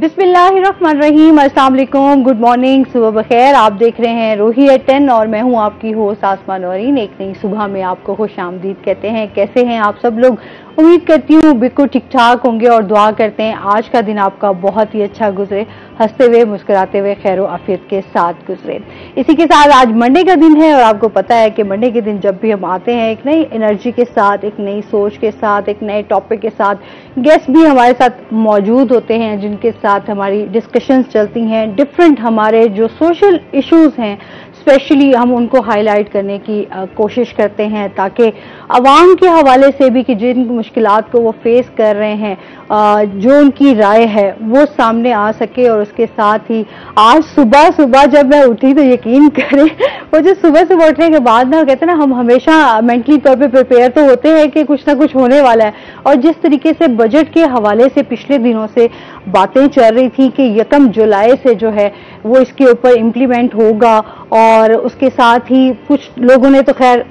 बिस्मिल्लाहिर्रहमानिर्रहीम, अस्सलाम वालेकुम, गुड मॉर्निंग, सुबह बखैर। आप देख रहे हैं रूही एट 10 और मैं हूं आपकी होस्ट आसमा नौरीन। एक नई सुबह में आपको खुश आमदीद कहते हैं। कैसे हैं आप सब लोग? उम्मीद करती हूँ बिल्कुल ठीक ठाक होंगे और दुआ करते हैं आज का दिन आपका बहुत ही अच्छा गुजरे, हंसते हुए मुस्कुराते हुए खैर आफियत के साथ गुजरे। इसी के साथ आज मंडे का दिन है और आपको पता है कि मंडे के दिन जब भी हम आते हैं एक नई एनर्जी के साथ, एक नई सोच के साथ, एक नए टॉपिक के साथ, गेस्ट भी हमारे साथ मौजूद होते हैं जिनके साथ हमारी डिस्कशंस चलती हैं। डिफरेंट हमारे जो सोशल इश्यूज हैं स्पेशली हम उनको हाईलाइट करने की कोशिश करते हैं ताकि आवाम के हवाले से भी कि जिन मुश्किलात को वो फेस कर रहे हैं जो उनकी राय है वो सामने आ सके। और उसके साथ ही आज सुबह सुबह जब मैं उठी तो यकीन करें वो जो सुबह सुबह उठने के बाद ना कहते हैं ना हम हमेशा मेंटली तौर पे प्रिपेयर तो होते हैं कि कुछ ना कुछ होने वाला है। और जिस तरीके से बजट के हवाले से पिछले दिनों से बातें चल रही थी कि 1 जुलाई से जो है वो इसके ऊपर इम्प्लीमेंट होगा और उसके साथ ही कुछ लोगों ने तो खैर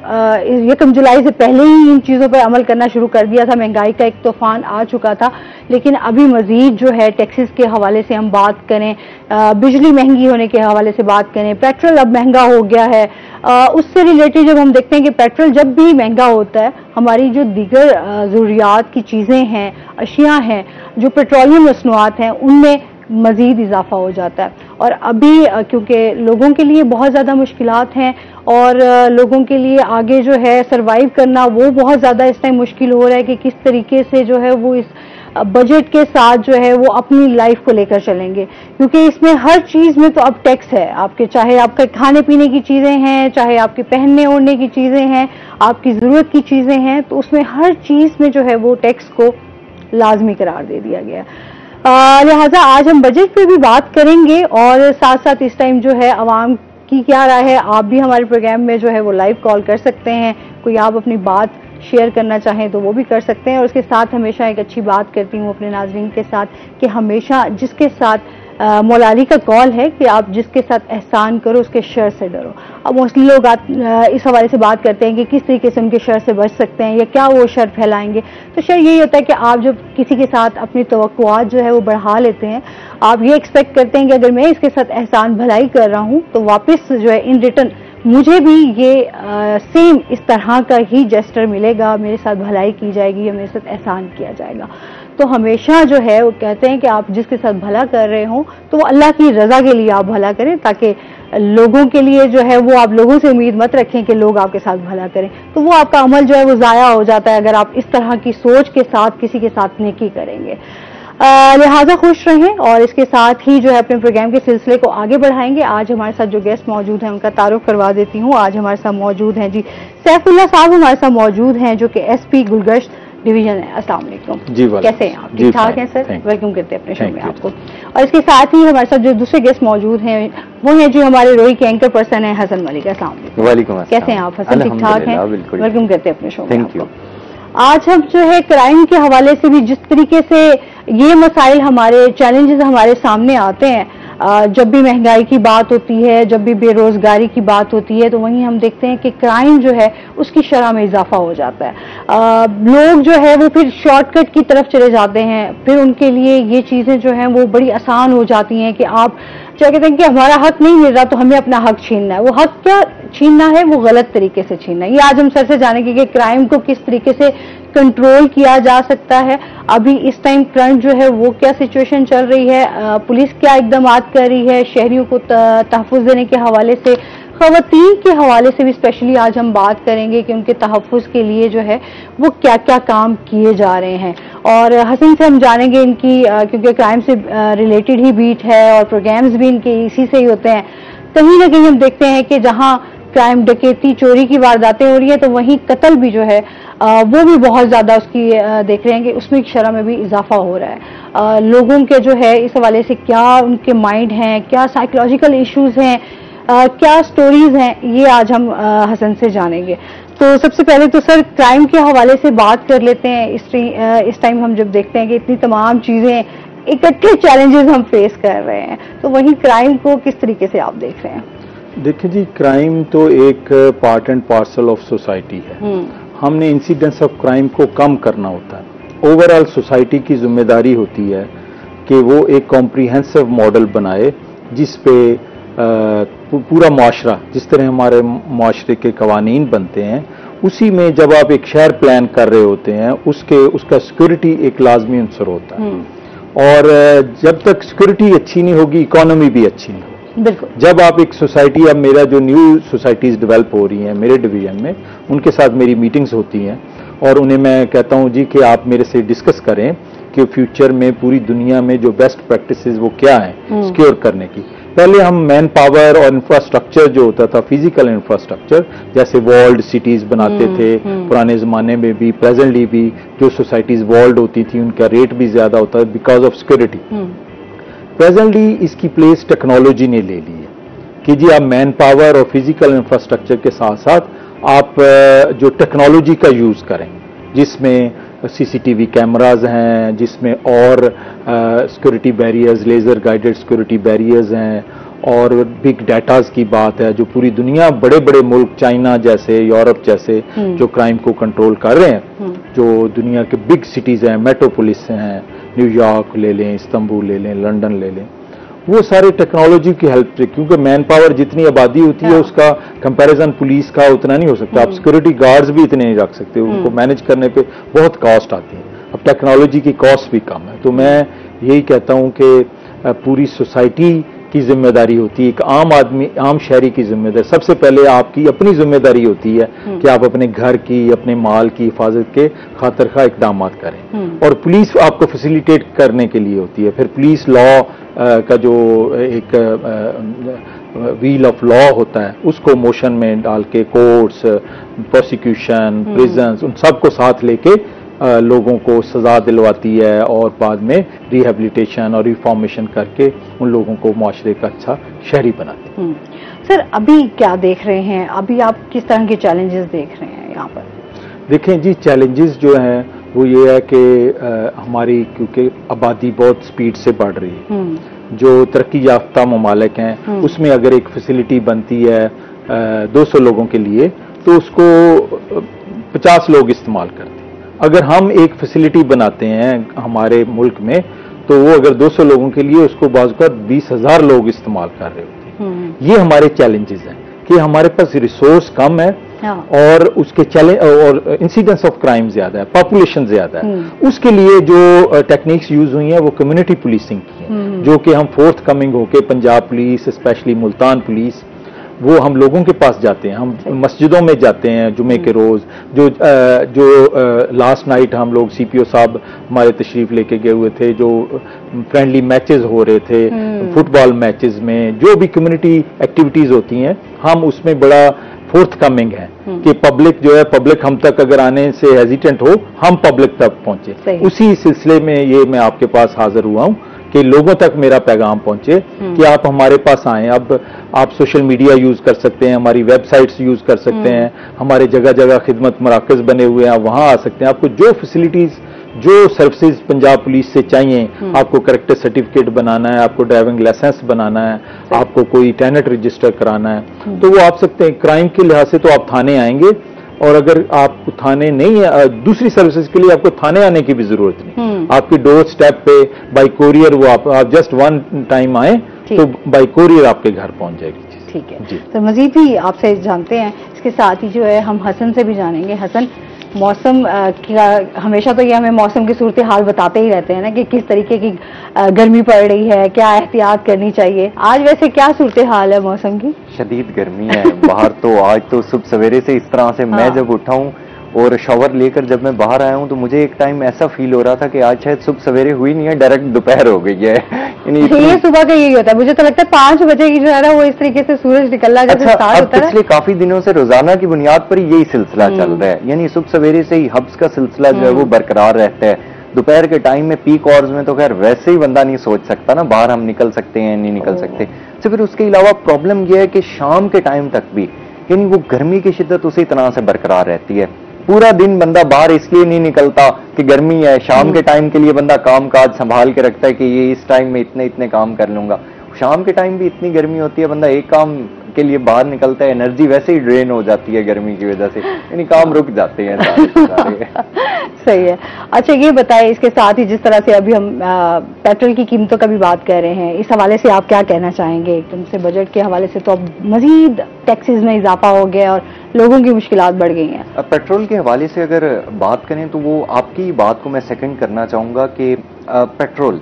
1 जुलाई से पहले ही इन चीज़ों पर अमल करना शुरू कर दिया था। महंगाई का एक तूफान आ चुका था, लेकिन अभी मजीद जो है टैक्सेस के हवाले से हम बात करें, बिजली महंगी होने के हवाले से बात करें, पेट्रोल अब महंगा हो गया है, उससे रिलेटेड जब हम देखते हैं कि पेट्रोल जब भी महंगा होता है हमारी जो दीगर ज़रूरियात की चीज़ें हैं, अशियाँ हैं, जो पेट्रोलियम मसनूआत हैं उनमें मजीद इजाफा हो जाता है। और अभी क्योंकि लोगों के लिए बहुत ज़्यादा मुश्किलात हैं और लोगों के लिए आगे जो है सरवाइव करना वो बहुत ज़्यादा इस टाइम मुश्किल हो रहा है कि किस तरीके से जो है वो इस बजट के साथ जो है वो अपनी लाइफ को लेकर चलेंगे। क्योंकि इसमें हर चीज़ में तो अब टैक्स है आपके, चाहे आपके खाने पीने की चीज़ें हैं, चाहे आपके पहनने ओढ़ने की चीज़ें हैं, आपकी ज़रूरत की चीज़ें हैं, तो उसमें हर चीज़ में जो है वो टैक्स को लाजमी करार दे दिया गया। लिहाजा आज हम बजट पे भी बात करेंगे और साथ साथ इस टाइम जो है आवाम की क्या राय है, आप भी हमारे प्रोग्राम में जो है वो लाइव कॉल कर सकते हैं। कोई आप अपनी बात शेयर करना चाहें तो वो भी कर सकते हैं। और उसके साथ हमेशा एक अच्छी बात करती हूँ अपने नाज़रीन के साथ कि हमेशा जिसके साथ मौला अली का कॉल है कि आप जिसके साथ एहसान करो उसके शर से डरो। अब मोस्टली लोग इस हवाले से बात करते हैं कि किस तरीके से उनके शर से बच सकते हैं या क्या वो शर फैलाएंगे। तो शर यही होता है कि आप जब किसी के साथ अपनी तवक्कुआत जो है वो बढ़ा लेते हैं, आप ये एक्सपेक्ट करते हैं कि अगर मैं इसके साथ एहसान भलाई कर रहा हूँ तो वापस जो है इन रिटर्न मुझे भी ये सेम इस तरह का ही जेस्टर मिलेगा, मेरे साथ भलाई की जाएगी या मेरे साथ एहसान किया जाएगा। तो हमेशा जो है वो कहते हैं कि आप जिसके साथ भला कर रहे हो तो वो अल्लाह की रज़ा के लिए आप भला करें, ताकि लोगों के लिए जो है वो आप लोगों से उम्मीद मत रखें कि लोग आपके साथ भला करें, तो वो आपका अमल जो है वो ज़ाया हो जाता है अगर आप इस तरह की सोच के साथ किसी के साथ नेकी करेंगे। लिहाजा खुश रहें और इसके साथ ही जो है अपने प्रोग्राम के सिलसिले को आगे बढ़ाएंगे। आज हमारे साथ जो गेस्ट मौजूद हैं उनका तारुफ करवा देती हूँ। आज हमारे साथ मौजूद हैं जी सैफुल्लाह साहब, हमारे साथ मौजूद हैं जो कि SP गुलगश्त डिवीजन है। अस्सलाम वालेकुम जी, कैसे हैं आप? ठीक ठाक हैं सर? वेलकम करते हैं अपने शो में आपको। और इसके साथ ही हमारे साथ जो दूसरे गेस्ट मौजूद हैं वो हैं जी हमारे रोई के एंकर पर्सन है हसन मलिक। अस्सलाम वालेकुम, कैसे हैं आप हसन? ठीक ठाक हैं? वेलकम करते हैं अपने शो में आपको। आज हम जो है क्राइम के हवाले से भी जिस तरीके से ये मसाइल हमारे चैलेंजेस हमारे सामने आते हैं, जब भी महंगाई की बात होती है, जब भी बेरोजगारी की बात होती है, तो वहीं हम देखते हैं कि क्राइम जो है उसकी शरह में इजाफा हो जाता है। लोग जो है वो फिर शॉर्टकट की तरफ चले जाते हैं, फिर उनके लिए ये चीज़ें जो हैं वो बड़ी आसान हो जाती हैं कि आप क्या कहते हैं कि हमारा हक नहीं मिल रहा तो हमें अपना हक छीनना है। वो हक क्या छीनना है, वो गलत तरीके से छीनना है। ये आज हम सर से जानेंगे कि क्राइम को किस तरीके से कंट्रोल किया जा सकता है। अभी इस टाइम करंट जो है वो क्या सिचुएशन चल रही है, पुलिस क्या इकदाम कर रही है, शहरियों को तहफ़्फ़ुज़ देने के हवाले से, ख़वातीन के हवाले से भी स्पेशली आज हम बात करेंगे कि उनके तहफ़्फ़ुज़ के लिए जो है वो क्या क्या काम किए जा रहे हैं। और हसन से हम जानेंगे इनकी क्योंकि क्राइम से रिलेटेड ही बीट है और प्रोग्राम्स भी इनके इसी से ही होते हैं। कहीं ना कहीं हम देखते हैं कि जहाँ क्राइम, डकैती, चोरी की वारदातें हो रही है तो वहीं कत्ल भी जो है वो भी बहुत ज़्यादा उसकी देख रहे हैं कि उसमें शरह में भी इजाफा हो रहा है। लोगों के जो है इस हवाले से क्या उनके माइंड हैं, क्या साइकोलॉजिकल इश्यूज हैं, क्या स्टोरीज हैं, ये आज हम हसन से जानेंगे। तो सबसे पहले तो सर क्राइम के हवाले से बात कर लेते हैं। इस टाइम हम जब देखते हैं कि इतनी तमाम चीज़ें इकट्ठे चैलेंजेस हम फेस कर रहे हैं, तो वहीं क्राइम को किस तरीके से आप देख रहे हैं? देखिए जी, क्राइम तो एक part and parcel of society है। हमने इंसिडेंस ऑफ क्राइम को कम करना होता है, ओवरऑल सोसाइटी की जिम्मेदारी होती है कि वो एक कॉम्प्रिहेंसिव मॉडल बनाए जिस पे पूरा माशरा, जिस तरह हमारे माशरे के कवानीन बनते हैं, उसी में जब आप एक शहर प्लान कर रहे होते हैं उसका सिक्योरिटी एक लाजमी अंसर होता है। और जब तक सिक्योरिटी अच्छी नहीं होगी, इकोनॉमी भी अच्छी नहीं होगी। बिल्कुल। जब आप एक सोसाइटी, अब मेरा जो न्यू सोसाइटीज डेवलप हो रही हैं मेरे डिवीजन में, उनके साथ मेरी मीटिंग्स होती हैं और उन्हें मैं कहता हूं जी कि आप मेरे से डिस्कस करें कि फ्यूचर में पूरी दुनिया में जो बेस्ट प्रैक्टिसेस वो क्या हैं सिक्योर करने की। पहले हम मैन पावर और इंफ्रास्ट्रक्चर जो होता था, फिजिकल इंफ्रास्ट्रक्चर, जैसे वॉल्ड सिटीज बनाते थे पुराने जमाने में भी, प्रेजेंटली भी जो सोसाइटीज वॉल्ड होती थी उनका रेट भी ज्यादा होता है बिकॉज ऑफ सिक्योरिटी। प्रेजेंटली इसकी प्लेस टेक्नोलॉजी ने ले ली है कि जी आप मैन पावर और फिजिकल इंफ्रास्ट्रक्चर के साथ साथ आप जो टेक्नोलॉजी का यूज करें, जिसमें सीसीटीवी कैमराज हैं, जिसमें और security barriers, laser guided security barriers हैं, और बिग डाटाज की बात है जो पूरी दुनिया, बड़े बड़े मुल्क चाइना जैसे, यूरोप जैसे जो क्राइम को कंट्रोल कर रहे हैं, जो दुनिया के बिग सिटीज हैं, मेट्रोपोलिस हैं, न्यूयॉर्क ले लें, इस्तांबुल ले लें, लंदन ले लें, वो सारे टेक्नोलॉजी की हेल्प से, क्योंकि मैन पावर जितनी आबादी होती है उसका कंपैरिजन पुलिस का उतना नहीं हो सकता। आप सिक्योरिटी गार्ड्स भी इतने नहीं रख सकते, उनको मैनेज करने पे बहुत कॉस्ट आती है। अब टेक्नोलॉजी की कॉस्ट भी कम है। तो मैं यही कहता हूं कि पूरी सोसाइटी की जिम्मेदारी होती है, एक आम आदमी, आम शहरी की जिम्मेदारी, सबसे पहले आपकी अपनी जिम्मेदारी होती है कि आप अपने घर की, अपने माल की हिफाजत के खातिर खा इकदाम करें, और पुलिस आपको फैसिलिटेट करने के लिए होती है। फिर पुलिस लॉ का जो एक व्हील ऑफ लॉ होता है उसको मोशन में डाल के कोर्ट्स, प्रोसिक्यूशन, प्रिजन्स, उन सबको साथ लेके लोगों को सजा दिलवाती है और बाद में रिहेबिलिटेशन और रिफॉर्मेशन करके उन लोगों को माशरे का अच्छा शहरी बनाती है। सर अभी क्या देख रहे हैं, अभी आप किस तरह के चैलेंजेस देख रहे हैं यहाँ पर? देखें जी, चैलेंजेस जो हैं वो ये है कि हमारी, क्योंकि आबादी बहुत स्पीड से बढ़ रही है, जो तरक्की याफ्ता ममालिक हैं उसमें अगर एक फैसिलिटी बनती है 200 लोगों के लिए तो उसको 50 लोग इस्तेमाल करते हैं। अगर हम एक फैसिलिटी बनाते हैं हमारे मुल्क में तो वो अगर 200 लोगों के लिए उसको बाज़ 20,000 लोग इस्तेमाल कर रहे होते हैं। ये हमारे चैलेंजेस हैं कि हमारे पास रिसोर्स कम है और उसके और इंसिडेंस ऑफ क्राइम ज्यादा है, पॉपुलेशन ज्यादा है। उसके लिए जो टेक्निक्स यूज हुई हैं वो कम्युनिटी पुलिसिंग की है, जो कि हम फोर्थ कमिंग होके Punjab police, specially Multan police, वो हम लोगों के पास जाते हैं, हम मस्जिदों में जाते हैं जुमे के रोज। जो लास्ट नाइट हम लोग सीपीओ साहब हमारे तशरीफ लेके गए हुए थे, जो फ्रेंडली मैचेस हो रहे थे, फुटबॉल मैचेस में जो भी कम्युनिटी एक्टिविटीज होती हैं, हम उसमें बड़ा फोर्थ कमिंग है कि पब्लिक जो है, पब्लिक हम तक अगर आने से हेजिटेंट हो, हम पब्लिक तक पहुंचे। उसी सिलसिले में ये मैं आपके पास हाजिर हुआ हूं कि लोगों तक मेरा पैगाम पहुंचे कि आप हमारे पास आएं। अब आप सोशल मीडिया यूज कर सकते हैं, हमारी वेबसाइट्स यूज कर सकते हैं, हमारे जगह जगह खिदमत मराकज बने हुए हैं, आप वहां आ सकते हैं। आपको जो फैसिलिटीज, जो सर्विसेज पंजाब पुलिस से चाहिए, आपको करेक्टर सर्टिफिकेट बनाना है, आपको ड्राइविंग लाइसेंस बनाना है, आपको कोई टेनेंट रजिस्टर कराना है, तो वो आप सकते हैं। क्राइम के लिहाज से तो आप थाने आएंगे, और अगर आप थाने नहीं, दूसरी सर्विसेज के लिए आपको थाने आने की भी जरूरत नहीं, आपके डोर स्टेप पे बाई कोरियर वो आप जस्ट वन टाइम आए तो बाई कोरियर आपके घर पहुंच जाएगी। ठीक है। तो मजीद भी आपसे जानते हैं, इसके साथ ही जो है हम हसन से भी जानेंगे। हसन, मौसम का हमेशा तो ये हमें मौसम की सूरत हाल बताते ही रहते हैं ना कि किस तरीके की गर्मी पड़ रही है, क्या एहतियात करनी चाहिए। आज वैसे क्या सूरत हाल है मौसम की? शदीद गर्मी है बाहर। तो आज तो सुबह सवेरे से इस तरह से मैं जब उठा हूँ और शावर लेकर जब मैं बाहर आया हूँ तो मुझे एक टाइम ऐसा फील हो रहा था कि आज शायद सुबह सवेरे हुई नहीं है, डायरेक्ट दोपहर हो गई है। ये सुबह का यही होता है, मुझे तो लगता है 5 बजे की जो है ना वो इस तरीके से सूरज निकलना जैसे स्टार्ट होता है। पिछले काफी दिनों से रोजाना की बुनियाद पर यही सिलसिला चल रहा है, यानी सुबह सवेरे से ही हब्स का सिलसिला जो है वो बरकरार रहता है। दोपहर के टाइम में पीक आवर्स में तो खैर वैसे ही बंदा नहीं सोच सकता ना बाहर हम निकल सकते हैं नहीं निकल सकते। तो फिर उसके अलावा प्रॉब्लम यह है कि शाम के टाइम तक भी यानी वो गर्मी की शिद्दत उसी तरह से बरकरार रहती है। पूरा दिन बंदा बाहर इसलिए नहीं निकलता कि गर्मी है, शाम के टाइम के लिए बंदा काम काज संभाल के रखता है कि ये इस टाइम में इतने इतने काम कर लूंगा। शाम के टाइम भी इतनी गर्मी होती है, बंदा एक काम के लिए बाहर निकलता है, एनर्जी वैसे ही ड्रेन हो जाती है गर्मी की वजह से, यानी काम रुक जाते हैं सारे। सही है। अच्छा ये बताइए, इसके साथ ही जिस तरह से अभी हम पेट्रोल की कीमतों का भी बात कर रहे हैं, इस हवाले से आप क्या कहना चाहेंगे? एकदम से बजट के हवाले से तो अब मजीद टैक्सेस में इजाफा हो गया और लोगों की मुश्किलात बढ़ गई हैं। पेट्रोल के हवाले से अगर बात करें तो वो आपकी बात को मैं सेकंड करना चाहूँगा कि पेट्रोल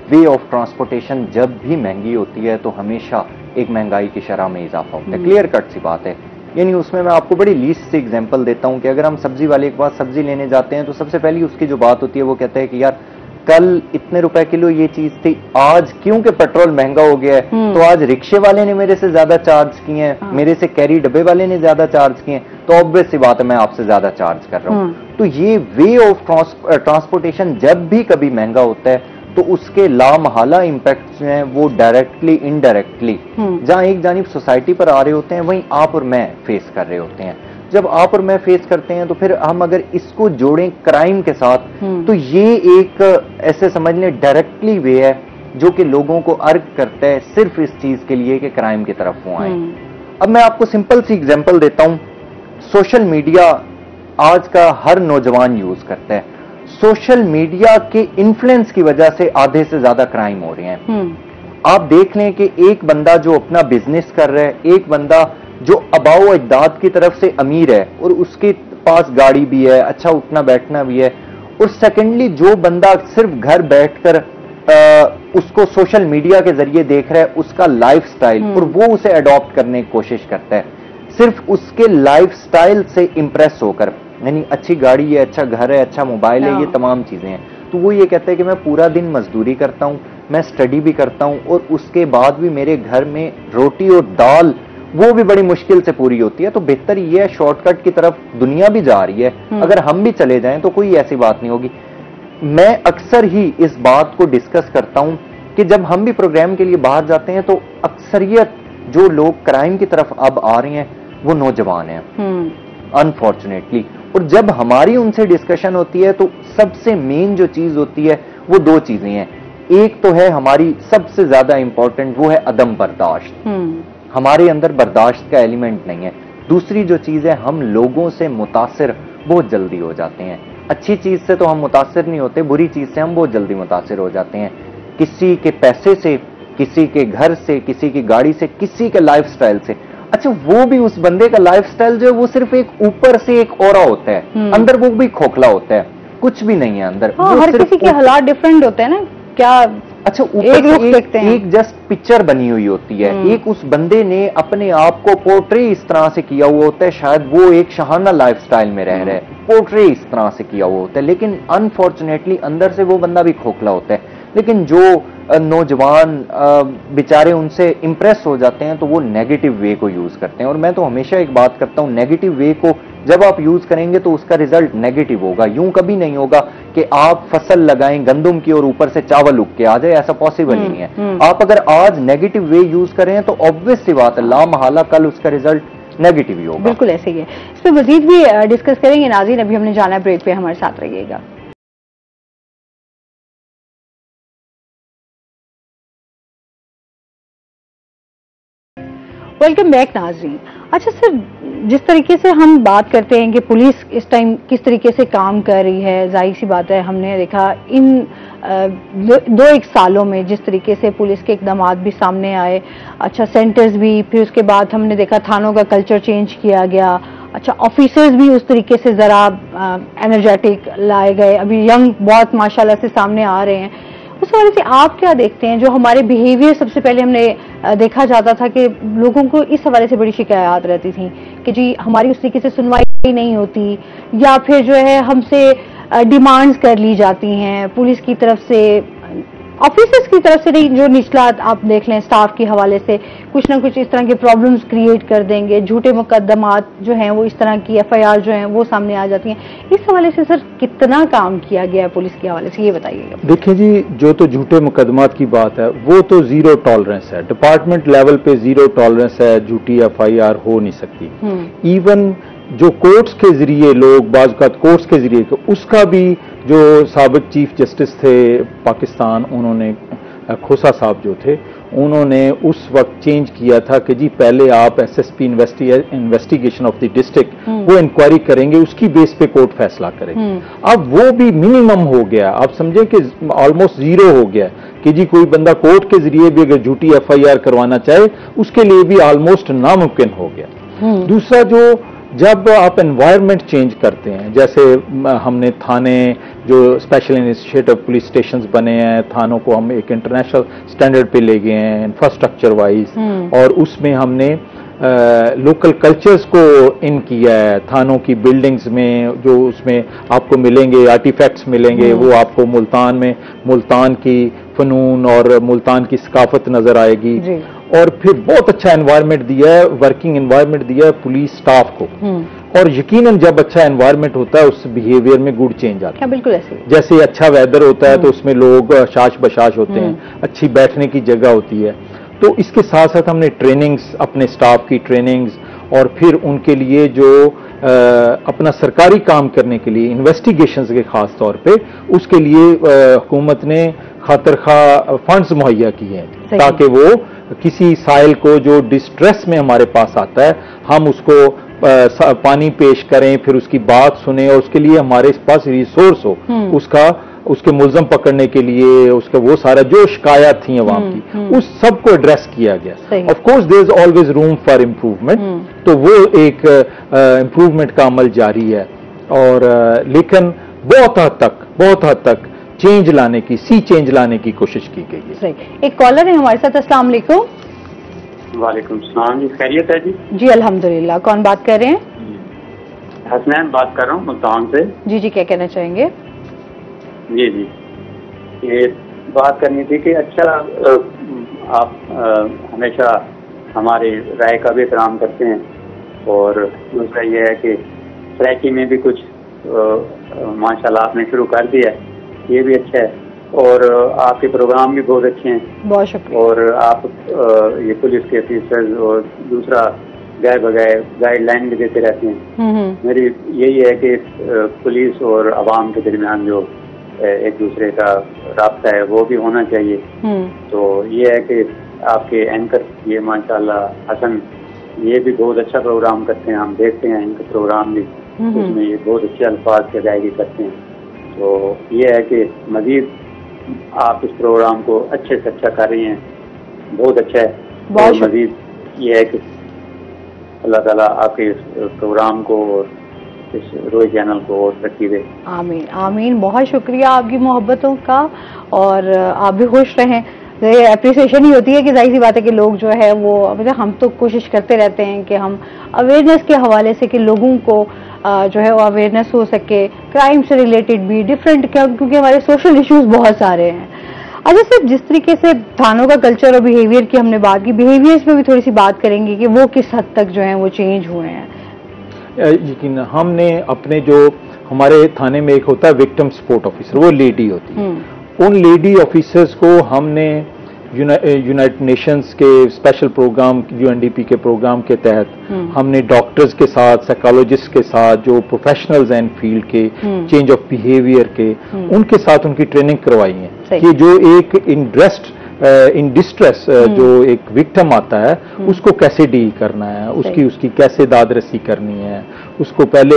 वे ऑफ ट्रांसपोर्टेशन जब भी महंगी होती है तो हमेशा एक महंगाई की शरह में इजाफा होता है, क्लियर कट सी बात है। यानी उसमें मैं आपको बड़ी लीस्ट से एग्जांपल देता हूं कि अगर हम सब्जी वाले के पास सब्जी लेने जाते हैं तो सबसे पहली उसकी जो बात होती है वो कहता है कि यार कल इतने रुपए किलो ये चीज थी, आज क्योंकि पेट्रोल महंगा हो गया है तो आज रिक्शे वाले ने मेरे से ज्यादा चार्ज किए हैं, मेरे से कैरी डब्बे वाले ने ज्यादा चार्ज किए हैं, तो ऑब्वियस सी बात है मैं आपसे ज्यादा चार्ज कर रहा हूं। तो ये वे ऑफ ट्रांसपोर्टेशन जब भी कभी महंगा होता है तो उसके लामहला इम्पैक्ट जो हैं वो डायरेक्टली इनडायरेक्टली जहां एक जानिब सोसाइटी पर आ रहे होते हैं वहीं आप और मैं फेस कर रहे होते हैं। जब आप और मैं फेस करते हैं तो फिर हम अगर इसको जोड़ें क्राइम के साथ तो ये एक ऐसे समझ लें डायरेक्टली वे है जो कि लोगों को अर्ग करता है सिर्फ इस चीज के लिए कि क्राइम की तरफ वो आए। अब मैं आपको सिंपल सी एग्जांपल देता हूं। सोशल मीडिया आज का हर नौजवान यूज करता है। सोशल मीडिया के इन्फ्लुएंस की वजह से आधे से ज्यादा क्राइम हो रहे हैं। आप देख लें कि एक बंदा जो अपना बिजनेस कर रहा है, एक बंदा जो अबाओ अजदाद की तरफ से अमीर है और उसके पास गाड़ी भी है, अच्छा उठना बैठना भी है, और सेकेंडली जो बंदा सिर्फ घर बैठकर उसको सोशल मीडिया के जरिए देख रहा है उसका लाइफस्टाइल और वो उसे अडॉप्ट करने की कोशिश करता है सिर्फ उसके लाइफस्टाइल से इंप्रेस होकर, यानी अच्छी गाड़ी है, अच्छा घर है, अच्छा मोबाइल है, ये तमाम चीजें हैं। तो वो ये कहता है कि मैं पूरा दिन मजदूरी करता हूं, मैं स्टडी भी करता हूं और उसके बाद भी मेरे घर में रोटी और दाल वो भी बड़ी मुश्किल से पूरी होती है। तो बेहतर ये है, शॉर्टकट की तरफ दुनिया भी जा रही है, अगर हम भी चले जाएं तो कोई ऐसी बात नहीं होगी। मैं अक्सर ही इस बात को डिस्कस करता हूं कि जब हम भी प्रोग्राम के लिए बाहर जाते हैं तो अक्सरियत जो लोग क्राइम की तरफ अब आ रहे हैं वो नौजवान हैं अनफॉर्चुनेटली। और जब हमारी उनसे डिस्कशन होती है तो सबसे मेन जो चीज होती है वो दो चीजें हैं। एक तो है हमारी सबसे ज्यादा इंपॉर्टेंट, वो है अदम बर्दाश्त। हमारे अंदर बर्दाश्त का एलिमेंट नहीं है। दूसरी जो चीज है, हम लोगों से मुतासिर बहुत जल्दी हो जाते हैं। अच्छी चीज से तो हम मुतासिर नहीं होते, बुरी चीज से हम बहुत जल्दी मुतासिर हो जाते हैं। किसी के पैसे से, किसी के घर से, किसी की गाड़ी से, किसी के लाइफस्टाइल से। अच्छा, वो भी उस बंदे का लाइफस्टाइल जो है वो सिर्फ एक ऊपर से एक ऑरा होता है, अंदर वो भी खोखला होता है, कुछ भी नहीं है अंदर। हर किसी के हालात डिफरेंट होते हैं ना, क्या अच्छा ऊपर एक जस्ट पिक्चर बनी हुई होती है। एक उस बंदे ने अपने आप को पोर्ट्रे इस तरह से किया हुआ होता है, शायद वो एक शाहाना लाइफस्टाइल में रह रहा है, पोर्ट्रे इस तरह से किया हुआ होता है, लेकिन अनफॉर्चुनेटली अंदर से वो बंदा भी खोखला होता है। लेकिन जो नौजवान बेचारे उनसे इंप्रेस हो जाते हैं तो वो नेगेटिव वे को यूज करते हैं। और मैं तो हमेशा एक बात करता हूं, नेगेटिव वे को जब आप यूज करेंगे तो उसका रिजल्ट नेगेटिव होगा। यूं कभी नहीं होगा कि आप फसल लगाएं गंदम की और ऊपर से चावल उग के आ जाए, ऐसा पॉसिबल ही नहीं है। आप अगर आज नेगेटिव वे यूज करें तो ऑब्वियस सी बात है लामहला कल उसका रिजल्ट नेगेटिव ही होगा। बिल्कुल ऐसे ही है। इस पर मजीद भी डिस्कस करेंगे नाज़रीन, अभी हमने जाना ब्रेक पे, हमारे साथ रहिएगा। वेलकम बैक नाज़रीन। अच्छा सर, जिस तरीके से हम बात करते हैं कि पुलिस इस टाइम किस तरीके से काम कर रही है, जाहिर सी बात है हमने देखा इन दो एक सालों में जिस तरीके से पुलिस के इकदामात भी सामने आए, अच्छा सेंटर्स भी, फिर उसके बाद हमने देखा थानों का कल्चर चेंज किया गया, अच्छा ऑफिसर्स भी उस तरीके से ज़रा एनर्जेटिक लाए गए, अभी यंग बहुत माशाल्लाह से सामने आ रहे हैं। उस वजह से आप क्या देखते हैं, जो हमारे बिहेवियर सबसे पहले हमने देखा जाता था कि लोगों को इस हवाले से बड़ी शिकायत रहती थी कि जी हमारी उस तरीके से सुनवाई नहीं होती, या फिर जो है हमसे डिमांड्स कर ली जाती हैं पुलिस की तरफ से, ऑफिसर्स की तरफ से नहीं, जो निचला आप देख लें स्टाफ के हवाले से कुछ ना कुछ इस तरह के प्रॉब्लम्स क्रिएट कर देंगे, झूठे मुकदमात जो हैं वो इस तरह की एफआईआर जो हैं वो सामने आ जाती हैं। इस हवाले से सर कितना काम किया गया है पुलिस के हवाले से, ये बताइएगा। देखिए जी, जो तो झूठे मुकदमात की बात है वो तो जीरो टॉलरेंस है, डिपार्टमेंट लेवल पे जीरो टॉलरेंस है, झूठी एफआईआर हो नहीं सकती। इवन जो कोर्ट्स के जरिए लोग बाज़ कोर्ट्स के जरिए, तो उसका भी जो साबिक चीफ जस्टिस थे पाकिस्तान, उन्होंने खोसा साहब जो थे, उन्होंने उस वक्त चेंज किया था कि जी पहले आप SSP investigation of the district वो इंक्वायरी करेंगे, उसकी बेस पे कोर्ट फैसला करेंगे। अब वो भी मिनिमम हो गया, आप समझें कि ऑलमोस्ट जीरो हो गया कि जी कोई बंदा कोर्ट के जरिए भी अगर झूठी एफआईआर करवाना चाहे उसके लिए भी ऑलमोस्ट नामुमकिन हो गया। दूसरा, जो जब आप एनवायरनमेंट चेंज करते हैं, जैसे हमने थाने जो स्पेशल इनिशिएटिव पुलिस स्टेशंस बने हैं, थानों को हम एक इंटरनेशनल स्टैंडर्ड पे ले गए हैं इंफ्रास्ट्रक्चर वाइज, और उसमें हमने लोकल कल्चर्स को इन किया है। थानों की बिल्डिंग्स में जो उसमें आपको मिलेंगे आर्टिफैक्ट्स मिलेंगे, वो आपको मुल्तान में मुल्तान की फनून और मुल्तान की सकाफत नजर आएगी। और फिर बहुत अच्छा एनवायरनमेंट दिया है, वर्किंग एनवायरनमेंट दिया है पुलिस स्टाफ को, और यकीनन जब अच्छा एनवायरनमेंट होता है उस बिहेवियर में गुड चेंज आता है। बिल्कुल ऐसे जैसे अच्छा वेदर होता है तो उसमें लोग शाश बशाश होते हैं, अच्छी बैठने की जगह होती है। तो इसके साथ साथ हमने ट्रेनिंग्स, अपने स्टाफ की ट्रेनिंग्स, और फिर उनके लिए जो अपना सरकारी काम करने के लिए इन्वेस्टिगेशंस के खास तौर पे, उसके लिए हुकूमत ने खातरखा फंड्स मुहैया किए हैं ताकि वो किसी साइल को जो डिस्ट्रेस में हमारे पास आता है हम उसको पानी पेश करें, फिर उसकी बात सुने, और उसके लिए हमारे पास रिसोर्स हो, उसके मुल्ज़म पकड़ने के लिए, उसका वो सारा जो शिकायत थी अवाम की, उस सब को एड्रेस किया गया। Of course there is always room for improvement, तो वो एक इम्प्रूवमेंट का अमल जारी है। और लेकिन बहुत हद तक चेंज लाने की, चेंज लाने की कोशिश की गई है। एक कॉलर है हमारे साथ। अस्सलाम वालेकुम। वालेकुम सलाम जी, खैरियत है जी? जी अल्हम्दुलिल्लाह। कौन बात कर रहे हैं? हसनैन बात कर रहा हूँ मुल्तान से। जी, क्या कहना चाहेंगे? जी, ये बात करनी थी कि अच्छा आप हमेशा हमारी राय का भी एहतराम करते हैं, और दूसरा ये है कि सराइकी में भी कुछ माशाल्लाह आपने शुरू कर दिया है, ये भी अच्छा है, और आपके प्रोग्राम भी बहुत अच्छे हैं। बहुत शुक्रिया। और आप ये पुलिस के ऑफिसर्स और दूसरा गए बगैर गाइडलाइन भी देते रहते हैं। मेरी यही है कि पुलिस और आवाम के दरमियान जो एक दूसरे का राब्ता है वो भी होना चाहिए। तो ये है कि आपके एंकर ये माशाल्लाह हसन ये भी बहुत अच्छा प्रोग्राम करते हैं, हम देखते हैं इनके प्रोग्राम भी, उसमें ये बहुत अच्छे अल्फाज की अदायगी करते हैं। तो ये है कि मजीद आप इस प्रोग्राम को अच्छे से अच्छा कर रही हैं, बहुत अच्छा है। और मजीद ये है कि अल्लाह ताला आपके इस प्रोग्राम को और इस रोई चैनल को और तरक्की दे। आमीन आमीन। बहुत शुक्रिया आपकी मोहब्बतों का, और आप भी खुश रहें। अप्रिसिएशन ही होती है कि जाहिर सी बात है कि लोग जो है वो, मतलब हम तो कोशिश करते रहते हैं कि हम अवेयरनेस के हवाले से कि लोगों को जो है वो अवेयरनेस हो सके, क्राइम से रिलेटेड भी डिफरेंट, क्योंकि हमारे सोशल इश्यूज बहुत सारे हैं। अच्छा सर, जिस तरीके से थानों का कल्चर और बिहेवियर की हमने बात की, बिहेवियर्स में भी थोड़ी सी बात करेंगे कि वो किस हद तक जो है वो चेंज हुए हैं। यकीन हमने अपने जो हमारे थाने में एक होता है विक्टिम सपोर्ट ऑफिसर, वो लेडी होती है, उन लेडी ऑफिसर्स को हमने यूनाइटेड नेशंस के स्पेशल प्रोग्राम, यूएनडीपी के प्रोग्राम के तहत हमने डॉक्टर्स के साथ, साइकोलॉजिस्ट के साथ, जो प्रोफेशनल्स हैं फील्ड के चेंज ऑफ बिहेवियर के, उनके साथ उनकी ट्रेनिंग करवाई है कि जो एक इन डिस्ट्रेस जो एक विक्टिम आता है उसको कैसे डील करना है, उसकी कैसे दाद रसी करनी है। उसको पहले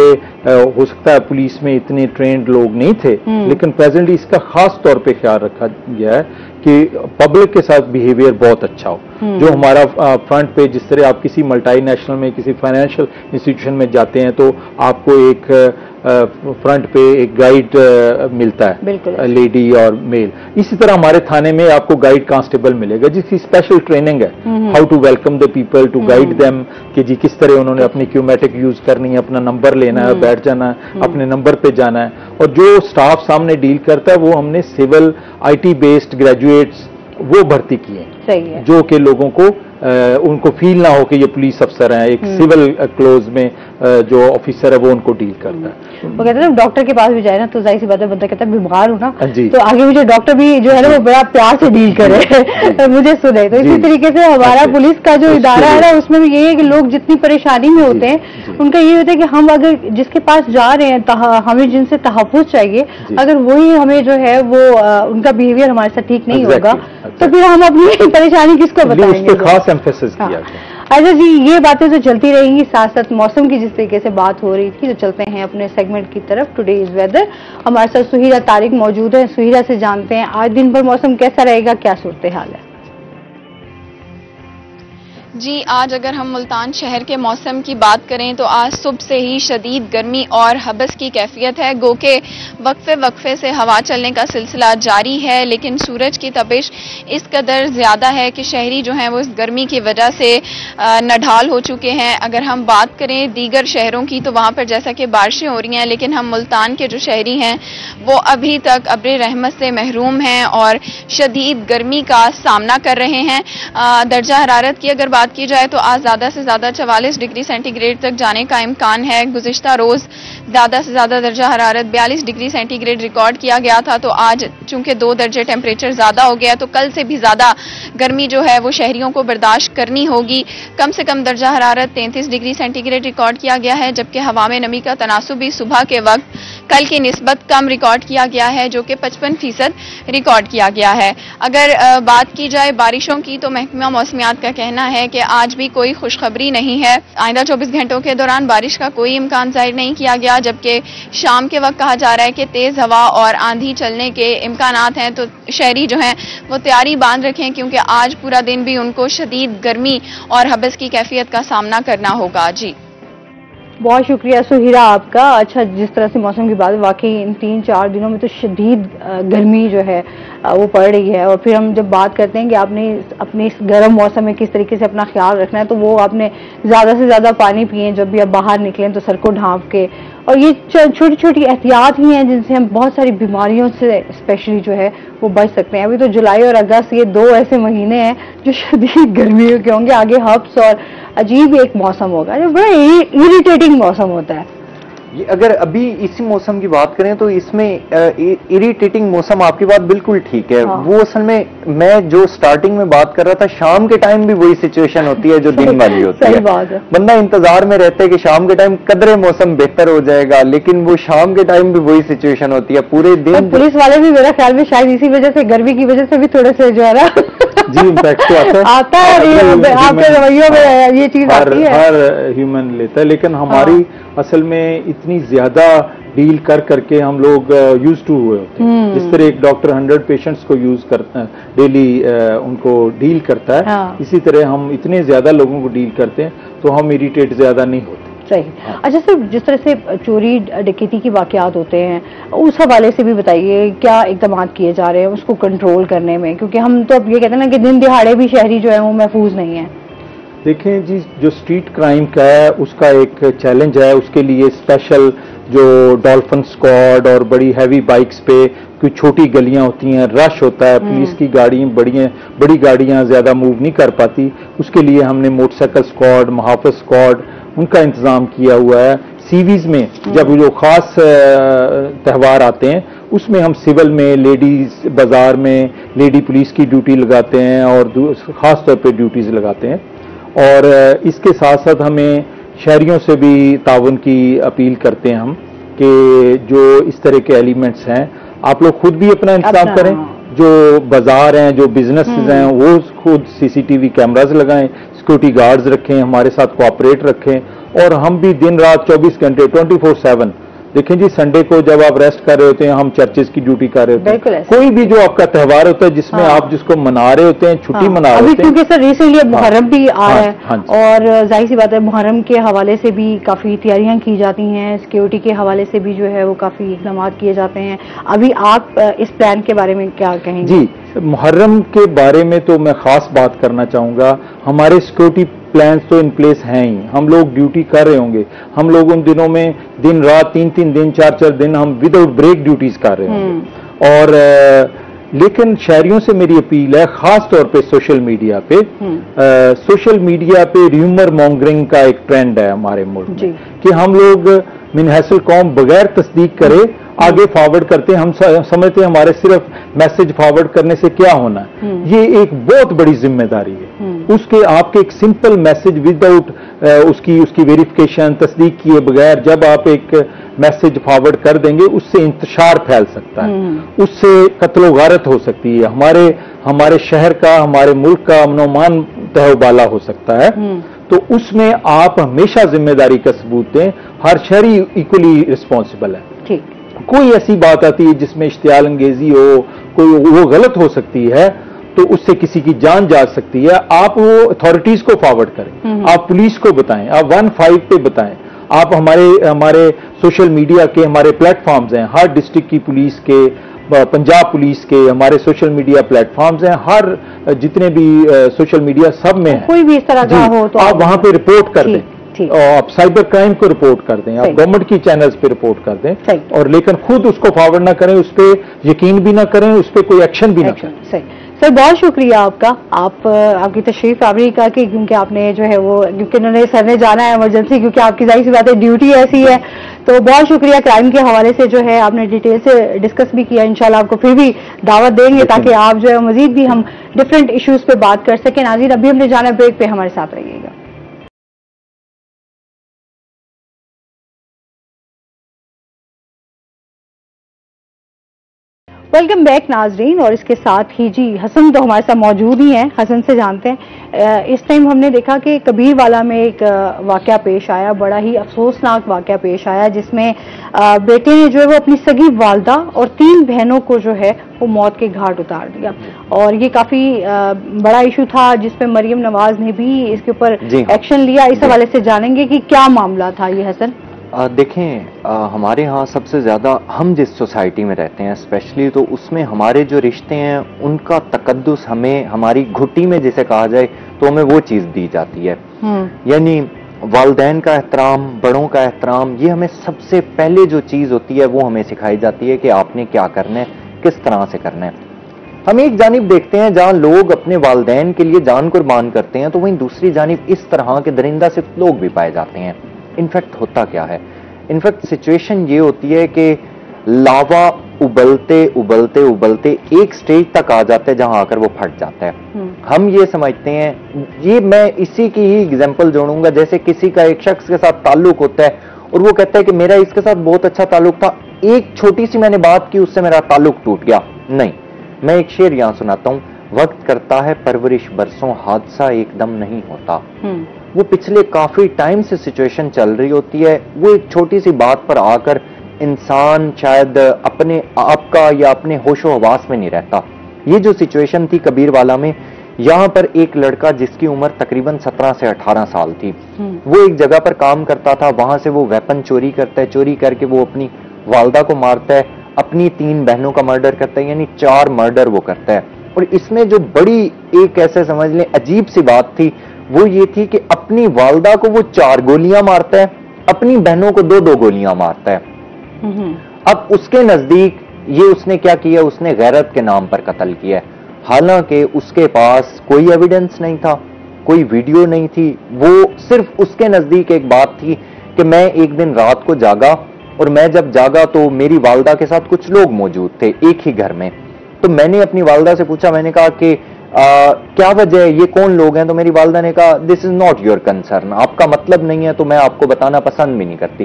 हो सकता है पुलिस में इतने ट्रेंड लोग नहीं थे, लेकिन प्रेजेंटली इसका खास तौर पे ख्याल रखा गया है कि पब्लिक के साथ बिहेवियर बहुत अच्छा हो। जो हमारा फ्रंट पे, जिस तरह आप किसी मल्टीनेशनल में, किसी फाइनेंशियल इंस्टीट्यूशन में जाते हैं तो आपको एक फ्रंट पे एक गाइड मिलता है, लेडी और मेल। इसी तरह हमारे थाने में आपको गाइड कांस्टेबल मिलेगा जिसकी स्पेशल ट्रेनिंग है, how to welcome the people, to guide them, कि जी किस तरह उन्होंने अपनी क्यूमेटिक यूज करनी है, अपना नंबर लेना है, बैठ जाना है, अपने नंबर पे जाना है। और जो स्टाफ सामने डील करता है वो हमने सिविल IT बेस्ड ग्रेजुएट्स वो भर्ती किए, जो कि लोगों को उनको फील ना हो कि ये पुलिस अफसर हैं, एक सिविल क्लोज में जो ऑफिसर है वो उनको डील करता है। वो कहते हैं ना डॉक्टर के पास भी जाए ना तो जाहिर सी बात है बंदा कहता है बीमार हूँ ना तो आगे मुझे डॉक्टर भी जो है ना वो बड़ा प्यार से डील करे मुझे सुने। तो इसी तरीके से हमारा पुलिस का जो इदारा है ना उसमें भी यही है कि लोग जितनी परेशानी में होते हैं उनका ये होता है कि हम अगर जिसके पास जा रहे हैं हमें जिनसे तहफ़्फ़ुज़ चाहिए अगर वही हमें जो है वो उनका बिहेवियर हमारे साथ ठीक नहीं होगा तो फिर हम अपनी परेशानी किसको बताएंगे। खास एम्फेसिस किया गया। अच्छा जी, ये बातें तो चलती रहेंगी, साथ साथ मौसम की जिस तरीके से बात हो रही थी तो चलते हैं अपने सेगमेंट की तरफ। टुडे इज वेदर, हमारे साथ सुहीरा तारिक मौजूद है। सुहीरा से जानते हैं आज दिन भर मौसम कैसा रहेगा, क्या सूरत हाल है। जी, आज अगर हम मुल्तान शहर के मौसम की बात करें तो आज सुबह से ही शदीद गर्मी और हबस की कैफियत है। गो के वक्फे वक्फे से हवा चलने का सिलसिला जारी है, लेकिन सूरज की तपिश इस कदर ज़्यादा है कि शहरी जो हैं वो इस गर्मी की वजह से नढाल हो चुके हैं। अगर हम बात करें दीगर शहरों की तो वहाँ पर जैसा कि बारिशें हो रही हैं, लेकिन हम मुल्तान के जो शहरी हैं वो अभी तक अब्र रहमत से महरूम हैं और शदीद गर्मी का सामना कर रहे हैं। दर्जा हरारत की अगर बात की जाए तो आज ज़्यादा से ज़्यादा 44 डिग्री सेंटीग्रेड तक जाने का इम्कान है। गुज़िश्ता रोज़ ज़्यादा से ज़्यादा दर्जा हरारत 42 डिग्री सेंटीग्रेड रिकॉर्ड किया गया था, तो आज चूंकि 2 दर्जे टेम्परेचर ज़्यादा हो गया तो कल से भी ज़्यादा गर्मी जो है वो शहरियों को बर्दाश्त करनी होगी। कम से कम दर्जा हरारत 33 डिग्री सेंटीग्रेड रिकॉर्ड किया गया है, जबकि हवा में नमी का तनासुब भी सुबह के वक्त कल की निस्बत कम रिकॉर्ड किया गया है, जो कि 55% रिकॉर्ड किया गया है। अगर बात की जाए बारिशों की तो महकमा मौसमियात का कहना है कि आज भी कोई खुशखबरी नहीं है। आइंदा 24 घंटों के दौरान बारिश का कोई इम्कान जाहिर नहीं किया गया, जबकि शाम के वक्त कहा जा रहा है कि तेज हवा और आंधी चलने के इम्कानात हैं। तो शहरी जो हैं वो तैयारी बांध रखें, क्योंकि आज पूरा दिन भी उनको शदीद गर्मी और हबस की कैफियत का सामना करना होगा। जी, बहुत शुक्रिया सुहीरा आपका। अच्छा, जिस तरह से मौसम की बात, वाकई इन 3-4 दिनों में तो शदीद गर्मी जो है वो पड़ रही है। और फिर हम जब बात करते हैं कि आपने अपने इस गर्म मौसम में किस तरीके से अपना ख्याल रखना है, तो वो आपने ज़्यादा से ज़्यादा पानी पिए, जब भी आप बाहर निकलें तो सर को ढांप के। और ये छोटी छोटी एहतियात ही हैं जिनसे हम बहुत सारी बीमारियों से स्पेशली जो है वो बच सकते हैं। अभी तो जुलाई और अगस्त ये 2 ऐसे महीने हैं जो शदीद गर्मियों के होंगे, आगे हब्स और अजीब एक मौसम होगा जो बड़ा इरिटेटिंग मौसम होता है। ये अगर अभी इसी मौसम की बात करें तो इसमें इरिटेटिंग मौसम, आपकी बात बिल्कुल ठीक है। वो असल में मैं जो स्टार्टिंग में बात कर रहा था, शाम के टाइम भी वही सिचुएशन होती है जो दिन वाली होती है। बंदा इंतजार में रहता है कि शाम के टाइम कदरे मौसम बेहतर हो जाएगा, लेकिन वो शाम के टाइम भी वही सिचुएशन होती है पूरे दिन। पुलिस वाले भी मेरा ख्याल में शायद इसी वजह से, गर्मी की वजह से भी थोड़े से जो है ना जी इम्पैक्ट तो आता है आपके रवैयों में ये चीज आती है। हर ह्यूमन लेता है, लेकिन हमारी असल में इतनी ज्यादा डील कर करके हम लोग यूज टू हुए होते हैं। जिस तरह एक डॉक्टर 100 पेशेंट्स को यूज करता है डेली, उनको डील करता है, इसी तरह हम इतने ज्यादा लोगों को डील करते हैं तो हम इरिटेट ज्यादा नहीं होते। सही। अच्छा सर, जिस तरह से चोरी डकैती की वाकयात होते हैं उस हवाले से भी बताइए, क्या इक़दाम किए जा रहे हैं उसको कंट्रोल करने में, क्योंकि हम तो अब ये कहते हैं ना कि दिन दिहाड़े भी शहरी जो है वो महफूज नहीं है। देखें जी, जो स्ट्रीट क्राइम का है उसका एक चैलेंज है, उसके लिए स्पेशल जो डॉल्फिन स्क्वाड और बड़ी हैवी बाइक्स पे कोई छोटी गलियां होती हैं, रश होता है, पुलिस की बड़ी गाड़ियां ज्यादा मूव नहीं कर पाती, उसके लिए हमने मोटरसाइकिल स्क्वाड, मुहाफ़िज़ स्क्वाड उनका इंतजाम किया हुआ है। सीवीज में जब जो खास त्यौहार आते हैं उसमें हम सिविल में, लेडीज बाजार में लेडी पुलिस की ड्यूटी लगाते हैं और खास तौर पे ड्यूटीज लगाते हैं। और इसके साथ साथ हमें शहरियों से भी ताउन की अपील करते हैं हम कि जो इस तरह के एलिमेंट्स हैं आप लोग खुद भी अपना इंतजाम करें। जो बाजार हैं, जो बिजनेसेस हैं, वो खुद सीसीटीवी कैमराज लगाएं, सिक्योरिटी गार्ड्स रखें, हमारे साथ कोऑपरेट रखें। और हम भी दिन रात 24 घंटे 24/7, देखें जी, संडे को जब आप रेस्ट कर रहे होते हैं हम चर्चेस की ड्यूटी कर रहे होते हैं। कोई भी जो आपका त्यौहार होता है जिसमें आप जिसको मना रहे होते हैं, छुट्टी मना रहे होते हैं। क्योंकि सर रिसेंटली मुहर्रम भी आ रहा है और जाहिर सी बात है मुहर्रम के हवाले से भी काफी तैयारियां की जाती हैं, सिक्योरिटी के हवाले से भी जो है वो काफी इक़दाम किए जाते हैं। अभी आप इस प्लान के बारे में क्या कहेंगे? जी, मुहर्रम के बारे में तो मैं खास बात करना चाहूंगा। हमारे सिक्योरिटी प्लान्स तो इन प्लेस हैं ही, हम लोग ड्यूटी कर रहे होंगे। हम लोग उन दिनों में दिन रात 3-3 दिन 4-4 दिन हम विदाउट ब्रेक ड्यूटीज कर रहे होंगे। और लेकिन शहरियों से मेरी अपील है, खास तौर पे सोशल मीडिया पे, सोशल मीडिया पे र्यूमर मॉन्गरिंग का एक ट्रेंड है हमारे मुल्क में कि हम लोग मिनहसल कौम बगैर तस्दीक करे आगे फॉरवर्ड करते हैं। हम समझते हैं हमारे सिर्फ मैसेज फॉरवर्ड करने से क्या होना है। ये एक बहुत बड़ी जिम्मेदारी है। उसके आपके एक सिंपल मैसेज विदाउट उसकी वेरिफिकेशन तस्दीक किए बगैर जब आप एक मैसेज फॉरवर्ड कर देंगे, उससे इंतशार फैल सकता है, उससे कत्लो गारत हो सकती है, हमारे शहर का, हमारे मुल्क का अमन-ओ-अमान तहबाला हो सकता है। तो उसमें आप हमेशा जिम्मेदारी का सबूत दें। हर शहरी इक्वली रिस्पॉन्सिबल है। ठीक, कोई ऐसी बात आती है जिसमें इश्तियाल अंगेजी हो, कोई वो गलत हो सकती है, तो उससे किसी की जान जा सकती है, आप वो अथॉरिटीज को फॉरवर्ड करें, आप पुलिस को बताएं, आप 15 पे बताएं, आप हमारे सोशल मीडिया के हमारे प्लेटफॉर्म्स हैं, हर डिस्ट्रिक्ट की पुलिस के, पंजाब पुलिस के हमारे सोशल मीडिया प्लेटफॉर्म्स हैं, हर जितने भी सोशल मीडिया सब में है, कोई भी इस तरह का हो तो आप वहां पे रिपोर्ट कर दें। आप साइबर क्राइम को रिपोर्ट कर दें, आप गवर्नमेंट की चैनल्स पे रिपोर्ट कर दें, और लेकिन खुद उसको फॉरवर्ड ना करें, उस पर यकीन भी ना करें, उस पर कोई एक्शन भी ना करें। सर बहुत शुक्रिया आपका, आपकी तशरीफ आवरी का, कि क्योंकि आपने जो है वो, क्योंकि सर ने जाना है इमरजेंसी, क्योंकि आपकी जाहिर सी बात है ड्यूटी ऐसी है, तो बहुत शुक्रिया। क्राइम के हवाले से जो है आपने डिटेल से डिस्कस भी किया। इंशाल्लाह आपको फिर भी दावत देंगे ताकि आप जो है मजीद भी हम डिफरेंट इश्यूज पे बात कर सकें। नाज़रीन, अभी हमने जाना ब्रेक पे, हमारे साथ रहिएगा। वेलकम बैक नाजरीन, और इसके साथ ही जी हसन तो हमारे साथ मौजूद ही हैं। हसन से जानते हैं, इस टाइम हमने देखा कि कबीरवाला में एक वाकया पेश आया, बड़ा ही अफसोसनाक वाकया पेश आया, जिसमें बेटे ने जो है वो अपनी सगी वालदा और 3 बहनों को जो है वो मौत के घाट उतार दिया। और ये काफी बड़ा इशू था, जिसपे मरियम नवाज ने भी इसके ऊपर एक्शन लिया। इस हवाले से जानेंगे कि क्या मामला था ये हसन। देखें, हमारे यहाँ सबसे ज़्यादा हम जिस सोसाइटी में रहते हैं स्पेशली, तो उसमें हमारे जो रिश्ते हैं उनका तकद्दुस हमें, हमारी घुट्टी में जिसे कहा जाए, तो हमें वो चीज़ दी जाती है। यानी वालिदैन का एहतराम, बड़ों का एहतराम, ये हमें सबसे पहले जो चीज़ होती है वो हमें सिखाई जाती है कि आपने क्या करना है, किस तरह से करना है। हम एक जानिब देखते हैं जहाँ लोग अपने वालिदैन के लिए जान कुर्बान करते हैं, तो वहीं दूसरी जानिब इस तरह के दरिंदा सिर्फ लोग भी पाए जाते हैं। इनफैक्ट होता क्या है, इनफैक्ट सिचुएशन ये होती है कि लावा उबलते उबलते उबलते एक स्टेज तक आ जाता है जहां आकर वो फट जाता है। हम ये समझते हैं, ये मैं इसी की ही एग्जांपल जोड़ूंगा, जैसे किसी का एक शख्स के साथ ताल्लुक होता है और वो कहता है कि मेरा इसके साथ बहुत अच्छा ताल्लुक था, एक छोटी सी मैंने बात की उससे मेरा ताल्लुक टूट गया। नहीं, मैं एक शेर यहां सुनाता हूं, वक्त करता है परवरिश बरसों, हादसा एकदम नहीं होता। वो पिछले काफी टाइम से सिचुएशन चल रही होती है, वो एक छोटी सी बात पर आकर इंसान शायद अपने आप का या अपने होशो हवास में नहीं रहता। ये जो सिचुएशन थी कबीरवाला में, यहाँ पर एक लड़का जिसकी उम्र तकरीबन 17 से 18 साल थी, वो एक जगह पर काम करता था, वहां से वो वेपन चोरी करता है, चोरी करके वो अपनी वालदा को मारता है, अपनी 3 बहनों का मर्डर करता है, यानी 4 मर्डर वो करता है। और इसमें जो बड़ी एक ऐसे समझ लें अजीब सी बात थी, वो ये थी कि अपनी वालदा को वो 4 गोलियां मारता है, अपनी बहनों को 2-2 गोलियां मारता है। अब उसके नजदीक ये उसने क्या किया, उसने गैरत के नाम पर कत्ल किया है। हालांकि उसके पास कोई एविडेंस नहीं था, कोई वीडियो नहीं थी, वो सिर्फ उसके नजदीक एक बात थी कि मैं एक दिन रात को जागा और मैं जब जागा तो मेरी वालदा के साथ कुछ लोग मौजूद थे एक ही घर में। तो मैंने अपनी वालदा से पूछा, मैंने कहा कि क्या वजह है, ये कौन लोग हैं? तो मेरी वालदा ने कहा this is not your concern, आपका मतलब नहीं है तो मैं आपको बताना पसंद भी नहीं करती।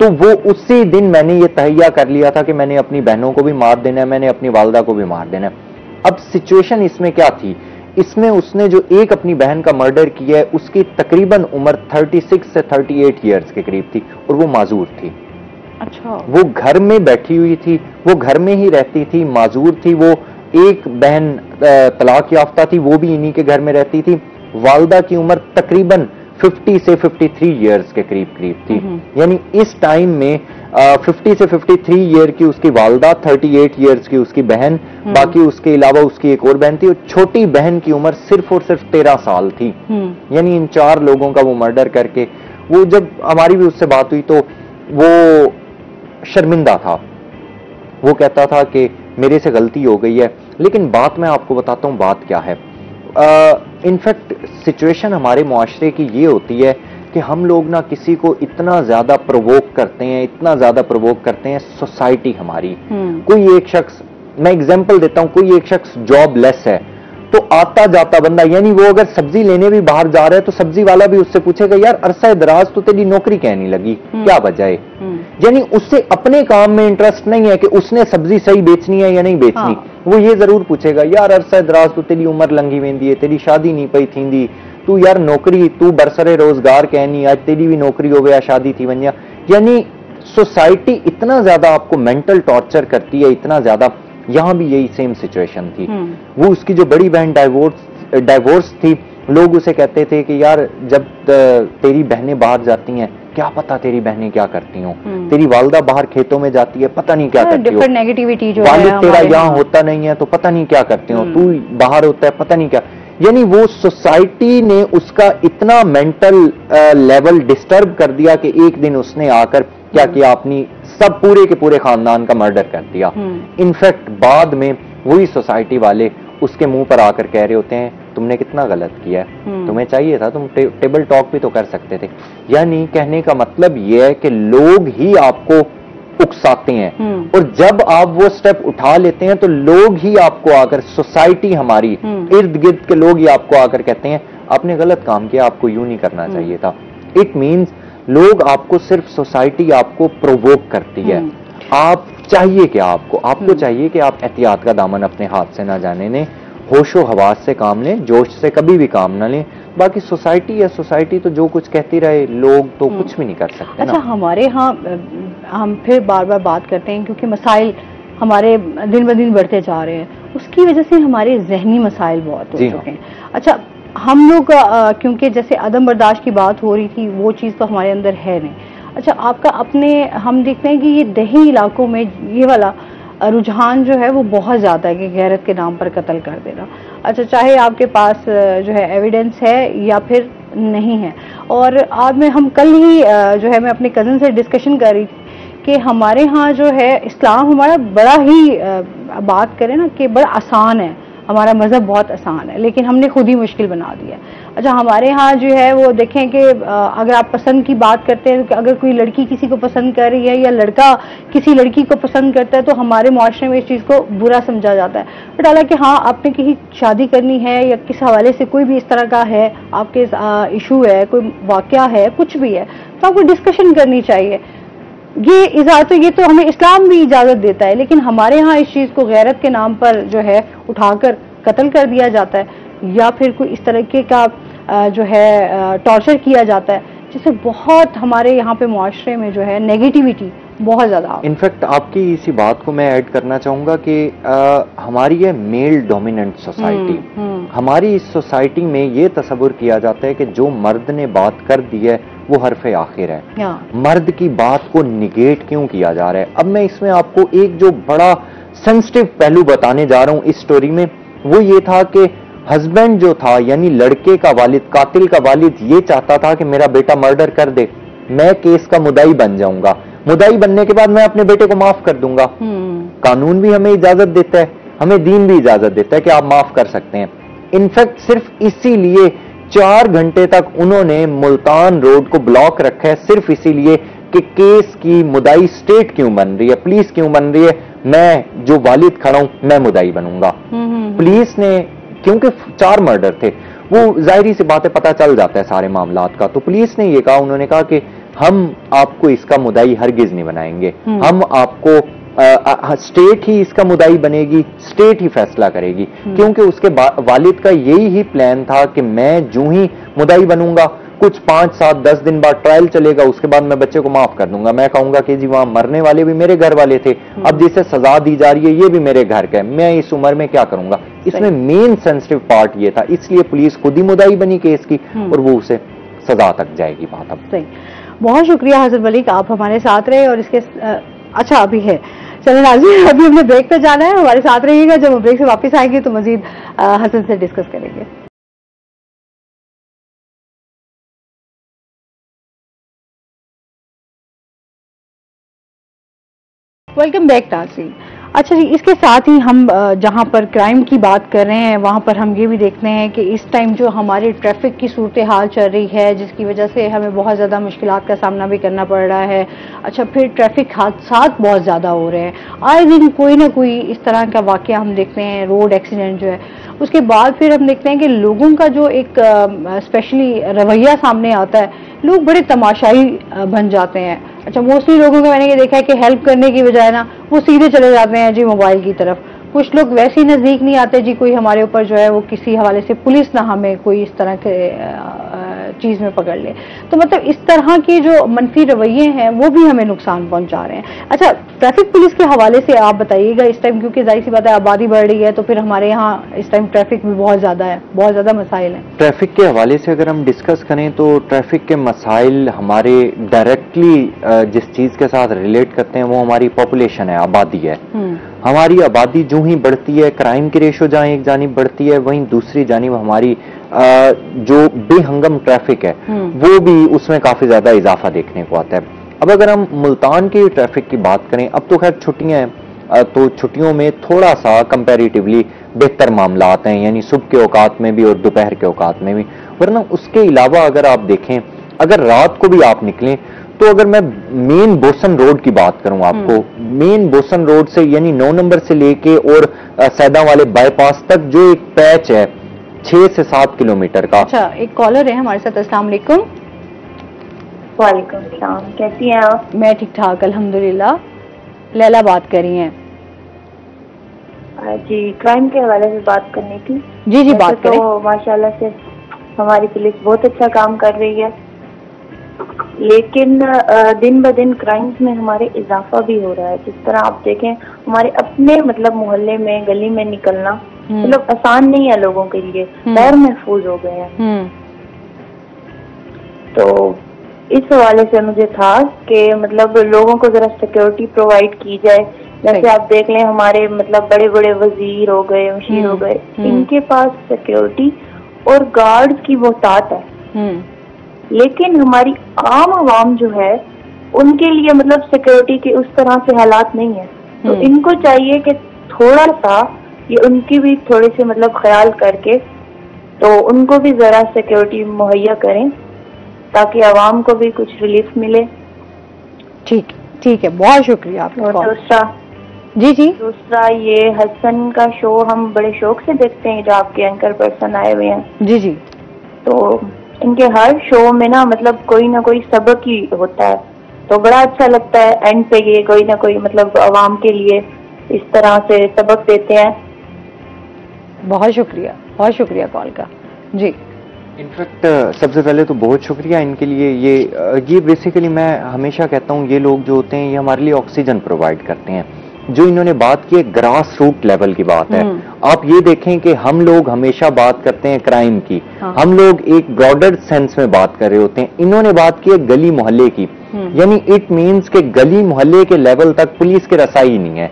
तो वो उसी दिन मैंने ये तहैया कर लिया था कि मैंने अपनी बहनों को भी मार देना है, मैंने अपनी वालदा को भी मार देना है। अब सिचुएशन इसमें क्या थी, इसमें उसने जो एक अपनी बहन का मर्डर किया है उसकी तकरीबन उम्र 36 से 38 ईयर्स के करीब थी और वो माजूर थी। अच्छा। वो घर में बैठी हुई थी, वो घर में ही रहती थी, माजूर थी। वो एक बहन तलाक याफ्ता थी, वो भी इन्हीं के घर में रहती थी। वालदा की उम्र तकरीबन 50 से 53 ईयर्स के करीब थी। यानी इस टाइम में 50 से 53 ईयर की उसकी वालदा, 38 ईयर्स की उसकी बहन, बाकी उसके अलावा उसकी एक और बहन थी और छोटी बहन की उम्र सिर्फ और सिर्फ 13 साल थी। यानी इन 4 लोगों का वो मर्डर करके, वो जब हमारी भी उससे बात हुई तो वो शर्मिंदा था। वो कहता था कि मेरे से गलती हो गई है। लेकिन बात मैं आपको बताता हूँ बात क्या है। इनफैक्ट सिचुएशन हमारे मुआशरे की ये होती है कि हम लोग ना किसी को इतना ज्यादा प्रोवोक करते हैं, इतना ज्यादा प्रोवोक करते हैं। सोसाइटी हमारी, कोई एक शख्स, मैं एग्जांपल देता हूं, कोई एक शख्स जॉबलेस है तो आता जाता बंदा, यानी वो अगर सब्जी लेने भी बाहर जा रहा है तो सब्जी वाला भी उससे पूछेगा यार अरसा दराज तो तेरी नौकरी कहने लगी, क्या वजह है? यानी उससे अपने काम में इंटरेस्ट नहीं है कि उसने सब्जी सही बेचनी है या नहीं बेचनी। वो ये जरूर पूछेगा यार अरसा दराज तो तेरी उम्र लंघी वेंदी है, तेरी शादी नहीं पई थींदी, तू यार नौकरी, तू बरसरे रोजगार कहनी, आज तेरी भी नौकरी हो गया, शादी थी वंजा। यानी सोसाइटी इतना ज्यादा आपको मेंटल टॉर्चर करती है, इतना ज्यादा। यहां भी यही सेम सिचुएशन थी। वो उसकी जो बड़ी बहन डाइवोर्स थी, लोग उसे कहते थे कि यार जब तेरी बहनें बाहर जाती हैं क्या पता तेरी बहनें क्या करती हों, तेरी वालदा बाहर खेतों में जाती है पता नहीं क्या करती हो, नेगेटिविटी जो वालिद तेरा यहाँ होता नहीं है तो पता नहीं क्या करते हो, तू बाहर होता है पता नहीं क्या। यानी वो सोसाइटी ने उसका इतना मेंटल लेवल डिस्टर्ब कर दिया कि एक दिन उसने आकर क्या किया, अपनी सब पूरे के पूरे खानदान का मर्डर कर दिया। इनफैक्ट बाद में वही सोसाइटी वाले उसके मुंह पर आकर कह रहे होते हैं तुमने कितना गलत किया है, तुम्हें चाहिए था, तुम टेबल टॉक भी तो कर सकते थे। यानी कहने का मतलब यह है कि लोग ही आपको उकसाते हैं, और जब आप वो स्टेप उठा लेते हैं तो लोग ही आपको आकर, सोसाइटी हमारी, इर्द गिर्द के लोग ही आपको आकर कहते हैं आपने गलत काम किया, आपको यूं नहीं करना चाहिए था। इट मीन्स लोग आपको, सिर्फ सोसाइटी आपको प्रोवोक करती है। आप चाहिए क्या, आपको चाहिए कि आप एहतियात का दामन अपने हाथ से ना जाने दें, होशो हवास से काम लें, जोश से कभी भी काम ना लें। बाकी सोसाइटी है, सोसाइटी तो जो कुछ कहती रहे, लोग तो कुछ भी नहीं कर सकते। अच्छा, हमारे यहाँ हम फिर बार बार बात करते हैं क्योंकि मसाइल हमारे दिन ब दिन बढ़ते जा रहे हैं, उसकी वजह से हमारे जहनी मसाइल बहुत हो चुके हैं। अच्छा, हम लोग क्योंकि जैसे अदम बर्दाश्त की बात हो रही थी, वो चीज़ तो हमारे अंदर है नहीं। अच्छा, आपका अपने, हम देखते हैं कि ये दही इलाकों में ये वाला रुझान जो है वो बहुत ज़्यादा है कि गैरत के नाम पर कत्ल कर देना। अच्छा, चाहे आपके पास जो है एविडेंस है या फिर नहीं है। और आज हम कल ही जो है मैं अपने कज़न से डिस्कशन कर रही थी कि हमारे यहाँ जो है इस्लाम हमारा बड़ा ही बात करें ना कि बड़ा आसान है, हमारा मज़हब बहुत आसान है, लेकिन हमने खुद ही मुश्किल बना दिया है। अच्छा, हमारे यहाँ जो है वो देखें कि अगर आप पसंद की बात करते हैं कि अगर कोई लड़की किसी को पसंद कर रही है या लड़का किसी लड़की को पसंद करता है तो हमारे मुआशरे में इस चीज़ को बुरा समझा जाता है। बट हालांकि हाँ, आपने कहीं शादी करनी है या किस हवाले से कोई भी इस तरह का है, आपके इशू है, कोई वाक़या है, कुछ भी है, तो आपको डिस्कशन करनी चाहिए। ये इजाजत, ये तो हमें इस्लाम भी इजाजत देता है, लेकिन हमारे यहाँ इस चीज़ को गैरत के नाम पर जो है उठाकर कत्ल कर दिया जाता है या फिर कोई इस तरह का जो है टॉर्चर किया जाता है, जिससे बहुत हमारे यहाँ पे मुआशरे में जो है नेगेटिविटी बहुत ज़्यादा। इनफैक्ट आपकी इसी बात को मैं ऐड करना चाहूँगा कि हमारी ये मेल डोमिनेंट सोसाइटी, हमारी इस सोसाइटी में ये तस्वुर किया जाता है कि जो मर्द ने बात कर दी है वो हरफे आखिर है, मर्द की बात को निगेट क्यों किया जा रहा है। अब मैं इसमें आपको एक जो बड़ा सेंसिटिव पहलू बताने जा रहा हूँ इस स्टोरी में, वो ये था कि हस्बैंड जो था, यानी लड़के का वालिद, कातिल का वालिद, ये चाहता था कि मेरा बेटा मर्डर कर दे, मैं केस का मुद्दाई बन जाऊंगा, मुद्दाई बनने के बाद मैं अपने बेटे को माफ कर दूंगा। कानून भी हमें इजाजत देता है, हमें दीन भी इजाजत देता है कि आप माफ कर सकते हैं। इनफैक्ट सिर्फ इसीलिए 4 घंटे तक उन्होंने मुल्तान रोड को ब्लॉक रखा है, सिर्फ इसीलिए कि केस की मुद्दाई स्टेट क्यों बन रही है, पुलिस क्यों बन रही है, मैं जो वालिद खड़ा हूं मैं मुद्दाई बनूंगा। पुलिस ने, क्योंकि 4 मर्डर थे, वो जाहिर सी बात है पता चल जाता है सारे मामलात का, तो पुलिस ने ये कहा, उन्होंने कहा कि हम आपको इसका मुद्दाई हरगिज नहीं बनाएंगे, हम आपको स्टेट ही इसका मुद्दाई बनेगी, स्टेट ही फैसला करेगी, क्योंकि उसके वालिद का यही ही प्लान था कि मैं जो ही मुद्दाई बनूंगा, कुछ 5, 7, 10 दिन बाद ट्रायल चलेगा, उसके बाद मैं बच्चे को माफ कर दूंगा, मैं कहूंगा कि जी वहां मरने वाले भी मेरे घर वाले थे, अब जिसे सजा दी जा रही है ये भी मेरे घर का है, मैं इस उम्र में क्या करूंगा। इसमें मेन सेंसिटिव पार्ट ये था, इसलिए पुलिस खुद ही मुद्दाई बनी केस की और वो उसे सजा तक जाएगी बात। अब सही, बहुत शुक्रिया हज़रत मलिक, आप हमारे साथ रहे। और इसके अच्छा अभी है, चलो नाज़रीन, अभी हमने ब्रेक पे जाना है, हमारे साथ रहिएगा, जब हम ब्रेक से वापस आएंगे तो मजीद हसन से डिस्कस करेंगे। वेलकम बैक नाज़रीन। अच्छा जी, इसके साथ ही हम जहां पर क्राइम की बात कर रहे हैं वहां पर हम ये भी देखते हैं कि इस टाइम जो हमारी ट्रैफिक की सूरत हाल चल रही है, जिसकी वजह से हमें बहुत ज़्यादा मुश्किलात का सामना भी करना पड़ रहा है। अच्छा, फिर ट्रैफिक हादसात बहुत ज़्यादा हो रहे हैं, आए दिन कोई ना कोई इस तरह का वाकया हम देखते हैं, रोड एक्सीडेंट जो है। उसके बाद फिर हम देखते हैं कि लोगों का जो एक स्पेशली रवैया सामने आता है, लोग बड़े तमाशाई बन जाते हैं। अच्छा, मोस्टली लोगों को मैंने ये देखा है कि हेल्प करने की बजाय ना वो सीधे चले जाते हैं जी मोबाइल की तरफ। कुछ लोग वैसे ही नजदीक नहीं आते जी, कोई हमारे ऊपर जो है वो किसी हवाले से पुलिस ना हमें कोई इस तरह के चीज में पकड़ ले। तो मतलब इस तरह के जो मनफी रवैये हैं वो भी हमें नुकसान पहुंचा रहे हैं। अच्छा, ट्रैफिक पुलिस के हवाले से आप बताइएगा इस टाइम, क्योंकि जाहिर सी बात है आबादी बढ़ रही है, तो फिर हमारे यहाँ इस टाइम ट्रैफिक भी बहुत ज्यादा है, बहुत ज्यादा मसाइल हैं। ट्रैफिक के हवाले से अगर हम डिस्कस करें तो ट्रैफिक के मसाइल हमारे डायरेक्टली जिस चीज के साथ रिलेट करते हैं वो हमारी पॉपुलेशन है, आबादी है। हमारी आबादी जो ही बढ़ती है, क्राइम की रेशो जहाँ एक जानिब बढ़ती है, वहीं दूसरी जानिब हमारी जो बेहंगम ट्रैफिक है वो भी उसमें काफी ज्यादा इजाफा देखने को आता है। अब अगर हम मुल्तान की ट्रैफिक की बात करें, अब तो खैर छुट्टियां हैं, तो छुट्टियों में थोड़ा सा कंपैरेटिवली बेहतर मामला आते हैं, यानी सुबह के औकात में भी और दोपहर के औकात में भी। वरना उसके अलावा अगर आप देखें, अगर रात को भी आप निकलें, तो अगर मैं मेन बोसन रोड की बात करूं आपको, मेन बोसन रोड से यानी 9 नंबर से लेके और सैदा वाले बाईपास तक जो एक पैच है 6 से 7 किलोमीटर का। अच्छा, एक कॉलर है हमारे साथ। अस्सलाम वालेकुम। वालेकुम सलाम, कैसी हैं आप? मैं ठीक ठाक अल्हम्दुलिल्लाह। लैला बात कर रही हैं जी, क्राइम के हवाले से बात करनी थी। जी जी, बात करें। तो माशाल्लाह से हमारी पुलिस बहुत अच्छा काम कर रही है, लेकिन दिन ब दिन क्राइम्स में हमारे इजाफा भी हो रहा है। जिस तरह आप देखें, हमारे अपने मतलब मोहल्ले में, गली में निकलना मतलब आसान नहीं है लोगों के लिए, गैर महफूज हो गए हैं। तो इस हवाले से मुझे था कि मतलब लोगों को जरा सिक्योरिटी प्रोवाइड की जाए। जैसे आप देख लें, हमारे मतलब बड़े बड़े वजीर हो गए, मशीर हो गए, इनके पास सिक्योरिटी और गार्ड्स की बहुतात है, लेकिन हमारी आम आवाम जो है उनके लिए मतलब सिक्योरिटी के उस तरह से हालात नहीं है। तो इनको चाहिए कि थोड़ा सा ये उनकी भी थोड़े से मतलब ख्याल करके तो उनको भी जरा सिक्योरिटी मुहैया करें ताकि आवाम को भी कुछ रिलीफ मिले। ठीक ठीक है, बहुत शुक्रिया आपका। और दूसरा दूसरा ये हसन का शो हम बड़े शौक से देखते हैं, जो आपके एंकर पर्सन आए हुए हैं। जी जी। तो इनके हर शो में ना कोई सबक ही होता है, तो बड़ा अच्छा लगता है। एंड पे ये कोई ना कोई मतलब आवाम के लिए इस तरह से सबक देते हैं। बहुत शुक्रिया कॉल का। जी, इनफैक्ट सबसे पहले तो बहुत शुक्रिया इनके लिए। ये बेसिकली मैं हमेशा कहता हूँ, ये लोग जो होते हैं ये हमारे लिए ऑक्सीजन प्रोवाइड करते हैं। जो इन्होंने बात की है ग्रास रूट लेवल की बात है। आप ये देखें कि हम लोग हमेशा बात करते हैं क्राइम की, हम लोग एक ब्रॉडर सेंस में बात कर रहे होते हैं। इन्होंने बात की है गली मोहल्ले की, यानी इट मीन्स के गली मोहल्ले के लेवल तक पुलिस की रसाई नहीं है।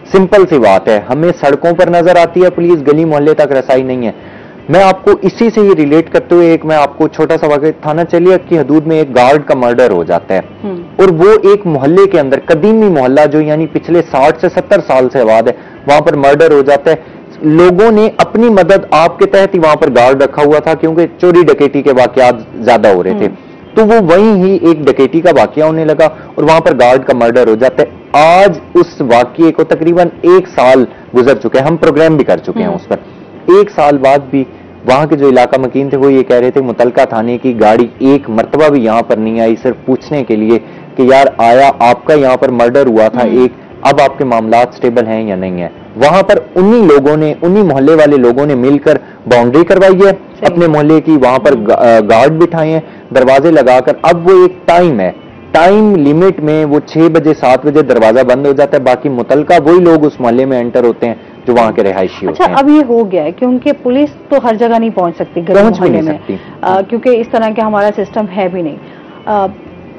सिंपल सी बात है, हमें सड़कों पर नजर आती है पुलिस, गली मोहल्ले तक रसाई नहीं है। मैं आपको इसी से ही रिलेट करते हुए मैं आपको छोटा सा वाक़या, थाना चलिया की हदूद में एक गार्ड का मर्डर हो जाता है और वो एक मोहल्ले के अंदर, कदीमी मोहल्ला जो यानी पिछले 60 से 70 साल से आबाद है, वहां पर मर्डर हो जाता है। लोगों ने अपनी मदद आपके तहत ही वहां पर गार्ड रखा हुआ था, क्योंकि चोरी डकैती के वाकयात ज्यादा हो रहे थे, तो वो वहीं ही एक डकैती का वाकया होने लगा और वहां पर गार्ड का मर्डर हो जाता है। आज उस वाकये को तकरीबन 1 साल गुजर चुके हैं, हम प्रोग्राम भी कर चुके हैं उस पर। 1 साल बाद भी वहां के जो इलाका मकीन थे वो ये कह रहे थे मुतलका थाने की गाड़ी एक मर्तबा भी यहाँ पर नहीं आई, सिर्फ पूछने के लिए कि यार आया आपका यहाँ पर मर्डर हुआ था एक, अब आपके मामलात स्टेबल हैं या नहीं है। वहां पर उन्हीं लोगों ने, उन्हीं मोहल्ले वाले लोगों ने मिलकर बाउंड्री करवाई है अपने मोहल्ले की, वहां पर गार्ड बिठाए हैं, दरवाजे लगाकर। अब वो एक टाइम है, टाइम लिमिट में वो 6 बजे 7 बजे दरवाजा बंद हो जाता है, बाकी मुतलका वही लोग उस मोहल्ले में एंटर होते हैं जो वहां के रिहायशी होते हैं। अच्छा, अब ये हो गया है क्योंकि पुलिस तो हर जगह नहीं पहुंच सकती, पहुंच भी नहीं सकती, क्योंकि इस तरह का हमारा सिस्टम है भी नहीं।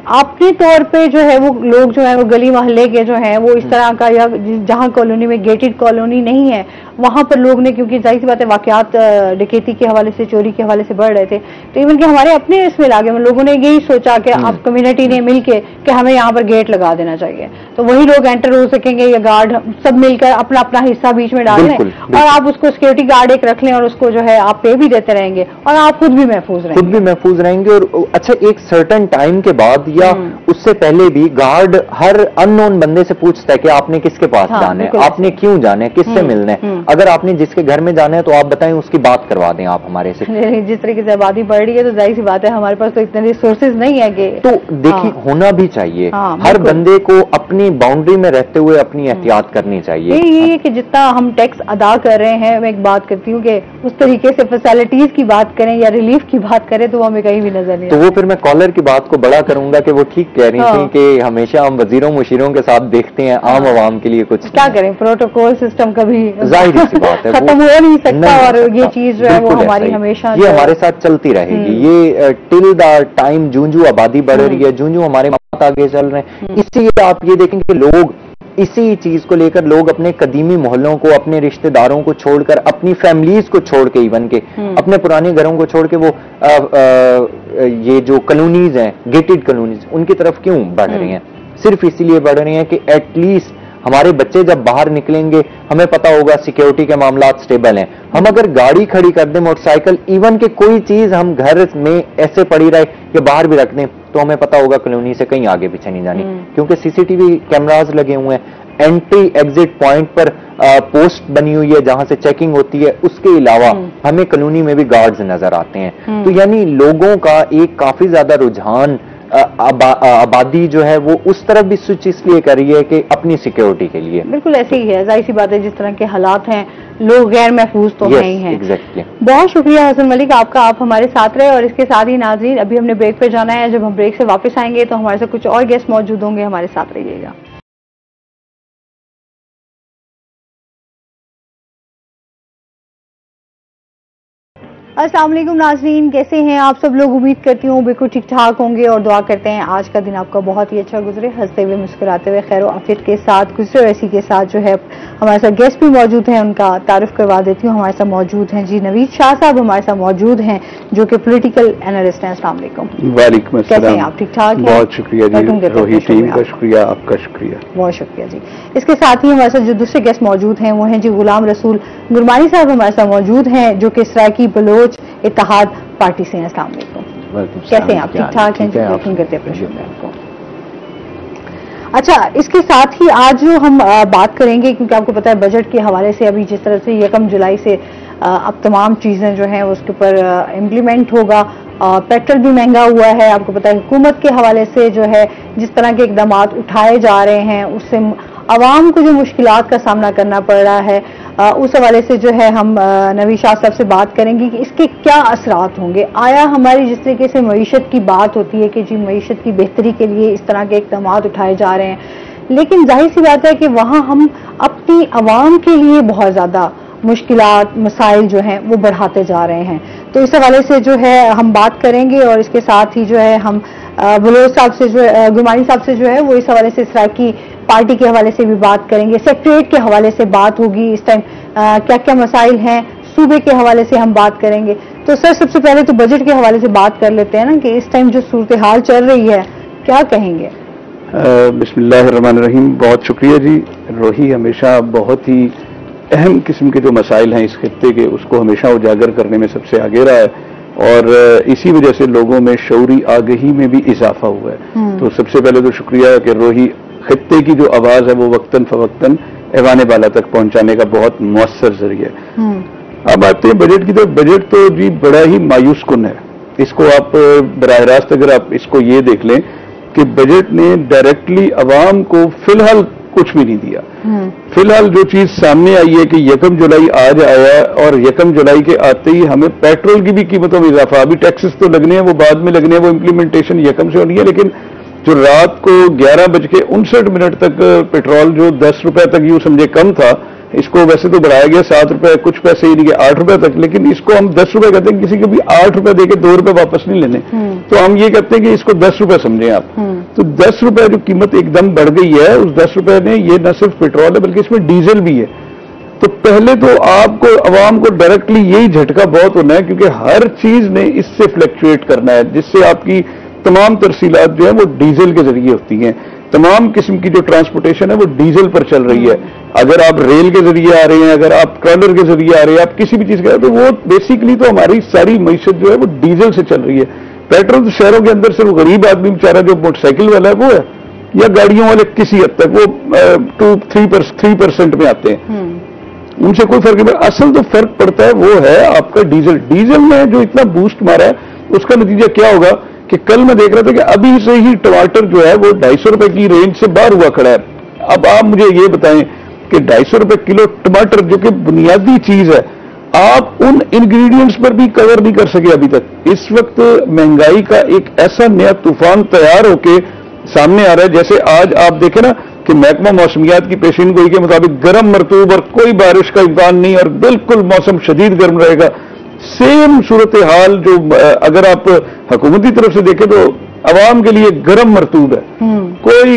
अपने तौर पे जो है वो लोग जो है वो गली मोहल्ले के जो है वो इस तरह का, या जहां कॉलोनी में गेटेड कॉलोनी नहीं है वहां पर लोग ने, क्योंकि जाहिर सी बात है वाकयात डकैती के हवाले से, चोरी के हवाले से बढ़ रहे थे, तो इवन कि हमारे अपने इसमें लागे में लोगों ने यही सोचा कि आप कम्युनिटी ने मिलके कि हमें यहाँ पर गेट लगा देना चाहिए, तो वही लोग एंटर हो सकेंगे, या गार्ड सब मिलकर अपना अपना हिस्सा बीच में डाल दें और आप उसको सिक्योरिटी गार्ड एक रख लें और उसको जो है आप पे भी देते रहेंगे और आप खुद भी महफूज रहेंगे। और अच्छा, एक सर्टेन टाइम के बाद या उससे पहले भी गार्ड हर अननोन बंदे से पूछता है कि आपने किसके पास जाना है, आपने क्यों जाना है, किससे मिलना है, अगर आपने जिसके घर में जाना है तो आप बताएं, उसकी बात करवा दें आप हमारे से। जिस तरीके से आबादी बढ़ रही है तो जाहिर सी बात है हमारे पास तो इतने रिसोर्सेज नहीं है कि, तो देखिए होना भी चाहिए, हर बंदे को अपनी बाउंड्री में रहते हुए अपनी एहतियात करनी चाहिए। ये है कि जितना हम टैक्स अदा कर रहे हैं, मैं एक बात करती हूँ कि उस तरीके से फैसिलिटीज की बात करें या रिलीफ की बात करें तो हमें कहीं भी नजर नहीं। तो वो फिर मैं कॉलर की बात को बड़ा करूंगा कि वो ठीक कह रही थी कि हमेशा हम वजीरों मुशीरों के साथ देखते हैं, आम आवाम के लिए कुछ क्या करें, प्रोटोकॉल सिस्टम कभी जाहिर सी बात है खत्म हो नहीं सकता और ये चीज जो है वो हमारी हमेशा ये हमारे साथ चलती रहेगी। ये टिल द टाइम जूं आबादी बढ़ रही है, जूं हमारे माता आगे चल रहे हैं, इसीलिए आप ये देखेंगे लोग इसी चीज को लेकर लोग अपने कदीमी मोहल्लों को, अपने रिश्तेदारों को छोड़कर, अपनी फैमिलीज को छोड़ के, इवन के अपने पुराने घरों को छोड़ के वो ये जो कॉलोनीज हैं, गेटेड कॉलोनीज, उनकी तरफ क्यों बढ़ रही हैं? सिर्फ इसीलिए बढ़ रही हैं कि एटलीस्ट हमारे बच्चे जब बाहर निकलेंगे हमें पता होगा सिक्योरिटी के मामला स्टेबल हैं। हम अगर गाड़ी खड़ी कर दें, मोटरसाइकिल, इवन के कोई चीज हम घर में ऐसे पड़ी रहे या बाहर भी रख दें, तो हमें पता होगा कॉलोनी से कहीं आगे पीछे नहीं जानी, क्योंकि सीसीटीवी कैमरास लगे हुए हैं, एंट्री एग्जिट पॉइंट पर पोस्ट बनी हुई है जहां से चेकिंग होती है, उसके अलावा हमें कॉलोनी में भी गार्ड्स नजर आते हैं। तो यानी लोगों का एक काफी ज्यादा रुझान, आबादी जो है वो उस तरफ भी स्विच इसलिए कर रही है कि अपनी सिक्योरिटी के लिए। बिल्कुल ऐसे ही है, जाहिर सी बात है जिस तरह के हालात हैं लोग गैर महफूज तो हैं ही हैं। एग्जैक्टली। बहुत शुक्रिया हसन मलिक आपका, आप हमारे साथ रहे। और इसके साथ ही नाज़रीन, अभी हमने ब्रेक पे जाना है, जब हम ब्रेक से वापस आएंगे तो हमारे साथ कुछ और गेस्ट मौजूद होंगे, हमारे साथ रहिएगा। अस्सलाम वालेकुम नाज़रीन, कैसे हैं आप सब लोग? उम्मीद करती हूँ बिल्कुल ठीक ठाक होंगे और दुआ करते हैं आज का दिन आपका बहुत ही अच्छा गुजरे, हंसते हुए मुस्कुराते हुए खैर आफियत के साथ गुजरे। और इसी के साथ जो है हमारे साथ गेस्ट भी मौजूद हैं, उनका तारुफ करवा देती हूँ। हमारे साथ मौजूद हैं जी नवीद शाह साहब, हमारे साथ मौजूद हैं जो कि पॉलिटिकल एनालिस्ट हैं। अस्सलाम वालेकुम। वालेकुम अस्सलाम। कैसे हैं आप? ठीक ठाक हैं? बहुत शुक्रिया जी, रोही टीम का शुक्रिया, आपका शुक्रिया। बहुत शुक्रिया जी। इसके साथ ही हमारे साथ जो दूसरे गेस्ट मौजूद हैं वो हैं जी गुलाम रसूल गुरमानी साहब, हमारे साथ मौजूद हैं जो कि सराकी बलोच इत्तेहाद पार्टी से हैं। अस्सलाम वालेकुम। कैसे हैं आप? ठीक ठाक हैं? वेलकम करते हैं अपने शो में आपको। अच्छा, इसके साथ ही आज जो हम बात करेंगे, क्योंकि आपको पता है बजट के हवाले से अभी जिस तरह से 1 जुलाई से अब तमाम चीज़ें जो हैं उसके ऊपर इम्प्लीमेंट होगा, पेट्रोल भी महंगा हुआ है, आपको पता है हुकूमत के हवाले से जो है जिस तरह के इकदाम उठाए जा रहे हैं उससे आवाम को जो मुश्किलात का सामना करना पड़ रहा है, उस हवाले से जो है हम नवीद शाह साहब से बात करेंगे कि इसके क्या असरात होंगे। आया हमारी जिस तरीके से मईशत की बात होती है कि जी मईशत की बेहतरी के लिए इस तरह के इकदाम उठाए जा रहे हैं, लेकिन जाहिर सी बात है कि वहाँ हम अपनी आवाम के लिए बहुत ज़्यादा मुश्किलात मसाइल जो हैं वो बढ़ाते जा रहे हैं। तो इस हवाले से जो है हम बात करेंगे और इसके साथ ही जो है हम बलोच साहब से जो है, गुरमानी साहब से जो है वो इस हवाले से सराकी पार्टी के हवाले से भी बात करेंगे, सेक्रेटरीट के हवाले से बात होगी, इस टाइम क्या क्या मसाइल हैं, सूबे के हवाले से हम बात करेंगे। तो सर सबसे पहले तो बजट के हवाले से बात कर लेते हैं ना कि इस टाइम जो सूरत हाल चल रही है क्या कहेंगे? बिस्मिल्लाहिर्रहमानिर्रहीम। बहुत शुक्रिया जी। रोही हमेशा बहुत ही अहम किस्म के जो मसाइल हैं इस खित्ते के उसको हमेशा उजागर करने में सबसे आगे रहा है और इसी वजह से लोगों में शऊरी आगही में भी इजाफा हुआ है। तो सबसे पहले तो शुक्रिया कि रोही खित्ते की जो आवाज है वो वक्तन फवक्तन ऐवान बाला तक पहुंचाने का बहुत मौसर जरिया है। अब आते हैं बजट की। तो बजट तो जी बड़ा ही मायूस कुन है। इसको आप बराह रास्त अगर आप इसको ये देख लें कि बजट ने डायरेक्टली अवाम को फिलहाल कुछ भी नहीं दिया। फिलहाल जो चीज सामने आई है कि 1 जुलाई आज आया और 1 जुलाई के आते ही हमें पेट्रोल की भी कीमतों में इजाफा, अभी टैक्सेस तो लगने हैं वो बाद में लगने हैं, वो इम्प्लीमेंटेशन 1 से होनी है, लेकिन जो रात को 11:59 तक पेट्रोल जो 10 रुपए तक यूं समझे कम था, इसको वैसे तो बढ़ाया गया 7 रुपए, कुछ पैसे ही नहीं गए 8 रुपए तक, लेकिन इसको हम 10 रुपए कहते हैं। किसी को भी 8 रुपए देके 2 रुपए वापस नहीं लेने, तो हम ये कहते हैं कि इसको 10 रुपए समझें आप। तो 10 रुपए जो कीमत एकदम बढ़ गई है, उस 10 रुपए ने ये न सिर्फ पेट्रोल है बल्कि इसमें डीजल भी है। तो पहले तो आपको अवाम को डायरेक्टली यही झटका बहुत होना है, क्योंकि हर चीज ने इससे फ्लक्चुएट करना है, जिससे आपकी तमाम तरसीलात जो है वो डीजल के जरिए होती हैं। तमाम किस्म की जो ट्रांसपोर्टेशन है वो डीजल पर चल रही है। अगर आप रेल के जरिए आ रहे हैं, अगर आप ट्रॉलर के जरिए आ रहे हैं, आप किसी भी चीज का, तो वो बेसिकली तो हमारी सारी मईशत जो है वो डीजल से चल रही है। पेट्रोल तो शहरों के अंदर सिर्फ गरीब आदमी बेचारा जो मोटरसाइकिल वाला है वो है, या गाड़ियों वाले किसी हद तक वो 2-3% में आते हैं, उनसे कोई फर्क नहीं। असल तो फर्क पड़ता है वो है आपका डीजल। डीजल में जो इतना बूस्ट मारा है उसका नतीजा क्या होगा कि कल मैं देख रहा था कि अभी से ही टमाटर जो है वो 250 रुपए की रेंज से बाहर हुआ खड़ा है। अब आप मुझे ये बताएं कि 250 रुपए किलो टमाटर जो कि बुनियादी चीज है, आप उन इंग्रेडिएंट्स पर भी कवर नहीं कर सके अभी तक। इस वक्त महंगाई का एक ऐसा नया तूफान तैयार होके सामने आ रहा है। जैसे आज आप देखें ना कि महकमा मौसमियात की पेशीन गोई के मुताबिक गर्म मरतूब और कोई बारिश का इम्कान नहीं और बिल्कुल मौसम शदीद गर्म रहेगा। सेम सूरत हाल जो अगर आप हुकूमती तरफ से देखें तो अवाम के लिए गर्म मरतूब है, कोई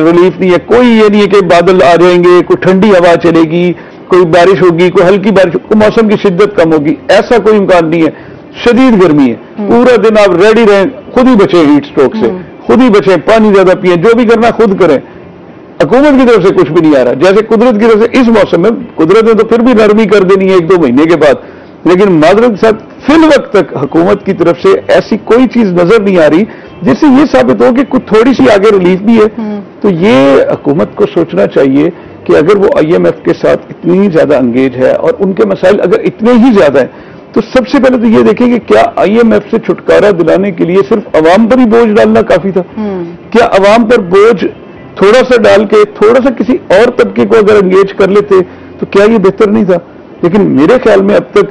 रिलीफ नहीं है। कोई ये नहीं है कि बादल आ जाएंगे, कोई ठंडी हवा चलेगी, कोई बारिश होगी, कोई हल्की बारिश, कोई मौसम की शिद्दत कम होगी, ऐसा कोई इम्कान नहीं है। शदीद गर्मी है, पूरा दिन आप रेडी रहें, खुद ही बचें हीट स्ट्रोक से, खुद ही बचें, पानी ज्यादा पिए, जो भी करना खुद करें। हुकूमत की तरफ से कुछ भी नहीं आ रहा। जैसे कुदरत की तरफ से इस मौसम में, कुदरत ने तो फिर भी नरमी कर देनी है 1-2 महीने के बाद, लेकिन मादरत के साथ फिल वक्त तक हुकूमत की तरफ से ऐसी कोई चीज नजर नहीं आ रही जिससे ये साबित हो कि कुछ थोड़ी सी आगे रिलीफ भी है। तो ये हुकूमत को सोचना चाहिए कि अगर वो IMF के साथ इतनी ज्यादा एंगेज है और उनके मसाइल अगर इतने ही ज्यादा है, तो सबसे पहले तो ये देखें कि क्या IMF से छुटकारा दिलाने के लिए सिर्फ अवाम पर ही बोझ डालना काफी था? क्या अवाम पर बोझ थोड़ा सा डाल के थोड़ा सा किसी और तबके को अगर एंगेज कर लेते तो क्या ये बेहतर नहीं था? लेकिन मेरे ख्याल में अब तक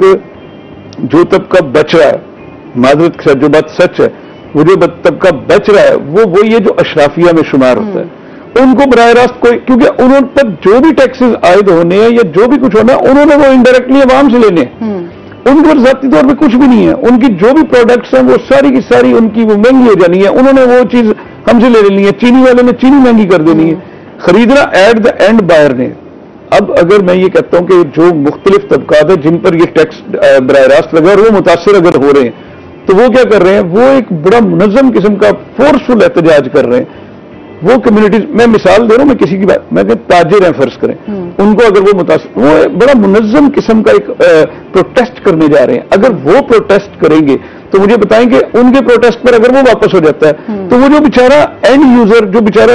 जो तबका बच रहा है, माजरत के साथ जो बात सच है, वो जो तबका बच रहा है वो ये जो अशराफिया में शुमार होता है, उनको बराह रास्त कोई, क्योंकि उन्होंने पर जो भी टैक्सेस आयद होने हैं या जो भी कुछ होना है उन्होंने वो इनडायरेक्टली अवाम से लेने हैं। उनके पर जाती तौर पर कुछ भी नहीं है। उनकी जो भी प्रोडक्ट्स हैं वो सारी की सारी उनकी वो महंगी हो जानी है, उन्होंने वो चीज हमसे ले लेनी है। चीनी वाले ने चीनी महंगी कर देनी है, खरीदना एट द एंड बायर ने। अब अगर मैं ये कहता हूं कि जो मुख्तलिफ तबकात है जिन पर ये टैक्स बराह रास्त लगा और वो मुतासर अगर हो रहे हैं, तो वो क्या कर रहे हैं, वो एक बड़ा मुनज़्ज़म किस्म का फोर्सफुल एहतजाज कर रहे हैं। वो कम्युनिटीज, मैं मिसाल दे रहा हूं, मैं किसी की बात, मैं ताजिर हैं फर्ज करें, उनको अगर वो वो बड़ा मुनज़्ज़म किस्म का एक प्रोटेस्ट करने जा रहे हैं। अगर वो प्रोटेस्ट करेंगे तो मुझे बताएं कि उनके प्रोटेस्ट पर अगर वो वापस हो जाता है तो वो जो बेचारा एंड यूजर, जो बेचारा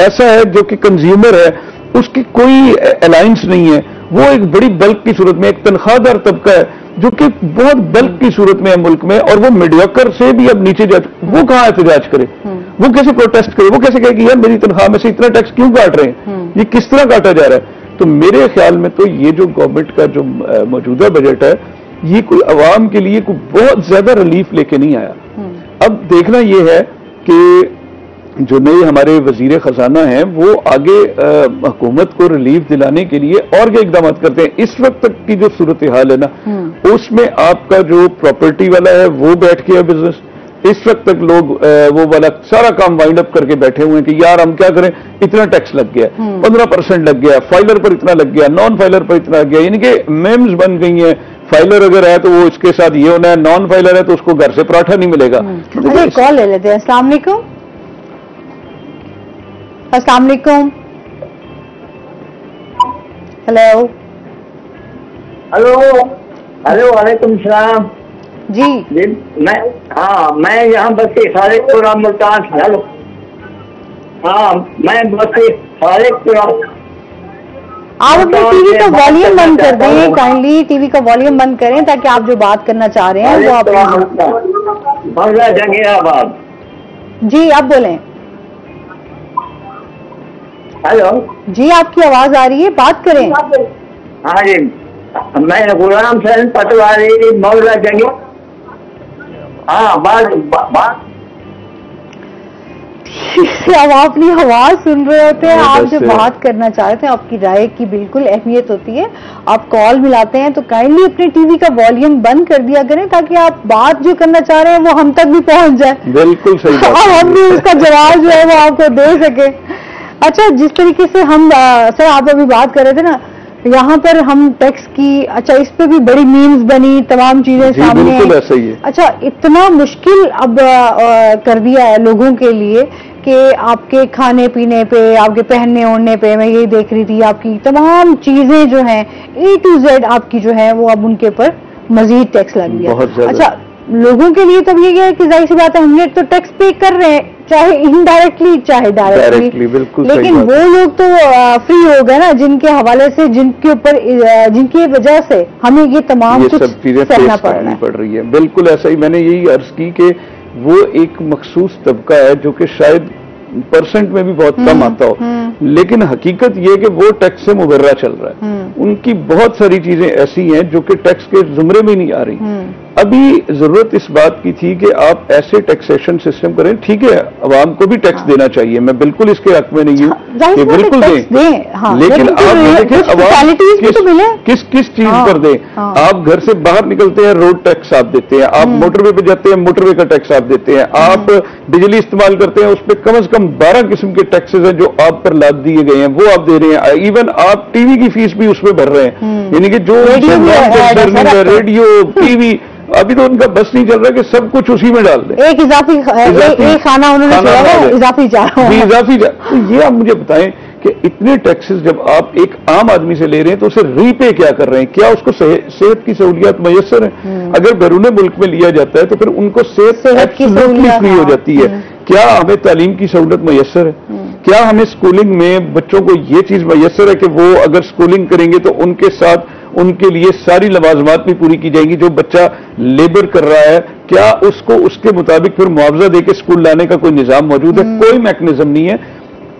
ऐसा है जो कि कंज्यूमर है, उसकी कोई अलायंस नहीं है, वो एक बड़ी बल्क की सूरत में एक तनख्वाहदार तबका है जो कि बहुत बल्क की सूरत में है मुल्क में, और वो मीडियोकर से भी अब नीचे जाते, वो कहां एहतजाज करे, वो कैसे प्रोटेस्ट करे, वो कैसे कहे कि यार मेरी तनख्वाह में से इतना टैक्स क्यों काट रहे हैं, ये किस तरह काटा जा रहा है। तो मेरे ख्याल में तो ये जो गवर्नमेंट का जो मौजूदा बजट है, ये कोई अवाम के लिए कोई बहुत ज्यादा रिलीफ लेके नहीं आया। अब देखना यह है कि जो नए हमारे वजीर खजाना हैं वो आगे हुकूमत को रिलीफ दिलाने के लिए और क्या इकदाम करते हैं। इस वक्त तक की जो सूरत हाल है ना, उसमें आपका जो प्रॉपर्टी वाला है वो बैठ गया बिजनेस। इस वक्त तक लोग वो वाला सारा काम वाइंड अप करके बैठे हुए हैं कि यार हम क्या करें, इतना टैक्स लग गया, 15% लग गया, फाइलर पर इतना लग गया, नॉन फाइलर पर इतना लग गया, यानी कि मेम्स बन गई हैं। फाइलर अगर है तो वो इसके साथ ये होना है, नॉन फाइलर है तो उसको घर से पराठा नहीं मिलेगा। कॉल ले लेते हैं। अस्सलाम वालेकुम। अस्सलाम वालेकुम। हेलो हेलो हेलो वालेकुम सलाम जी। मैं यहाँ बस खालिकपुरा मुल्तान। हेलो, हाँ मैं बस खालिकपुरा। आप अपने टीवी का वॉल्यूम बंद कर दें, काइंडली टीवी का वॉल्यूम बंद करें ताकि आप जो बात करना चाह रहे हैं वो आप जहांगीराबाद। जी आप बोलें। हेलो जी, आपकी आवाज आ रही है, बात करें। हाँ जी, मैं गुलाम हुसैन पटवारी मौला जंगी। हाँ बात से अब आप अपनी आवाज सुन रहे होते हैं, आप जब बात करना चाहते हैं आपकी राय की बिल्कुल अहमियत होती है। आप कॉल मिलाते हैं तो काइंडली अपने टीवी का वॉल्यूम बंद कर दिया करें ताकि आप बात जो करना चाह रहे हैं वो हम तक भी पहुंच जाए। बिल्कुल सही बात और हम भी उसका जवाब जो है वो आपको दे सके। अच्छा, जिस तरीके से हम सर आप अभी बात कर रहे थे ना, यहाँ पर हम टैक्स की, अच्छा इस पे भी बड़ी मीम्स बनी, तमाम चीजें सामने। बिल्कुल ऐसा ही है। अच्छा, इतना मुश्किल अब कर दिया है लोगों के लिए कि आपके खाने पीने पे, आपके पहनने ओढ़ने पे, मैं यही देख रही थी, आपकी तमाम चीजें जो हैं A to Z आपकी जो है वो अब उनके ऊपर मजीद टैक्स लग गया। अच्छा, लोगों के लिए तब ये है कि जाहिर सी बात है हमने तो टैक्स पे कर रहे हैं, चाहे इनडायरेक्टली चाहे डायरेक्टली, लेकिन वो लोग तो फ्री हो गए ना, जिनके हवाले से, जिनके ऊपर, जिनकी वजह से हमें ये तमाम कुछ सहना पड़ रही है। बिल्कुल ऐसा ही, मैंने यही अर्ज की कि वो एक मखसूस तबका है जो कि शायद परसेंट में भी बहुत कम आता हो, लेकिन हकीकत ये कि वो टैक्स से मुबर्रा चल रहा है। उनकी बहुत सारी चीजें ऐसी हैं जो कि टैक्स के जुमरे में नहीं आ रही। अभी जरूरत इस बात की थी कि आप ऐसे टैक्सेशन सिस्टम करें, ठीक है अवाम को भी टैक्स देना चाहिए, मैं बिल्कुल इसके हक में नहीं हूँ कि बिल्कुल दें, लेकिन आप देखें अवाम किस किस चीज पर दें। आप घर से बाहर निकलते हैं, रोड टैक्स आप देते हैं, आप मोटरवे पे जाते हैं, मोटरवे का टैक्स आप देते हैं, आप बिजली इस्तेमाल करते हैं, उस पर कम से कम 12 किस्म के टैक्सेस हैं जो आप पर लाद दिए गए हैं, वो आप दे रहे हैं। इवन आप टीवी की फीस भी उसमें भर रहे हैं, यानी कि जो रेडियो टीवी, अभी तो उनका बस नहीं चल रहा कि सब कुछ उसी में डाल दें। एक इजाफी खाना उन्होंने इजाफी तो ये आप मुझे बताएं कि इतने टैक्सेस जब आप एक आम आदमी से ले रहे हैं तो उसे रीपे क्या कर रहे हैं? क्या उसको सेहत की सहूलियात मयसर है? अगर बैरून मुल्क में लिया जाता है तो फिर उनको सेहत की सहूलियत फ्री हो जाती है। क्या हमें तालीम की सहूलत मयसर है? क्या हमें स्कूलिंग में बच्चों को ये चीज मयसर है कि वो अगर स्कूलिंग करेंगे तो उनके साथ उनके लिए सारी लवाजमात भी पूरी की जाएंगी? जो बच्चा लेबर कर रहा है क्या उसको उसके मुताबिक फिर मुआवजा देकर स्कूल लाने का कोई निजाम मौजूद है? कोई मैकेनिज्म नहीं है।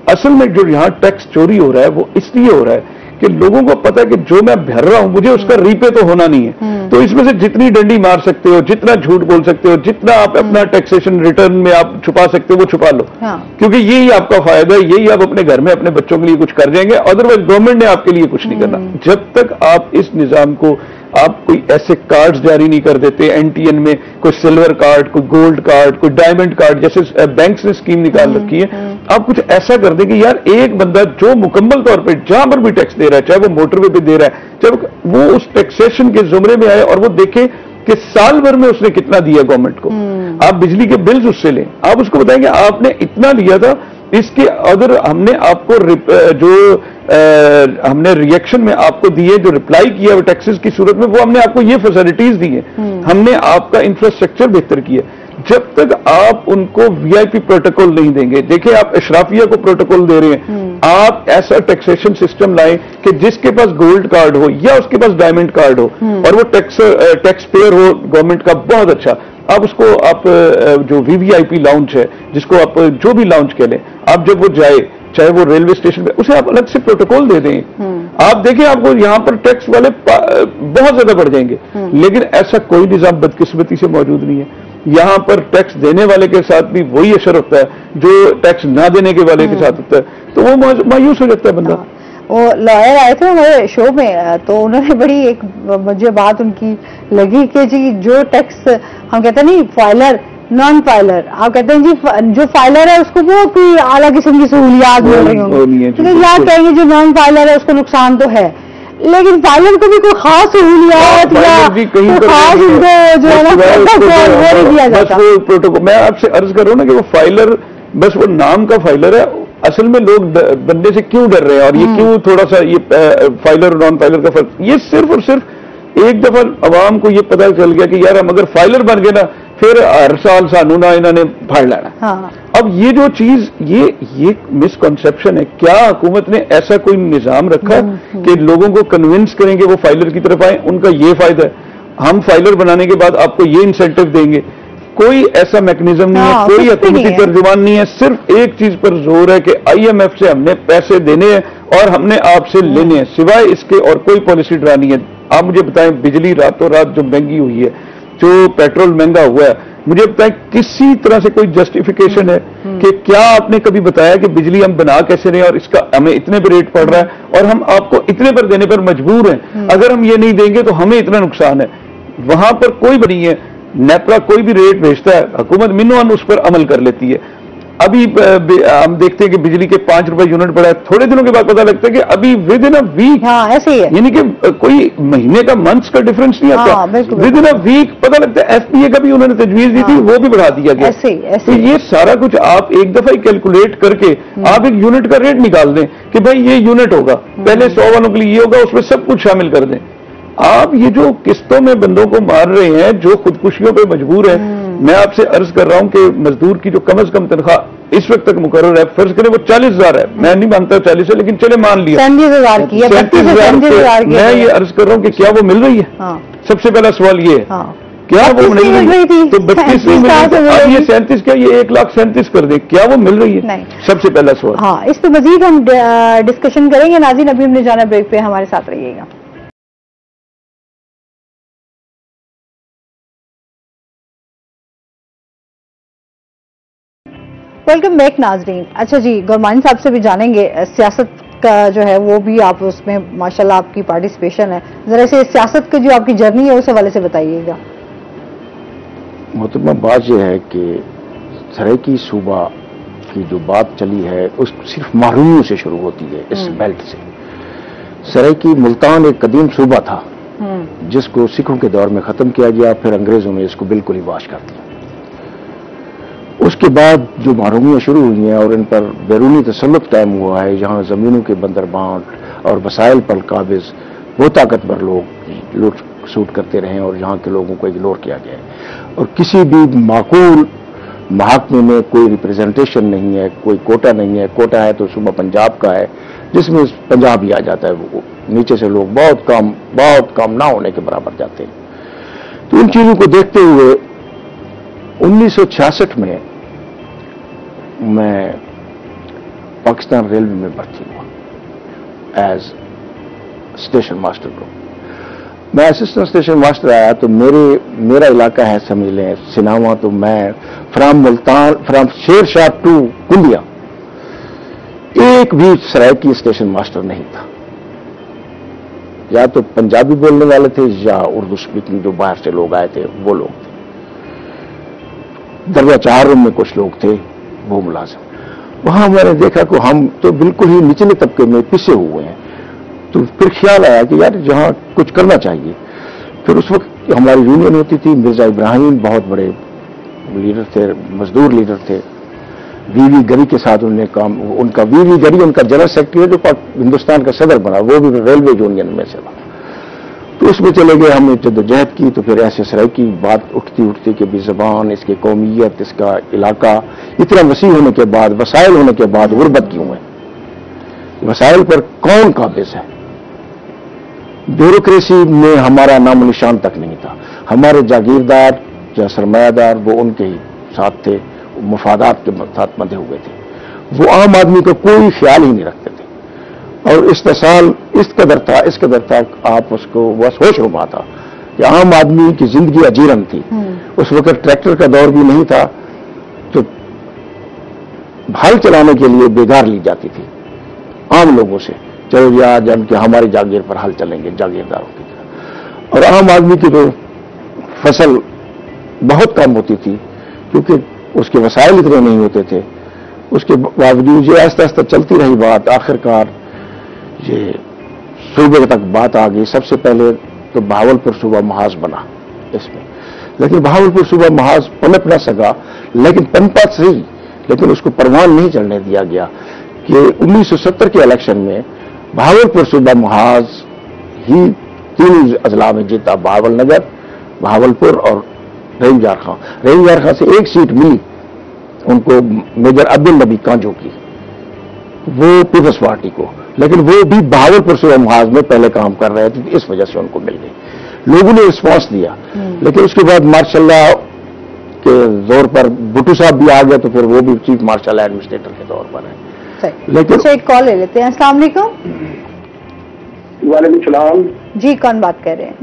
असल में जो यहाँ टैक्स चोरी हो रहा है वो इसलिए हो रहा है कि लोगों को पता है कि जो मैं भर रहा हूं मुझे उसका रीपे तो होना नहीं है, तो इसमें से जितनी डंडी मार सकते हो, जितना झूठ बोल सकते हो, जितना आप अपना टैक्सेशन रिटर्न में आप छुपा सकते हो वो छुपा लो। क्योंकि यही आपका फायदा है, यही आप अपने घर में अपने बच्चों के लिए कुछ कर जाएंगे, अदरवाइज गवर्नमेंट ने आपके लिए कुछ नहीं करना। जब तक आप इस निजाम को, आप कोई ऐसे कार्ड्स जारी नहीं कर देते एनटीएन में, कोई सिल्वर कार्ड, कोई गोल्ड कार्ड, कोई डायमंड कार्ड, जैसे बैंक्स ने स्कीम निकाल रखी है, आप कुछ ऐसा कर दें कि यार एक बंदा जो मुकम्मल तौर पे जहां पर भी टैक्स दे रहा है, चाहे वो मोटरवे पे दे रहा है, जब वो उस टैक्सेशन के जुमरे में आए और वो देखे कि साल भर में उसने कितना दिया गवर्नमेंट को। आप बिजली के बिल्स उससे लें, आप उसको बताएंगे आपने इतना लिया था, इसके अगर हमने आपको हमने रिएक्शन में आपको दिए, जो रिप्लाई किया वो टैक्सेस की सूरत में, वो हमने आपको ये फैसिलिटीज दी है, हमने आपका इंफ्रास्ट्रक्चर बेहतर किया। जब तक आप उनको वीआईपी प्रोटोकॉल नहीं देंगे, देखिए आप अशराफिया को प्रोटोकॉल दे रहे हैं, आप ऐसा टैक्सेशन सिस्टम लाएं कि जिसके पास गोल्ड कार्ड हो या उसके पास डायमंड कार्ड हो और वो टैक्स पेयर हो गवर्नमेंट का, बहुत अच्छा। आप उसको आप जो वीवीआईपी लाउंज है, जिसको आप जो भी लाउंज कह लें, आप जब वो जाए, चाहे वो रेलवे स्टेशन पे, उसे आप अलग से प्रोटोकॉल दे दें। आप देखें आपको यहाँ पर टैक्स वाले बहुत ज्यादा बढ़ जाएंगे, लेकिन ऐसा कोई निजाम बदकिस्मती से मौजूद नहीं है। यहाँ पर टैक्स देने वाले के साथ भी वही असर होता है जो टैक्स ना देने के वाले के साथ होता है, तो वो मायूस हो जाता है बंदा। वो लॉयर आए थे हमारे शो में, तो उन्होंने बड़ी एक मुझे बात उनकी लगी कि जी जो टैक्स हम कहते हैं नहीं फाइलर नॉन फाइलर, आप कहते हैं जी जो फाइलर है उसको वो कोई आला किस्म की सहूलियात मिल रही होंगी, तो क्या कहेंगे जो नॉन फाइलर है उसको नुकसान तो है, लेकिन फाइलर को भी कोई खास सहूलियात या खास जो है ना वो नहीं दिया जाता। प्रोटोकॉल मैं आपसे अर्ज कर रहा हूँ ना कि वो फाइलर बस वो नाम का फाइलर है, असल में लोग बनने से क्यों डर रहे हैं और ये क्यों थोड़ा सा ये फाइलर और नॉन फाइलर का फर्क, ये सिर्फ और सिर्फ एक दफा अवाम को ये पता चल गया कि यार हम अगर फाइलर बन गए ना फिर हर साल सानू ना इन्होंने फाड़ लेना। हाँ। अब ये जो चीज ये मिसकॉन्सेप्शन है, क्या हुकूमत ने ऐसा कोई निजाम रखा कि लोगों को कन्विंस करेंगे वो फाइलर की तरफ आए? उनका ये फायदा है, हम फाइलर बनाने के बाद आपको ये इंसेंटिव देंगे, कोई ऐसा मैकेनिज्म नहीं है, कोई हुकूमती तर्जुमान नहीं है, सिर्फ एक चीज पर जोर है कि आईएमएफ से हमने पैसे देने हैं और हमने आपसे लेने हैं, सिवाय इसके और कोई पॉलिसी ड्रा नहीं है। आप मुझे बताएं, बिजली रातों रात जो महंगी हुई है, जो पेट्रोल महंगा हुआ है, मुझे बताएं किसी तरह से कोई जस्टिफिकेशन है कि क्या आपने कभी बताया कि बिजली हम बना कैसे रहे और इसका हमें इतने पर रेट पड़ रहा है और हम आपको इतने पर देने पर मजबूर हैं, अगर हम ये नहीं देंगे तो हमें इतना नुकसान है। वहां पर कोई भी नहीं है। नेपरा कोई भी रेट भेजता है, हुकूमत मिनिमम उस पर अमल कर लेती है। अभी हम देखते हैं कि बिजली के 5 रुपए यूनिट बढ़ा है, थोड़े दिनों के बाद पता लगता है कि अभी विद इन अ वीक, हाँ ऐसे ही है, यानी कि कोई महीने का, मंथ्स का डिफरेंस नहीं आता, विद इन अ वीक पता लगता है। एफपीए का भी उन्होंने तजवीज दी थी, वो भी बढ़ा दिया गया। तो ये सारा कुछ आप एक दफा ही कैलकुलेट करके आप एक यूनिट का रेट निकाल दें कि भाई ये यूनिट होगा, पहले 100 वालों के लिए ये होगा, उसमें सब कुछ शामिल कर दें। आप ये जो किस्तों में बंदों को मार रहे हैं, जो खुदकुशियों पे मजबूर है, मैं आपसे अर्ज कर रहा हूं कि मजदूर की जो कम से कम तनख्वाह इस वक्त तक मुकर्रर है, फर्ज करें वो 40,000 है, मैं नहीं मानता 40 है, लेकिन चले मान लिया 37,000 की है, 37,000। मैं ये अर्ज कर रहा हूं कि क्या वो मिल रही है? सबसे पहला सवाल ये है, क्या वो नहीं मिल रही थी? तो 32 नहीं मिल रही, अब ये 37 क्या, ये 1,37,000 कर दे, क्या वो मिल रही है? सबसे पहला सवाल। हाँ, इस पर मजीद हम डिस्कशन करेंगे। नाज़रीन, अभी हमने जाना ब्रेक पे, हमारे साथ रहिएगा। वेलकम बैक नाजरीन। अच्छा जी, गुरमानी साहब से भी जानेंगे, सियासत का जो है वो भी आप उसमें माशाल्लाह आपकी पार्टिसिपेशन है, जरा से सियासत की जो आपकी जर्नी है उस हवाले से बताइएगा। मोहतरमा, बात यह है कि सरायकी सूबा की जो बात चली है उस सिर्फ महरूमियों से शुरू होती है। इस बेल्ट से सरायकी मुल्तान एक कदीम सूबा था जिसको सिखों के दौर में खत्म किया गया, फिर अंग्रेजों ने इसको बिल्कुल ही वाश कर दिया। उसके बाद जो महरूमियाँ शुरू हुई हैं और इन पर बैरूनी तसल्लुत कायम हुआ है, जहाँ ज़मीनों के बंदरबांट और वसाइल पर काबिज वो ताकतवर लोग लूट सूट करते रहे और यहाँ के लोगों को इग्नोर किया गया है। और किसी भी माकूल महकमे में कोई रिप्रेजेंटेशन नहीं है, कोई कोटा नहीं है। कोटा है तो सूबा पंजाब का है, जिसमें पंजाब ही आ जाता है। वो नीचे से लोग बहुत कम ना होने के बराबर जाते हैं। तो इन चीज़ों को देखते हुए 1966 में मैं पाकिस्तान रेलवे में भर्ती हुआ एज स्टेशन मास्टर को। मैं असिस्टेंट स्टेशन मास्टर आया तो मेरा इलाका है, समझ लें, सिनावा। तो मैं फ्राम शेरशाह टू कुंडिया एक भी सरायकी स्टेशन मास्टर नहीं था। या तो पंजाबी बोलने वाले थे या उर्दू स्पीकिंग जो बाहर से लोग आए थे वो लोग थे। दरगाह 4 रूम में कुछ लोग थे वो मुलाजिम। वहां मैंने देखा कि हम तो बिल्कुल ही निचले तबके में पिसे हुए हैं। तो फिर ख्याल आया कि यार जहां कुछ करना चाहिए। फिर उस वक्त हमारी यूनियन होती थी, मिर्जा इब्राहिम बहुत बड़े लीडर थे, मजदूर लीडर थे। वीवी गरी के साथ उन्होंने काम, उनका वीवी गरी उनका जनरल सेक्रेटरी है जो हिंदुस्तान का सदर बना, वो भी रेलवे यूनियन में से था। तो उसमें चले गए, हमने जद्दोजहद की। तो फिर ऐसे सरायकी बात उठती कि ज़बान, इसकी कौमियत, इसका इलाका इतना वसी होने के बाद, वसाइल होने के बाद गुर्बत क्यों है? वसाइल पर कौन काबिज है? ब्यूरोक्रेसी में हमारा नाम निशान तक नहीं था। हमारे जागीरदार या सरमायादार वो उनके ही साथ थे, मफादात के साथ बंधे हुए थे। वो आम आदमी का कोई ख्याल ही नहीं रखते थे। और इस्तेसाल इस कदर था आप उसको बस होश रुबा था कि आम आदमी की जिंदगी अजीरन थी। उस वक्त ट्रैक्टर का दौर भी नहीं था, तो हल चलाने के लिए बेगार ली जाती थी आम लोगों से। चलो यार जब कि हमारी जागीर पर हल चलेंगे जागीरदारों की तरह। और आम आदमी की तो फसल बहुत कम होती थी क्योंकि उसके वसाइल इतने नहीं होते थे। उसके बावजूद ये आहिस्ता आहिस्ता चलती रही बात, आखिरकार ये सूबे तक बात आ गई। सबसे पहले तो बहावलपुर सूबा महाज बना इसमें, लेकिन बहावलपुर सूबा महाज पनप न सका। लेकिन पनपा सही, लेकिन उसको परवान नहीं चलने दिया गया कि 1970 के इलेक्शन में बहावलपुर सूबा महाज ही 3 अजला में जीता, बहावल नगर, बहावलपुर और रहीम यार खां। रहीम यार खां से एक सीट मिली उनको, मेजर अब्दुल नबी कांजो की, वो पीपल्स पार्टी को। लेकिन वो भी बहावलपुर सूबा महाज में पहले काम कर रहे थे, इस वजह से उनको मिल गई। लोगों ने रिस्पॉन्स दिया। लेकिन उसके बाद मार्शल्लाह के दौर पर भुट्टो साहब भी आ गए, तो फिर वो भी चीफ मार्शल एडमिनिस्ट्रेटर के तौर पर है। लेकिन एक कॉल ले लेते हैं। अस्सलाम वालेकुम। वालेकुम सलाम। जी, कौन बात कर रहे हैं?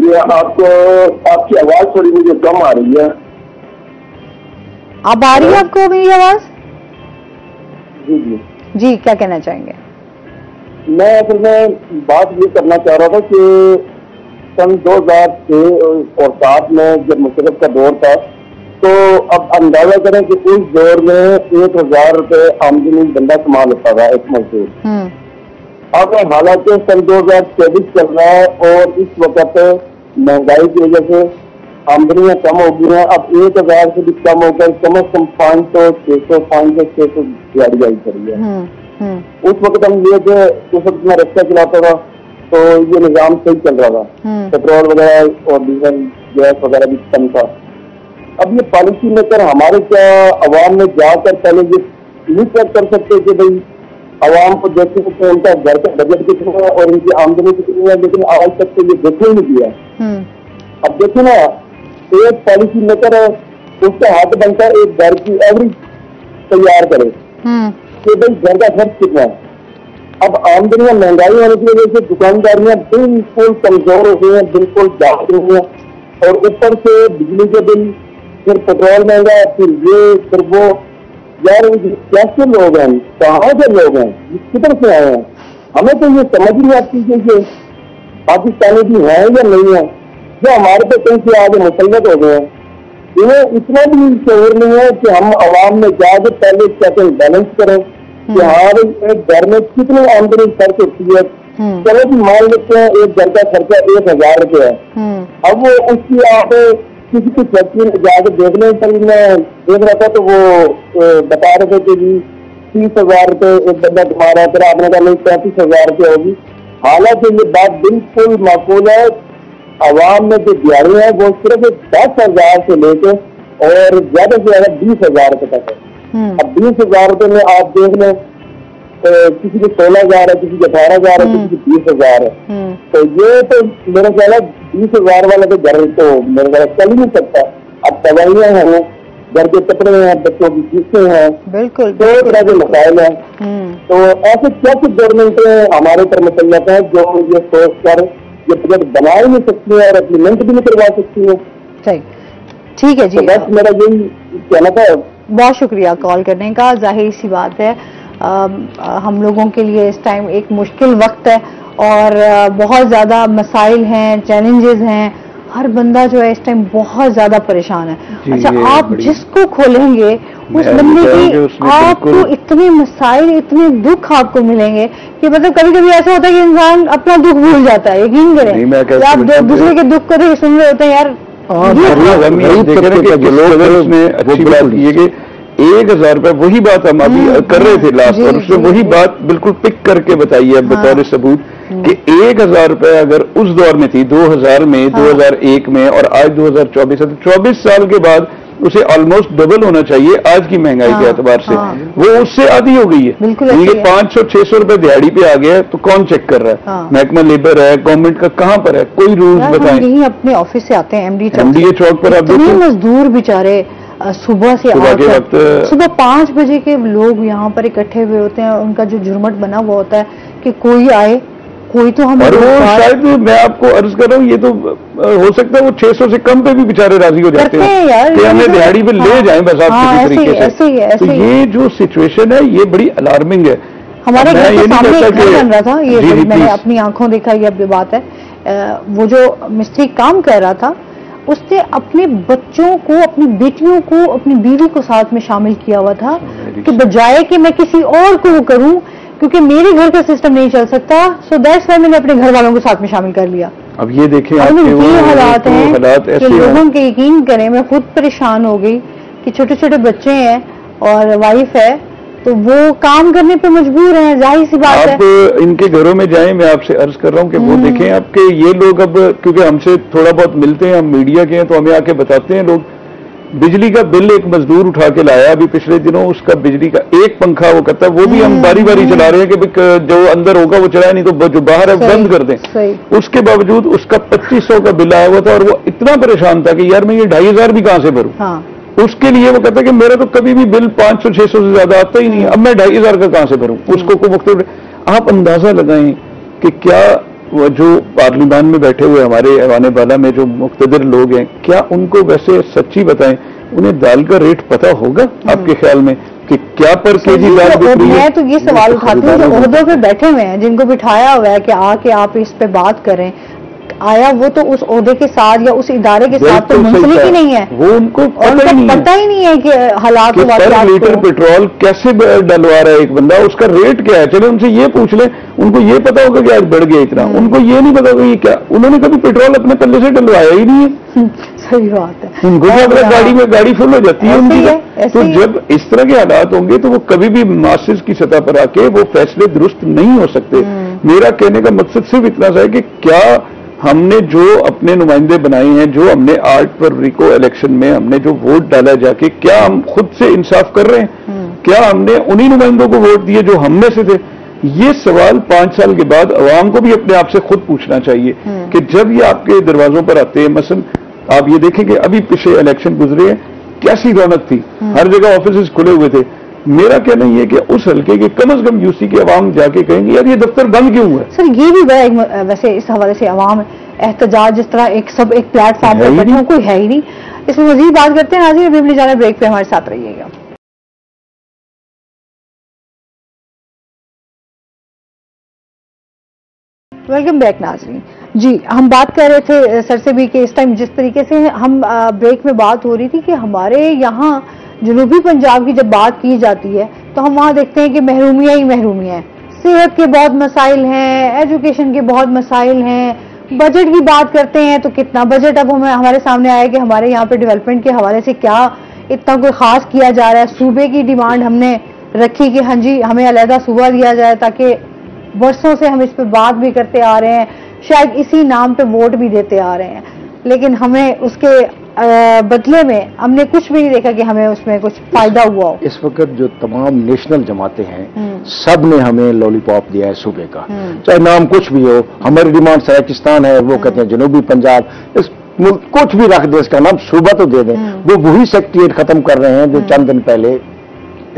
ये आपको आपकी आवाज थोड़ी मुझे कम आ रही है। अब आ रही है आपको मेरी आवाज? जी जी जी, क्या कहना चाहेंगे? मैं असल में बात ये करना चाह रहा था कि सन 2006 और 7 में जब मुशर्रफ का दौर था, तो अब अंदाजा करें कि उस दौर में 1000 रुपये आमदनी बंदा कमा लेता था एक मजदूर। अब हालांकि सन 2024 चल रहा है और इस वक्त महंगाई की वजह से आमदनियां कम हो गई हैं। अब 1000 से भी कम होकर कम से कम 500-600 दिहाड़ी आई करी है। उस वक्त हम ये थे, उस वक्त मैं रिक्शा चलाता था तो ये निजाम सही चल रहा था, पेट्रोल वगैरह और डीजल गैस वगैरह भी कम था। अब ये पॉलिसी मेकर हमारे क्या अवाम में जाकर पहले ये नहीं चेक कर सकते कि भाई अवाम को देखें कि उनका घर का बजट कितना है और उनकी आमदनी कितनी है, लेकिन आज तक तो ये देखने नहीं दिया। अब देखिए ना, एक पॉलिसी मेकर है, उसका हाथ बनता है एक घर की एवरेज तैयार करे कि भाई घर का खर्च कितना है। अब आमदनियां महंगाई होने की वजह से दुकानदारियां बिल्कुल कमजोर हो गई हैं, बिल्कुल जाग रही हैं, और ऊपर से बिजली के बिल, फिर पेट्रोल महंगा, फिर ये फिर वो। यार कैसे लोग हैं, कहाँ से लोग हैं, किधर से आए हैं? हमें तो ये समझ नहीं आती कि पाकिस्तानी भी है या नहीं है, जो हमारे पे कहीं से आगे मुसलमत हो गए हैं। इन्हें इतना भी शोर नहीं है कि हम आवाम में जाकर पहले चेक एंड बैलेंस करें कि हाँ भाई एक घर में कितनी आमदनी खर्च होती है। चलो भी मान लेते हैं एक घर का खर्चा 1000 रुपये है। अब वो उसकी आप किसी की फैक्ट्री में जाकर देखने पर मैं देख रहा था तो वो बता रहे थे कि जी 30,000 रुपये एक बंदा कमा रहा है, फिर आपने कहा नहीं 35,000 रुपये होगी। हालांकि ये बात बिल्कुल माकूल है। अवाम में जो दिहाड़ी है वो सिर्फ 10,000 से लेके और ज्यादा से ज्यादा 20,000 रुपये तक है। अब 20,000 रुपये में आप देख लें, किसी की 16,000 है, किसी की 18,000 है, किसी की 20,000 है। तो ये तो मेरा ख्याल है 20,000 वाला तो घर तो मेरे ख्याल चल ही नहीं सकता। अब दवाइयाँ हैं, घर के कपड़े हैं, बच्चों की फीसें हैं, बिल्कुल दो तरह के मसाइल हैं। तो ऐसे क्या कुछ गवर्नमेंटें हमारे पर मुसल्लत है जो ये सोच कर ये बजट बना ही नहीं सकती है और इम्प्लीमेंट भी नहीं करवा सकती है। सही, ठीक है जी। तो बस मेरा यही कहना था। बहुत शुक्रिया कॉल करने का। जाहिर सी बात है हम लोगों के लिए इस टाइम एक मुश्किल वक्त है और बहुत ज्यादा मसाइल हैं, चैलेंजेस हैं। हर बंदा जो है इस टाइम बहुत ज्यादा परेशान है। अच्छा, आप जिसको खोलेंगे उस बंदे की आपको इतने मसाइल, इतने दुख आपको मिलेंगे कि मतलब कभी कभी ऐसा होता है कि इंसान अपना दुख भूल जाता है। यकीन करें, आप दूसरे के दुख को सुन रहे होते हैं यार। अच्छी बात ये कि 1,000 रुपए, वही बात हम अभी कर रहे थे लास्ट, और उसने वही बात बिल्कुल पिक करके बताई है बतौर सबूत कि 1,000 रुपए अगर उस दौर में थी 2000 में, 2001 में और आज 2024 है, तो 24 साल के बाद उसे ऑलमोस्ट डबल होना चाहिए आज की महंगाई के एतबार से। वो उससे आधी हो गई है। ये 500-600 रुपए दिहाड़ी पे आ गया है, तो कौन चेक कर रहा है? महकमा लेबर है, गवर्नमेंट का कहाँ पर है? कोई रूल्स बताएं। यही अपने ऑफिस से आते हैं MDA चौक पर, आप देखिए मजदूर बेचारे सुबह से आकर सुबह 5 बजे के लोग यहाँ पर इकट्ठे हुए होते हैं। उनका जो झुरमट बना हुआ होता है कि कोई आए, कोई तो हम, और वो शायद मैं आपको अर्ज कर रहा हूँ, ये तो हो सकता है वो 600 से कम पे भी बेचारे राजी हो जाते हैं यार कि हमें दिहाड़ी पे ले जाएं बस आप किसी तरीके से। तो ये जो सिचुएशन है ये बड़ी अलार्मिंग है। हमारे घर के सामने एक घर बन रहा था, ये मैंने अपनी आंखों देखा, ये बात है। वो जो मिस्त्री काम कर रहा था उसने अपने बच्चों को, अपनी बेटियों को, अपनी बीवी को साथ में शामिल किया हुआ था कि बजाय कि मैं किसी और को वो करूं, क्योंकि मेरे घर का सिस्टम नहीं चल सकता, सो दैट्स व्हाई मैंने अपने घर वालों को साथ में शामिल कर लिया। अब ये देखें ये हालात हैं कि लोगों के, यकीन करें मैं खुद परेशान हो गई कि छोटे छोटे बच्चे हैं और वाइफ है तो वो काम करने पे मजबूर हैं। जाहिर सी बात है। आप इनके घरों में जाएं, मैं आपसे अर्ज कर रहा हूं कि वो देखें आपके ये लोग, अब क्योंकि हमसे थोड़ा बहुत मिलते हैं, हम मीडिया के हैं, तो हमें आके बताते हैं लोग। बिजली का बिल एक मजदूर उठा के लाया अभी पिछले दिनों, उसका बिजली का एक पंखा वो करता है, वो भी हम बारी बारी चला रहे हैं कि जो अंदर होगा वो चलाए, नहीं तो जो बाहर है बंद कर दें। उसके बावजूद उसका 2500 का बिल आया हुआ था और वो इतना परेशान था कि यार मैं ये 2,500 भी कहां से भरूं। उसके लिए वो कहता है कि मेरा तो कभी भी बिल 500-600 से ज्यादा आता ही नहीं है, अब मैं 2,500 का कहां से भरूं। उसको को वक्त आप अंदाजा लगाएं कि क्या वो जो पार्लियामान में बैठे हुए हमारे ऐवान बाला में जो मुख्तदिर लोग हैं, क्या उनको वैसे सच्ची बताएं, उन्हें दाल का रेट पता होगा आपके ख्याल में कि क्या पर केजी दाल बिक रही है? मैं तो ये सवाल उठाती हूँ, जो ओहदों पे बैठे हुए हैं, जिनको बिठाया हुआ है कि आके आप इस पे बात करें, आया वो तो उस ओहदे के साथ या उस इदारे के साथ तो मुंसलिक ही नहीं है, वो उनको पता ही नहीं है कि हालात पर लीटर पेट्रोल कैसे डलवा रहा है एक बंदा, उसका रेट क्या है। चले उनसे ये पूछ लें, उनको ये पता होगा कि आज बढ़ गया इतना, उनको ये नहीं पता होगा ये क्या, उन्होंने कभी पेट्रोल अपने पल्ले से डलवाया ही नहीं है। सही बात है। उनको तो अपने गाड़ी में गाड़ी फुल हो जाती है उनकी। तो जब इस तरह के हालात होंगे तो वो कभी भी मासिस की सतह पर आके वो फैसले दुरुस्त नहीं हो सकते। मेरा कहने का मकसद सिर्फ इतना सा है कि क्या हमने जो अपने नुमाइंदे बनाए हैं, जो हमने 8 फरवरी को इलेक्शन में हमने जो वोट डाला जाके, क्या हम खुद से इंसाफ कर रहे हैं? क्या हमने उन्हीं नुमाइंदों को वोट दिए जो हम में से थे? ये सवाल 5 साल के बाद अवाम को भी अपने आप से खुद पूछना चाहिए कि जब ये आपके दरवाजों पर आते हैं, मसलन आप ये देखें कि अभी पिछले इलेक्शन गुजरे हैं, कैसी रौनक थी, हर जगह ऑफिस खुले हुए थे। मेरा कहना यह है कि उस हल्के के कम से कम यूसी के अवाम जाके कहेंगे यार ये दफ्तर बंद क्यों हुआ है। सर ये भी बड़ा वैसे इस हवाले से अवाम एहतजाज जिस तरह एक प्लेटफॉर्म पर बैठे कोई है ही नहीं। इसमें मजीद बात करते हैं, नाज़रीन अभी जाना ब्रेक पे हमारे साथ रहिएगा। वेलकम बैक नाज़रीन। जी, हम बात कर रहे थे सर से भी कि इस टाइम जिस तरीके से हम ब्रेक में बात हो रही थी कि हमारे यहाँ जनूबी पंजाब की जब बात की जाती है तो हम वहाँ देखते हैं कि महरूमियाँ ही महरूमियाँ हैं। सेहत के बहुत मसाइल हैं, एजुकेशन के बहुत मसाइल हैं, बजट की बात करते हैं तो कितना बजट अब हमारे सामने आया कि हमारे यहाँ पे डेवलपमेंट के हवाले से क्या इतना कोई खास किया जा रहा है। सूबे की डिमांड हमने रखी कि हाँ जी हमें अलहदा सूबा दिया जाए, ताकि बरसों से हम इस पर बात भी करते आ रहे हैं, शायद इसी नाम पे वोट भी देते आ रहे हैं, लेकिन हमें उसके बदले में हमने कुछ भी नहीं देखा कि हमें उसमें कुछ फायदा हुआ हो। इस वक्त जो तमाम नेशनल जमातें हैं सब ने हमें लॉलीपॉप दिया है सूबे का, चाहे नाम कुछ भी हो। हमारी डिमांड सराकिस्तान है, वो कहते हैं जनूबी पंजाब, इस कुछ भी रख दे, इसका नाम सूबा तो दे दें। वो वही सेक्रेटेरिएट खत्म कर रहे हैं जो चंद दिन पहले,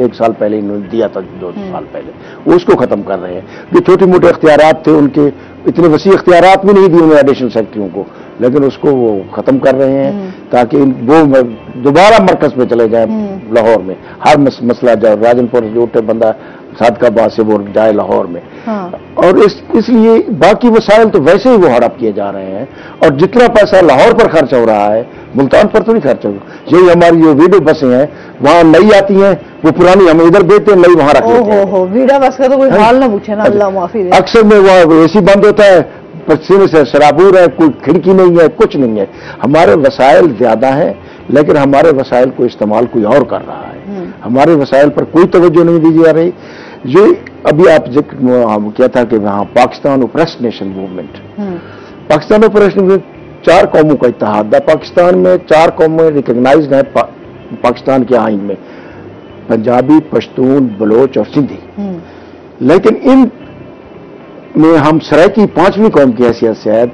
1 साल पहले इन्होंने दिया था, 2 साल पहले, वो उसको खत्म कर रहे हैं। जो छोटे मोटे इख्तियारात थे उनके इतने वसी इख्तियारात भी नहीं दिए उन्हें एडिशनल सेक्रेटरियों को, लेकिन उसको वो खत्म कर रहे हैं ताकि वो दोबारा मरकज में चले जाए लाहौर में। हर मसला जाए, राजनपुर जो उठे बंदा सादकाबाद से वो जाए लाहौर में। और इसलिए बाकी वसाइल तो वैसे ही वो हड़प किए जा रहे हैं, और जितना पैसा लाहौर पर खर्च हो रहा है मुल्तान पर तो नहीं खर्च होगा। यही हमारी जो वीडियो बसें हैं वहां नई आती हैं, वो पुरानी हम इधर देते हैं, नई वहां रख देते हैं। वीडियो बस का तो कोई हाल ना पूछे ना, अल्लाह माफी दे। अक्सर में वहां एसी बंद होता है, पसीने से शराबूर है, कोई खिड़की नहीं है, कुछ नहीं है। हमारे वसाइल ज्यादा हैं, लेकिन हमारे वसाइल को इस्तेमाल कोई और कर रहा है। हमारे वसाइल पर कोई तवज्जो नहीं दी जा रही। ये अभी आप जिक्र किया था कि वहां Pakistan oppressed nation movement, Pakistan oppressed movement 4 कौमों का इत्तेहाद है। पाकिस्तान में 4 कौमें रिकॉग्नाइज्ड है पाकिस्तान के आइन में, पंजाबी, पश्तून, बलोच और सिंधी। लेकिन इन में हम सराइकी 5वीं कौम की हैसियत से है,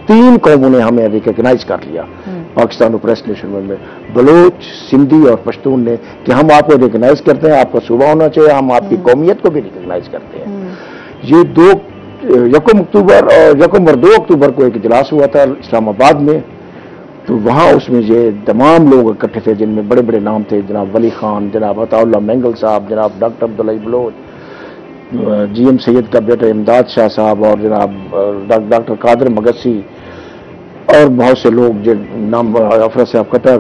3 कौमों ने हमें रिकॉग्नाइज कर लिया पाकिस्तान ओप्रेस्ड नेशन में, बलोच, सिंधी और पश्तून ने, कि हम आपको रिकॉग्नाइज करते हैं, आपका सूबा होना चाहिए, हम आपकी कौमियत को भी रिकॉग्नाइज करते हैं। ये 1 अक्टूबर और 2 अक्टूबर को एक इजलास हुआ था इस्लामाबाद में, तो वहां उसमें ये तमाम लोग इकट्ठे थे जिनमें बड़े बड़े नाम थे, जनाब वली खान, जनाब अताउल्ला मेंगल साहब, जनाब डॉक्टर अब्दुल्ला बलोच, GM सैयद का बेटा इमदाद शाह साहब और जनाब डॉक्टर कादर मगसी और बहुत से लोग जो नाम अफसर साहब कटा,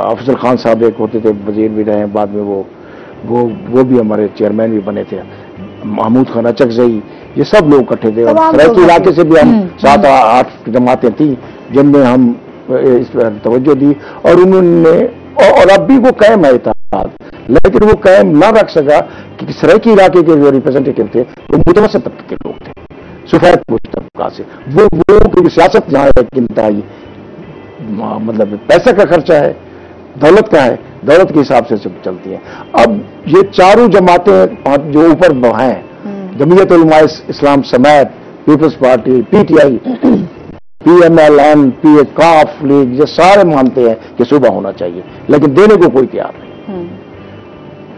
अफजल खान साहब एक होते थे, वजीर भी रहे, बाद में वो भी हमारे चेयरमैन भी बने थे, महमूद खान अचकजई, ये सब लोग इकट्ठे थे। और सराइकी इलाके से भी हम 7-8 जमातें थी जिनमें हम इस पर तवज्जो दी, और उन्होंने और अब भी वो कायम है इत्तेहाद, लेकिन वो कायम ना रख सका कि सराइकी इलाके के जो रिप्रेजेंटेटिव थे वो मुतवस्सित तबके के लोग थे, सफेद पोश तबका से। वो क्योंकि सियासत जहाँ है कि इंतहाई मतलब पैसे का खर्चा है, दौलत का है, दौलत के हिसाब से सब चलती है। अब ये 4 जमातें जो ऊपर हैं, जमीयत उलमा इस्लाम समेत, पीपल्स पार्टी, PTI, PMLN, काफ लीग, ये सारे मानते हैं कि सूबा होना चाहिए, लेकिन देने को कोई तैयार नहीं।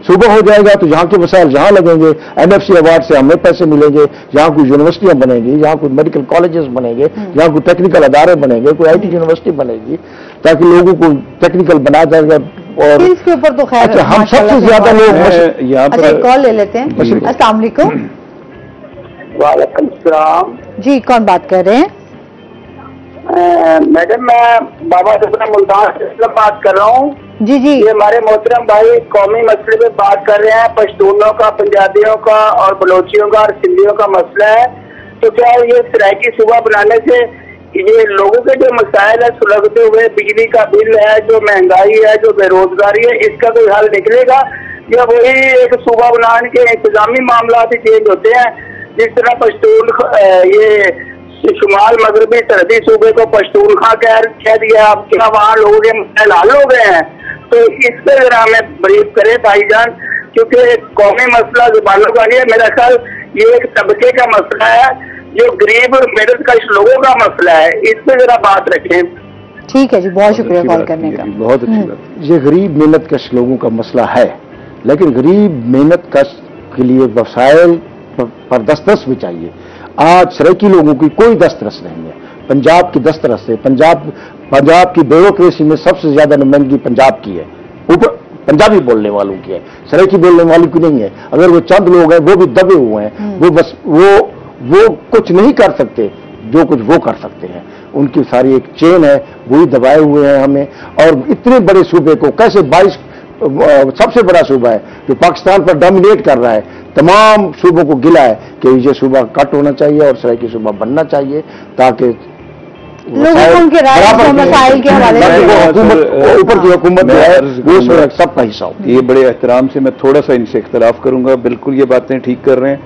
सूबा हो जाएगा तो यहाँ के वसाइल यहाँ लगेंगे, NFC अवार्ड से हमें पैसे मिलेंगे, यहाँ कुछ यूनिवर्सिटियां बनेंगी, यहाँ कुछ मेडिकल कॉलेजेस बनेंगे, यहाँ कुछ टेक्निकल अदारे बनेंगे, कोई IT यूनिवर्सिटी बनेगी, ताकि लोगों को टेक्निकल बना जाएगा। और इसके ऊपर तो खैर अच्छा, हम सबसे ज्यादा लोग यहाँ पर अच्छा कॉल ले लेते हैं। अस्सलाम वालेकुम। वालेकुम सलाम जी, कौन बात कर रहे हैं? मैडम, मैं बाबा सफरा मुल्तान से बात कर रहा हूँ। जी जी, ये हमारे मोहतरम भाई कौमी मसले पे बात कर रहे हैं, पश्तूनों का, पंजाबियों का और बलोचियों का और सिंधियों का मसला है। तो क्या ये सराइकी सूबा बनाने से ये लोगों के जो मसाइल है सुलगते हुए, बिजली का बिल है, जो महंगाई है, जो बेरोजगारी है, इसका कोई हल निकलेगा या वही एक सूबा बनाने के इंतजामी मामला भी चेंज होते हैं? जिस तरह पश्तून ये शुमाल मगरबी सरहदी सूबे को पश्तूनखा कह दिया, अब क्या वहाँ लोगों के मसाइल हल हो गए हैं? तो इस पर जरा हमें ब्रीफ करे भाईजान, क्योंकि कौमी मसला जुबानों का नहीं है, मेरा ख्याल ये एक तबके का मसला है, जो गरीब और मेहनतकश लोगों का मसला है। इस पर जरा बात रखें। ठीक है जी, बहुत शुक्रिया कॉल करने का। बहुत अच्छी बात। ये गरीब मेहनतकश लोगों का मसला है, लेकिन गरीब मेहनतकश के लिए वसाइल पर दस्तरस भी चाहिए। आज सराइकी लोगों की कोई दस्तरस नहीं है, पंजाब की दस्तरस है। पंजाब की ब्यूरोक्रेसी में सबसे ज्यादा नुमाइंदगी पंजाब की है, ऊपर पंजाबी बोलने वालों की है, सराइकी बोलने वालों की नहीं है। अगर वो चंद लोग हैं वो भी दबे हुए हैं, वो बस वो कुछ नहीं कर सकते जो कुछ वो कर सकते हैं। उनकी सारी एक चेन है, वही दबाए हुए हैं हमें। और इतने बड़े सूबे को कैसे 22 सबसे बड़ा सूबा है जो पाकिस्तान पर डोमिनेट कर रहा है, तमाम सूबों को गिला है कि ये सूबा कट होना चाहिए और सराइकी सूबा बनना चाहिए, ताकि लोगों को उनके मसाइल के हवाले से ऊपर की हुकूमत जो है वो सबका हिस्सा हो। ये बड़े एहतराम से मैं थोड़ा सा इनसे इख्तलाफ करूंगा। बिल्कुल ये बातें ठीक कर रहे हैं,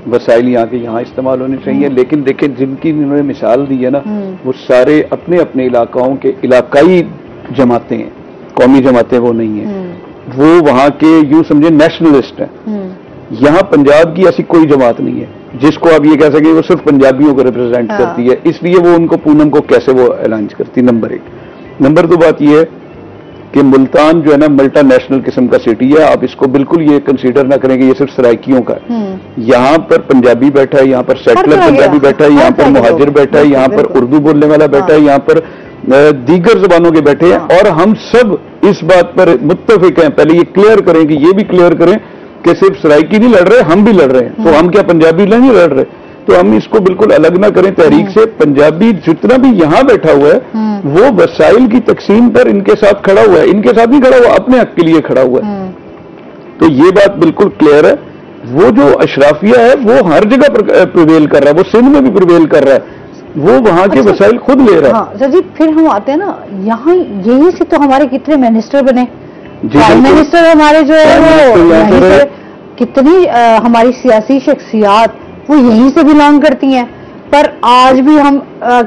वसाइल यहाँ के यहाँ इस्तेमाल होने चाहिए, लेकिन देखें जिनकी इन्होंने मिसाल दी है ना, वो सारे अपने अपने इलाकाओं के इलाकाई जमातें हैं, कौमी जमातें वो नहीं है। वो वहाँ के यूं समझे नेशनलिस्ट हैं। यहाँ पंजाब की ऐसी कोई जमात नहीं है जिसको आप ये कह सकें वो सिर्फ पंजाबियों को रिप्रेजेंट करती है, इसलिए वो उनको पूनम को कैसे वो ऐलान करती। नंबर 1। नंबर 2 बात ये है कि मुल्तान जो है ना मल्टा नेशनल किस्म का सिटी है। आप इसको बिल्कुल ये कंसीडर ना करें कि ये सिर्फ सराइकियों का है। यहाँ पर पंजाबी बैठा है, यहाँ पर सेटलर पंजाबी बैठा है, यहाँ पर मुहाजिर बैठा है, यहाँ पर उर्दू बोलने वाला बैठा है, यहाँ पर दीगर जबानों के बैठे हैं। और हम सब इस बात पर मुत्तफिक हैं। पहले ये क्लियर करें कि ये भी क्लियर करें कि सिर्फ सराइकी नहीं लड़ रहे, हम भी लड़ रहे हैं। तो हम क्या पंजाबी नहीं लड़ रहे? तो हम इसको बिल्कुल अलग ना करें तहरीक से। पंजाबी जितना भी यहाँ बैठा हुआ है वो वसाइल की तकसीम पर इनके साथ खड़ा हुआ है, इनके साथ नहीं खड़ा हुआ, अपने हक के लिए खड़ा हुआ है। तो ये बात बिल्कुल क्लियर है। वो जो अशराफिया है वो हर जगह प्रिवेल कर रहा है, वो सिंध में भी प्रिवेल कर रहा है, वो वहां के वसाइल खुद ले रहा है। हाँ सर जी, फिर हम आते हैं ना यहाँ, यही से तो हमारे कितने मिनिस्टर बने, प्राइम मिनिस्टर हमारे जो है वो यहीं से, कितनी हमारी सियासी शख्सियात वो यहीं से बिलोंग करती हैं। पर आज भी हम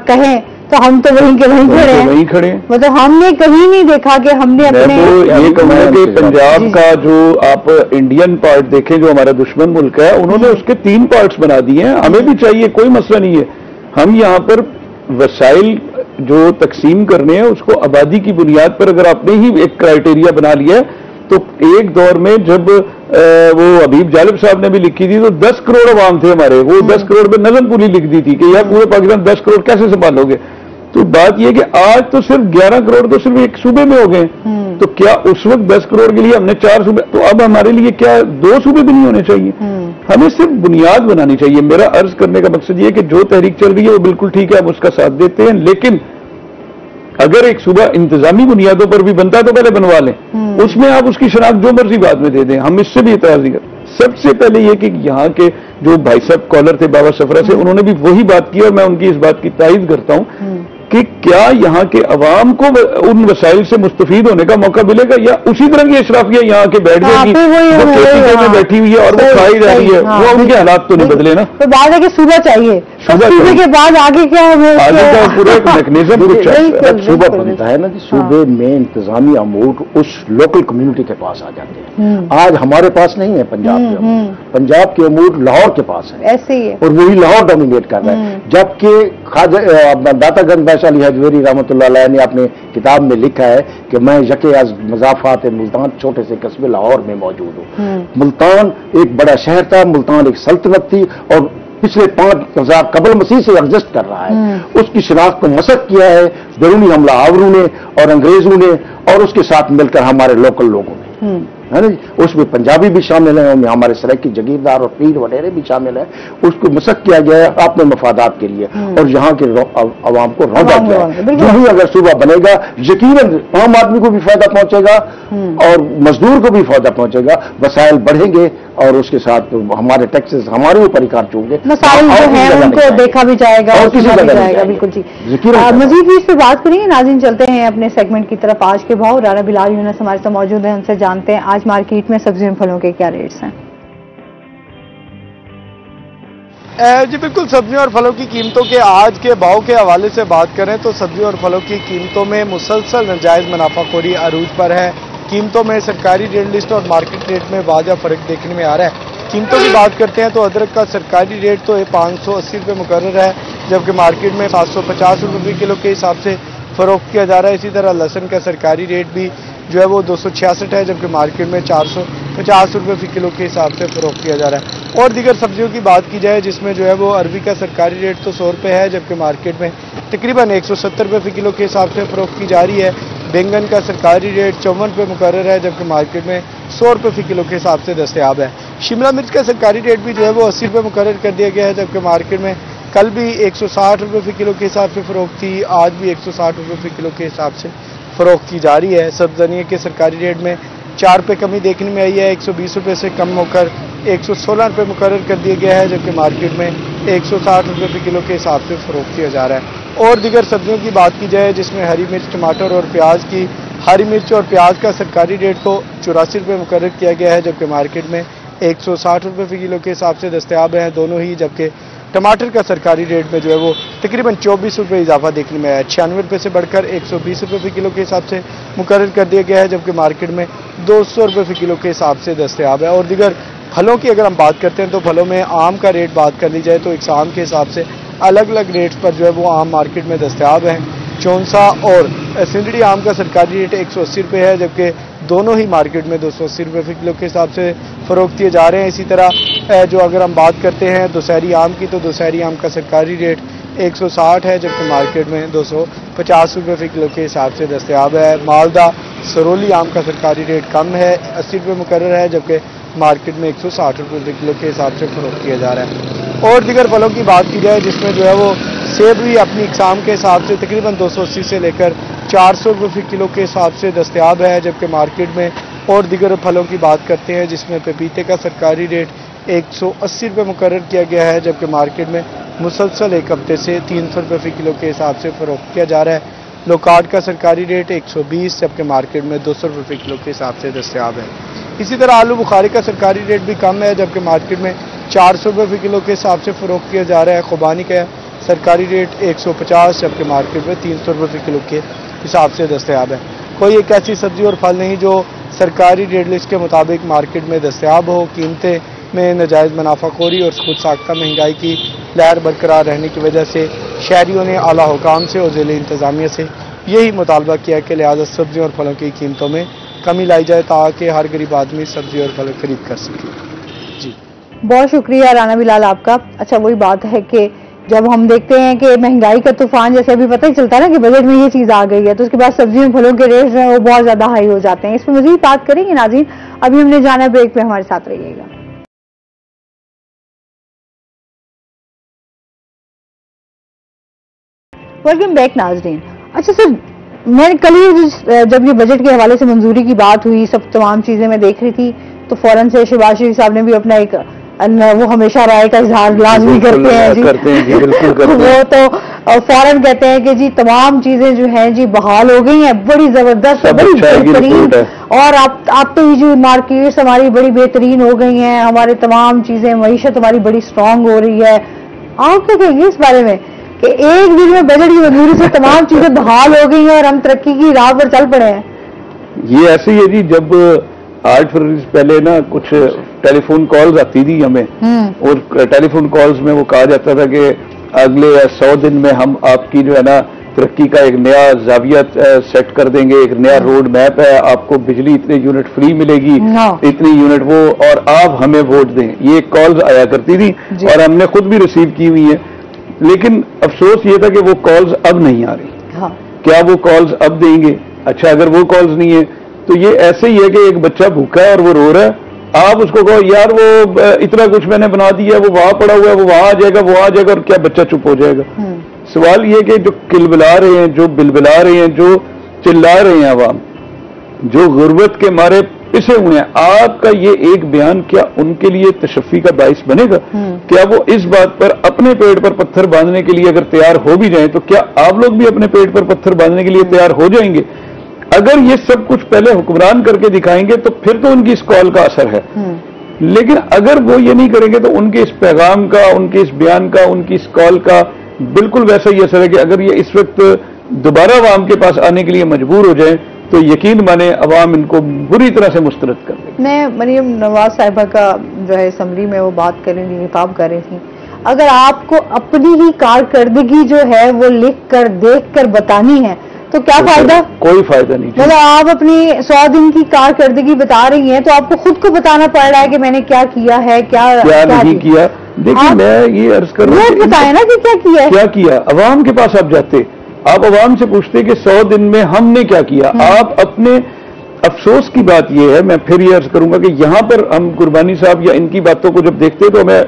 कहें तो हम तो वहीं के वहीं खड़े हैं, वहीं खड़े हैं। मतलब हमने कहीं नहीं देखा कि हमने अपने तो ये कहूँगा कि पंजाब का जो आप इंडियन पार्ट देखें जो हमारा दुश्मन मुल्क है, उन्होंने उसके 3 पार्ट्स बना दिए हैं। हमें भी चाहिए, कोई मसला नहीं है। हम यहाँ पर वसाइल जो तकसीम करने हैं उसको आबादी की बुनियाद पर अगर आपने ही एक क्राइटेरिया बना लिया है, तो एक दौर में जब वो हबीब जालिब साहब ने भी लिखी थी तो 10 करोड़ अवाम थे हमारे, वो 10 करोड़ पे नज़म पूरी लिख दी थी कि यार पूरे पाकिस्तान 10 करोड़ कैसे संभालोगे। तो बात यह कि आज तो सिर्फ 11 करोड़ तो सिर्फ एक सूबे में हो गए। तो क्या उस वक्त 10 करोड़ के लिए हमने 4 सूबे, तो अब हमारे लिए क्या 2 सूबे भी नहीं होने चाहिए? हमें सिर्फ बुनियाद बनानी चाहिए। मेरा अर्ज करने का मकसद ये है कि जो तहरीक चल रही है वो बिल्कुल ठीक है, हम उसका साथ देते हैं, लेकिन अगर एक सूबा इंतजामी बुनियादों पर भी बनता है तो पहले बनवा लें, उसमें आप उसकी शनाख्त जो मर्जी बाद में दे दें, हम इससे भी इतराज नहीं करते। सबसे पहले ये कि यहाँ के जो भाई साहब कॉलर थे बाबा सफरा से, उन्होंने भी वही बात की और मैं उनकी इस बात की तारीफ करता हूँ कि क्या यहाँ के अवाम को उन वसाइल से मुस्तफीद होने का मौका मिलेगा या उसी तरह की अशराफिया यहाँ के बैठ जाएगी जो खेती में बैठी हुई है और वो खाई जा रही है, वो उनके हालात तो नहीं बदले ना। तो बात है कि सूबा चाहिए, सूबे के बाद आगे क्या है, आगे का पूरा एक मैकेनिज्म कुछ जब सूबा बनता है ना जी, सूबे में इंतजामी अमूर उस लोकल कम्युनिटी के पास आ जाते हैं। आज हमारे पास नहीं है पंजाब के अमूर, पंजाब के अमूर लाहौर के पास है, ऐसे ही है, और वही लाहौर डोमिनेट कर रहा है। जबकि दाता गंज बादशाह अली हजवेरी रहमतुल्लाह अलैह ने अपने किताब में लिखा है कि मैं यके आज मजाफात मुल्तान छोटे से कस्बे लाहौर में मौजूद हूँ। मुल्तान एक बड़ा शहर था, मुल्तान एक सल्तनत थी और पिछले 5000 कबल मसीह से एग्जिस्ट कर रहा है। उसकी शिनाख्त को मसक किया है बैरूनी हमला आवरों ने और अंग्रेजों ने, और उसके साथ मिलकर हमारे लोकल लोगों ने, है ना जी। उसमें पंजाबी भी शामिल हैं, उनमें हमारे सराइकी जगीरदार और पीर वगैरह भी शामिल है। उसको मसक किया गया है अपने मफादात के लिए और यहाँ के आवाम को रौंदा किया है। जो ही अगर सूबा बनेगा यकीनन आम आदमी को भी फायदा पहुंचेगा और मजदूर को भी फायदा पहुंचेगा, वसाइल बढ़ेंगे और उसके साथ हमारे टैक्सेस हमारे ऊपर ही खर्च होंगे, मसाइल जो हैं उनको देखा भी जाएगा और किसी जगह जाएगा। बिल्कुल जी। मजीद भी इस पर बात करेंगे। नाज़रीन, चलते हैं अपने सेगमेंट की तरफ। आज के भाव राना बिलाल यूनुस हमारे साथ मौजूद हैं, उनसे जानते हैं आज मार्केट में सब्जियों फलों के क्या रेट्स हैं। जी बिल्कुल, सब्जियों और फलों की कीमतों के आज के भाव के हवाले से बात करें तो सब्जियों और फलों की कीमतों में मुसलसल नाजायज मुनाफाखोरी अरूज पर है। कीमतों में सरकारी रेट लिस्ट और मार्केट रेट में वाज़ह फर्क देखने में आ रहा है। कीमतों की बात करते हैं तो अदरक का सरकारी रेट तो 580 रुपये मुकर्रर है, जबकि मार्केट में 750 रुपये किलो के हिसाब से फरोख्त किया जा रहा है। इसी तरह लहसुन का सरकारी रेट भी जो है वो 266 है, जबकि मार्केट में 450 रुपये फी किलो के हिसाब से फरोख्त किया जा रहा है। और दीगर सब्जियों की बात की जाए जिसमें जो है वो अरबी का सरकारी रेट तो 100 रुपये है, जबकि मार्केट में तकरीबन 170 रुपये फी किलो के हिसाब से फरोख्त की जा रही है। बैंगन का सरकारी रेट 54 रुपये मुकर्रर है, जबकि मार्केट में 100 रुपये फी किलो के हिसाब से दस्तयाब है। शिमला मिर्च का सरकारी रेट भी जो है वो 80 रुपये मुकर्रर कर दिया गया है, जबकि मार्केट में कल भी 160 रुपये फी किलो के हिसाब से फरोख्त थी, आज भी 160 रुपये फी किलो के हिसाब से फरोख्त की जा रही है। सब्ज़निया के सरकारी रेट में 4 रुपये कमी देखने में आई है, 120 रुपये से कम होकर 116 रुपये मुकर्रर कर दिया गया है, जबकि मार्केट में 160 रुपये फी किलो के हिसाब से फरोख्त किया जा रहा है। और दीगर सब्जियों की बात की जाए जिसमें हरी मिर्च, टमाटर और प्याज की हरी मिर्च और प्याज का सरकारी रेट तो 84 रुपये मुकर्रर किया गया है, जबकि मार्केट में 160 रुपये फी किलो के हिसाब से दस्तयाब हैं दोनों ही। जबकि टमाटर का सरकारी रेट में जो है वो तकरीबन 24 रुपये इजाफा देखने में आया है, 96 रुपये से बढ़कर 120 रुपये फी किलो के हिसाब से मुकर्रर कर दिया गया है, जबकि मार्केट में 200 रुपये फी किलो के हिसाब से दस्तयाब है। और दीगर फलों की अगर हम बात करते हैं तो फलों में आम का रेट बात कर ली जाए तो इकसाम के हिसाब से अलग अलग रेट्स पर जो है वो आम मार्केट में दस्तयाब हैं। चौंसा और सिंदड़ी आम का सरकारी रेट 180 रुपये है, जबकि दोनों ही मार्केट में 280 रुपये फी किलो के हिसाब से फरोख्त किए जा रहे हैं। इसी तरह जो अगर हम बात करते हैं दुशहरी आम की तो दुशहरी आम का सरकारी रेट 160 है, जबकि मार्केट में 250 रुपये फी किलो के हिसाब से दस्तयाब है। मालदा सरोली आम का सरकारी रेट कम है, 80 रुपये मुकर्रर है, जबकि मार्केट में 160 रुपये फी किलो के हिसाब से फरोख्त किया जा रहा है। और दीगर फलों की बात की जाए जिसमें जो है वो सेब भी अपनी इकसाम के हिसाब से तकरीबन 280 से लेकर 400 रुपये फी किलो के हिसाब से दस्तयाब है, जबकि मार्केट में और दीगर फलों की बात करते हैं जिसमें पपीते का सरकारी रेट 180 रुपये मुकर्रर किया गया है, जबकि मार्केट में मुसलसल एक हफ्ते से 300 रुपये फी किलो के हिसाब से फरोख्त किया जा रहा है। लोकार्ड का सरकारी रेट 120, जबकि मार्केट में 200 रुपये फी किलो के हिसाब से दस्तयाब है। इसी तरह आलू बुखारी का सरकारी रेट भी कम है, जबकि मार्केट में 400 रुपये फी किलो के हिसाब से फरोख्त किया जा रहा है। खुबानी का सरकारी रेट 150, जबकि मार्केट में 300 रुपये फी किलो के हिसाब से दस्तयाब है। कोई एक ऐसी सब्जी और फल नहीं जो सरकारी रेट लिस्ट के मुताबिक मार्केट में दस्तयाब हो। कीमतें में नाजायज़ मुनाफाखोरी और खुद साख्ता महंगाई की लहर बरकरार रहने की वजह से शहरियों ने आला हुकाम से और ज़िले इंतज़ामिया से यही मुतालबा किया कि लिहाजा सब्जियों और फलों की कीमतों में कमी लाई जाए ताकि हर गरीब आदमी सब्जी और फल खरीद कर सके। जी बहुत शुक्रिया राना बिलाल आपका। अच्छा, वही बात है कि जब हम देखते हैं कि महंगाई का तूफान, जैसे अभी पता ही चलता है ना कि बजट में ये चीज आ गई है, तो उसके बाद सब्जियों फलों के रेट जो है वो बहुत ज्यादा हाई हो जाते हैं। इस पर मजीद बात करेंगे नाज़रीन, अभी हमने जाना ब्रेक पे, हमारे साथ रहिएगा। वेलकम बैक नाज़रीन। अच्छा सर, मैंने कल ही जब ये बजट के हवाले से मंजूरी की बात हुई, सब तमाम चीजें मैं देख रही थी, तो फौरन से शहबाज शरीफ साहब ने भी अपना एक, वो हमेशा राय का इजहार लाजमी करते हैं जी, बिल्कुल करते हैं। वो तो फौरन कहते हैं कि जी तमाम चीजें जो हैं जी बहाल हो गई हैं, बड़ी जबरदस्त, बड़ी बेहतरीन, और आप तो ये जो मार्केट्स हमारी बड़ी बेहतरीन हो गई हैं, हमारे तमाम चीजें, मईशत हमारी बड़ी स्ट्रांग हो रही है। आप क्या कहेंगे इस बारे में कि एक दिन में बजट की मंजूरी से तमाम चीजें बहाल हो गई हैं और हम तरक्की की राह पर चल पड़े हैं? ये ऐसे ही है जी, जब 8 फरवरी से पहले ना कुछ टेलीफोन कॉल्स आती थी हमें, और टेलीफोन कॉल्स में वो कहा जाता था कि अगले 100 दिन में हम आपकी जो है ना तरक्की का एक नया जाविया सेट कर देंगे, एक नया रोड मैप है, आपको बिजली इतने यूनिट फ्री मिलेगी, इतनी यूनिट वो, और आप हमें वोट दें। ये कॉल्स आया करती थी और हमने खुद भी रिसीव की हुई है। लेकिन अफसोस ये था कि वो कॉल्स अब नहीं आ रही। क्या वो कॉल्स अब देंगे? अच्छा, अगर वो कॉल्स नहीं है तो ये ऐसे ही है कि एक बच्चा भूखा है और वो रो रहा है, आप उसको कहो यार वो इतना कुछ मैंने बना दिया, वो वहां पड़ा हुआ है, वो वहां आ जाएगा, वो आ जाएगा, और क्या बच्चा चुप हो जाएगा? सवाल ये कि जो किलबिला रहे हैं, जो बिलबिला रहे हैं, जो चिल्ला रहे हैं अवाम, जो गुर्बत के मारे पिसे हुए हैं, आपका ये एक बयान क्या उनके लिए तशफ़ी का बाइस बनेगा? क्या वो इस बात पर अपने पेट पर पत्थर बांधने के लिए अगर तैयार हो भी जाएं, तो क्या आप लोग भी अपने पेट पर पत्थर बांधने के लिए तैयार हो जाएंगे? अगर ये सब कुछ पहले हुक्मरान करके दिखाएंगे तो फिर तो उनकी इस कॉल का असर है। लेकिन अगर वो ये नहीं करेंगे तो उनके इस पैगाम का, उनके इस बयान का, उनकी इस कॉल का बिल्कुल वैसा ही असर है कि अगर ये इस वक्त दोबारा अवाम के पास आने के लिए मजबूर हो जाए तो यकीन माने अवाम इनको बुरी तरह से मुस्तरद कर देगी। मैं मरियम नवाज साहिबा का जो है असम्बली में वो बात कर रही थी, खिताब कर रही थी, अगर आपको अपनी ही कारकर्दगी जो है वो लिख कर देख कर बतानी है तो क्या फायदा? कोई फायदा नहीं। मतलब आप अपनी 100 दिन की कारकर्दगी बता रही हैं तो आपको खुद को बताना पड़ रहा है कि मैंने क्या किया है, क्या नहीं किया। देखिए, मैं ये अर्ज कर रहा हूँ, बताए ना कि क्या किया है, क्या किया। अवाम के पास आप जाते, आप अवाम से पूछते कि 100 दिन में हमने क्या किया। आप अपने अफसोस की बात यह है, मैं फिर ये अर्ज करूंगा कि यहां पर हम कुर्बानी साहब या इनकी बातों को जब देखते तो हमें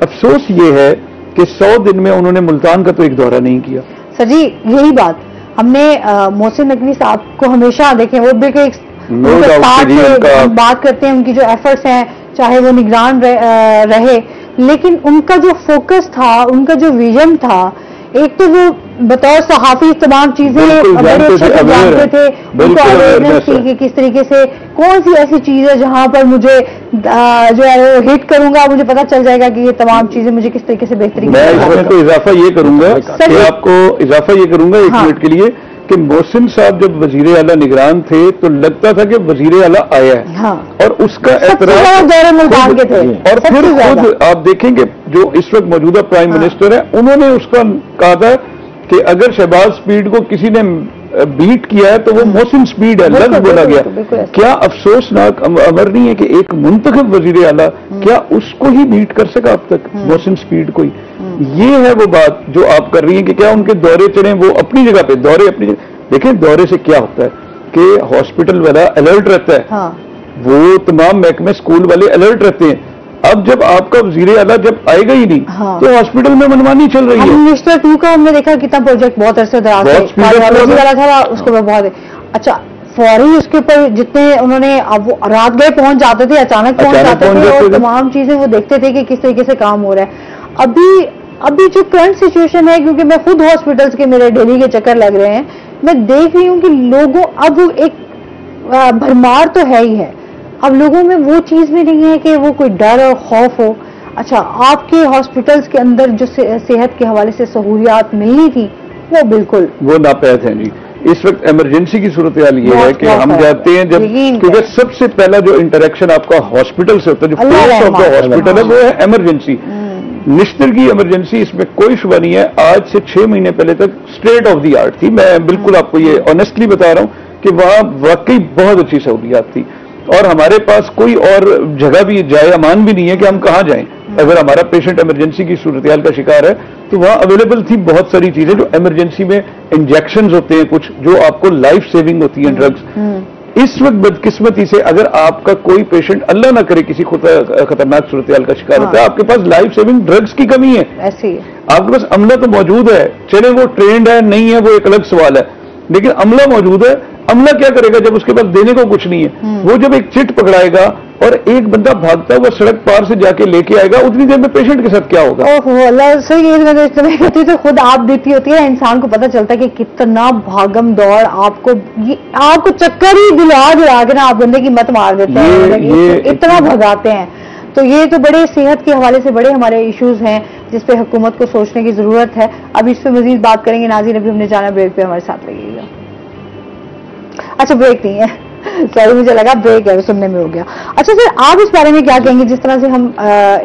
अफसोस ये है कि 100 दिन में उन्होंने मुल्तान का तो एक दौरा नहीं किया। सर जी, यही बात हमने मोहसिन नकवी साहब को हमेशा देखें, वो भी बात करते हैं, उनकी जो एफर्ट्स हैं, चाहे वो निगरान रहे, लेकिन उनका जो फोकस था, उनका जो विजन था, एक तो वो बतौर सहाफी तमाम चीजें जानते थे, उनको अवेयरनेस थी कि किस तरीके से कौन सी ऐसी चीज है जहां पर मुझे जो है हिट करूंगा, मुझे पता चल जाएगा कि ये तमाम चीजें मुझे किस तरीके से बेहतरीन। मैं इसमें तो इजाफा ये करूंगा कि आपको इजाफा ये करूंगा 1 मिनट के लिए कि मोहसिन साहब जब वजीर आला निगरान थे तो लगता था कि वजीर आला आया है, और उसका मुल्तान के थे। और फिर खुद आप देखेंगे जो इस वक्त मौजूदा प्राइम मिनिस्टर है, उन्होंने उसका कहा था कि अगर शहबाज स्पीड को किसी ने बीट किया है तो वो मोहसिन स्पीड है, लफ्ज बोला गया। क्या अफसोसनाक अमर नहीं है कि एक मुंतखब वजीर आला क्या उसको ही बीट कर सका अब तक, मोहसिन स्पीड को ही। ये है वो बात जो आप कर रही हैं कि क्या उनके दौरे चले, वो अपनी जगह पे दौरे अपनी जगह। देखिए, दौरे से क्या होता है कि हॉस्पिटल वाला अलर्ट रहता है, वो तमाम महकमे स्कूल वाले अलर्ट रहते हैं। अब जब आपका वजीर आला जब आएगा ही नहीं तो हॉस्पिटल में मनमानी चल रही है। मिनिस्टर 2 का हमने देखा कितना प्रोजेक्ट बहुत अरसे दराज था, उसको बहुत अच्छा फौरी उसके ऊपर जितने उन्होंने, अब वो रात गए पहुंच जाते थे, अचानक पहुंच जाते थे, और तमाम चीजें वो देखते थे कि किस तरीके से काम हो रहा है। अभी जो करंट सिचुएशन है, क्योंकि मैं खुद हॉस्पिटल्स के मेरे डेली के चक्कर लग रहे हैं, मैं देख रही हूँ कि लोगों अब एक भरमार तो है ही है, अब लोगों में वो चीज भी नहीं है कि वो कोई डर और खौफ हो। अच्छा, आपके हॉस्पिटल्स के अंदर जो सेहत के हवाले से सहूलियात मिलनी थी वो बिल्कुल वो नापैद है जी। इस वक्त इमरजेंसी की सूरत हाल ये है कि हम जाते हैं जब, क्योंकि सबसे पहला जो इंटरेक्शन आपका हॉस्पिटल से होता है, जो फर्स्ट ऑफ द हॉस्पिटल है, वो है इमरजेंसी। निश्तर की इमरजेंसी, इसमें कोई शुबा नहीं है। आज से 6 महीने पहले तक स्टेट ऑफ द आर्ट थी। मैं बिल्कुल आपको ये ऑनेस्टली बता रहा हूं कि वहां वाकई बहुत अच्छी सहूलियात थी, और हमारे पास कोई और जगह भी जाए अमान भी नहीं है कि हम कहाँ जाएं। अगर हमारा पेशेंट इमरजेंसी की सूरत-ए-हाल का शिकार है तो वहां अवेलेबल थी बहुत सारी चीजें, जो इमरजेंसी में इंजेक्शंस होते हैं, कुछ जो आपको लाइफ सेविंग होती है ड्रग्स। इस वक्त बदकिस्मती से अगर आपका कोई पेशेंट, अल्लाह ना करे, किसी खतरनाक सूरत-ए-हाल का शिकार होता है, आपके पास लाइफ सेविंग ड्रग्स की कमी है। ऐसी आपके पास अमला तो मौजूद है, चले वो ट्रेंड है नहीं है वो एक अलग सवाल है, लेकिन अमला मौजूद है। अमला क्या करेगा जब उसके पास देने को कुछ नहीं है? वो जब एक चिट पकड़ाएगा और एक बंदा भागता हुआ सड़क पार से जाके लेके आएगा, उतनी देर में पेशेंट के साथ क्या होगा? ओहो अल्लाह, सही होती तो खुद आप देती होती है, इंसान को पता चलता है कि कितना भागम दौड़ आपको चक्कर ही दिला के ना आप बंदे की मत मार देते हैं, इतना भगाते हैं। तो ये तो बड़े सेहत के हवाले से बड़े हमारे इश्यूज हैं जिस पे हुकूमत को सोचने की जरूरत है। अब इस पे मजीद बात करेंगे। नाज़रीन, अभी हमने जाना ब्रेक पे, हमारे साथ रहिएगा। अच्छा, ब्रेक नहीं है, सॉरी, मुझे लगा ब्रेक है, सुनने में हो गया। अच्छा सर, आप इस बारे में क्या कहेंगे, जिस तरह से हम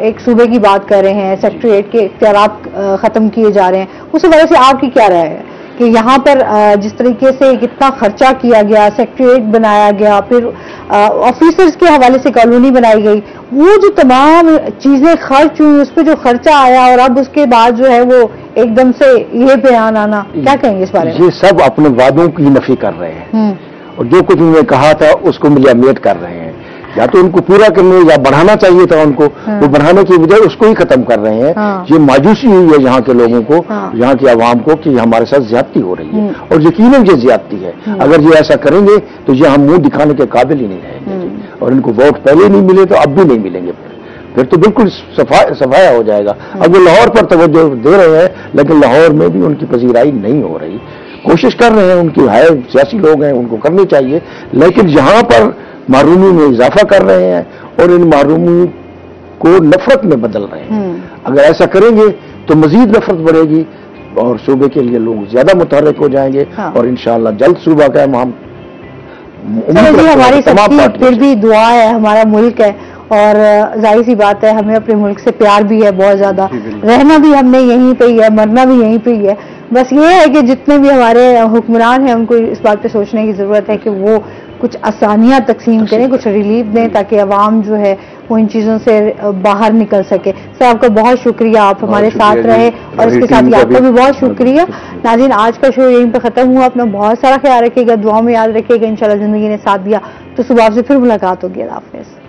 एक सूबे की बात कर रहे हैं, सेक्रेटरीट के इख्तियारात खत्म किए जा रहे हैं, उस वजह से आपकी क्या राय है कि यहाँ पर जिस तरीके से कितना खर्चा किया गया, सेक्रेटरीट बनाया गया, फिर ऑफिसर्स के हवाले से कॉलोनी बनाई गई, वो जो तमाम चीजें खर्च हुई, उस पर जो खर्चा आया और अब उसके बाद जो है वो एकदम से ये बयान आना, क्या कहेंगे इस बारे में? ये सब अपने वादों की नफी कर रहे हैं और जो कुछ उन्होंने कहा था उसको मिलियामेट कर रहे हैं। या तो उनको पूरा करने या बढ़ाना चाहिए था उनको, वो बढ़ाने की बजाय उसको ही खत्म कर रहे हैं। ये मायूसी हुई है यहाँ के लोगों को, यहाँ की आवाम को, कि हमारे साथ ज्यादती हो रही है और यकीनन ये ज्यादती है। अगर ये ऐसा करेंगे तो ये हम मुंह दिखाने के काबिल ही नहीं रहेंगे और इनको वोट पहले नहीं मिले तो अब भी नहीं मिलेंगे, फिर तो बिल्कुल सफाया हो जाएगा। अब वो लाहौर पर तवज्जो दे रहे हैं लेकिन लाहौर में भी उनकी पजीराई नहीं हो रही। कोशिश कर रहे हैं, उनकी हाय सियासी लोग हैं, उनको करनी चाहिए, लेकिन यहाँ पर मारूमी में इजाफा कर रहे हैं और इन मारूमी को नफरत में बदल रहे हैं। अगर ऐसा करेंगे तो मजीद नफरत बढ़ेगी और सूबे के लिए लोग ज्यादा मुतहर्रिक हो जाएंगे और इंशाअल्लाह जल्द सूबा का हम हमारी सबकी फिर भी दुआ है, हमारा मुल्क है और जाहिर सी बात है हमें अपने मुल्क से प्यार भी है बहुत ज्यादा, रहना भी हमने यहीं पे ही है, मरना भी यहीं पे ही है। बस ये है कि जितने भी हमारे हुक्मरान हैं उनको इस बात पे सोचने की जरूरत है कि वो कुछ आसानियां तकसीम करें, कुछ रिलीफ दें ताकि अवाम जो है वो इन चीजों से बाहर निकल सके। सर, आपका बहुत शुक्रिया, आप हमारे साथ रहे और इसके साथ ही आपका भी बहुत शुक्रिया। नाज़रीन, आज का शो यहीं पर खत्म हुआ। अपना बहुत सारा ख्याल रखिएगा, दुआ में याद रखिएगा। इंशाल्लाह जिंदगी ने साथ दिया तो सुबह से फिर मुलाकात होगी। अल्लाह हाफ़िज़।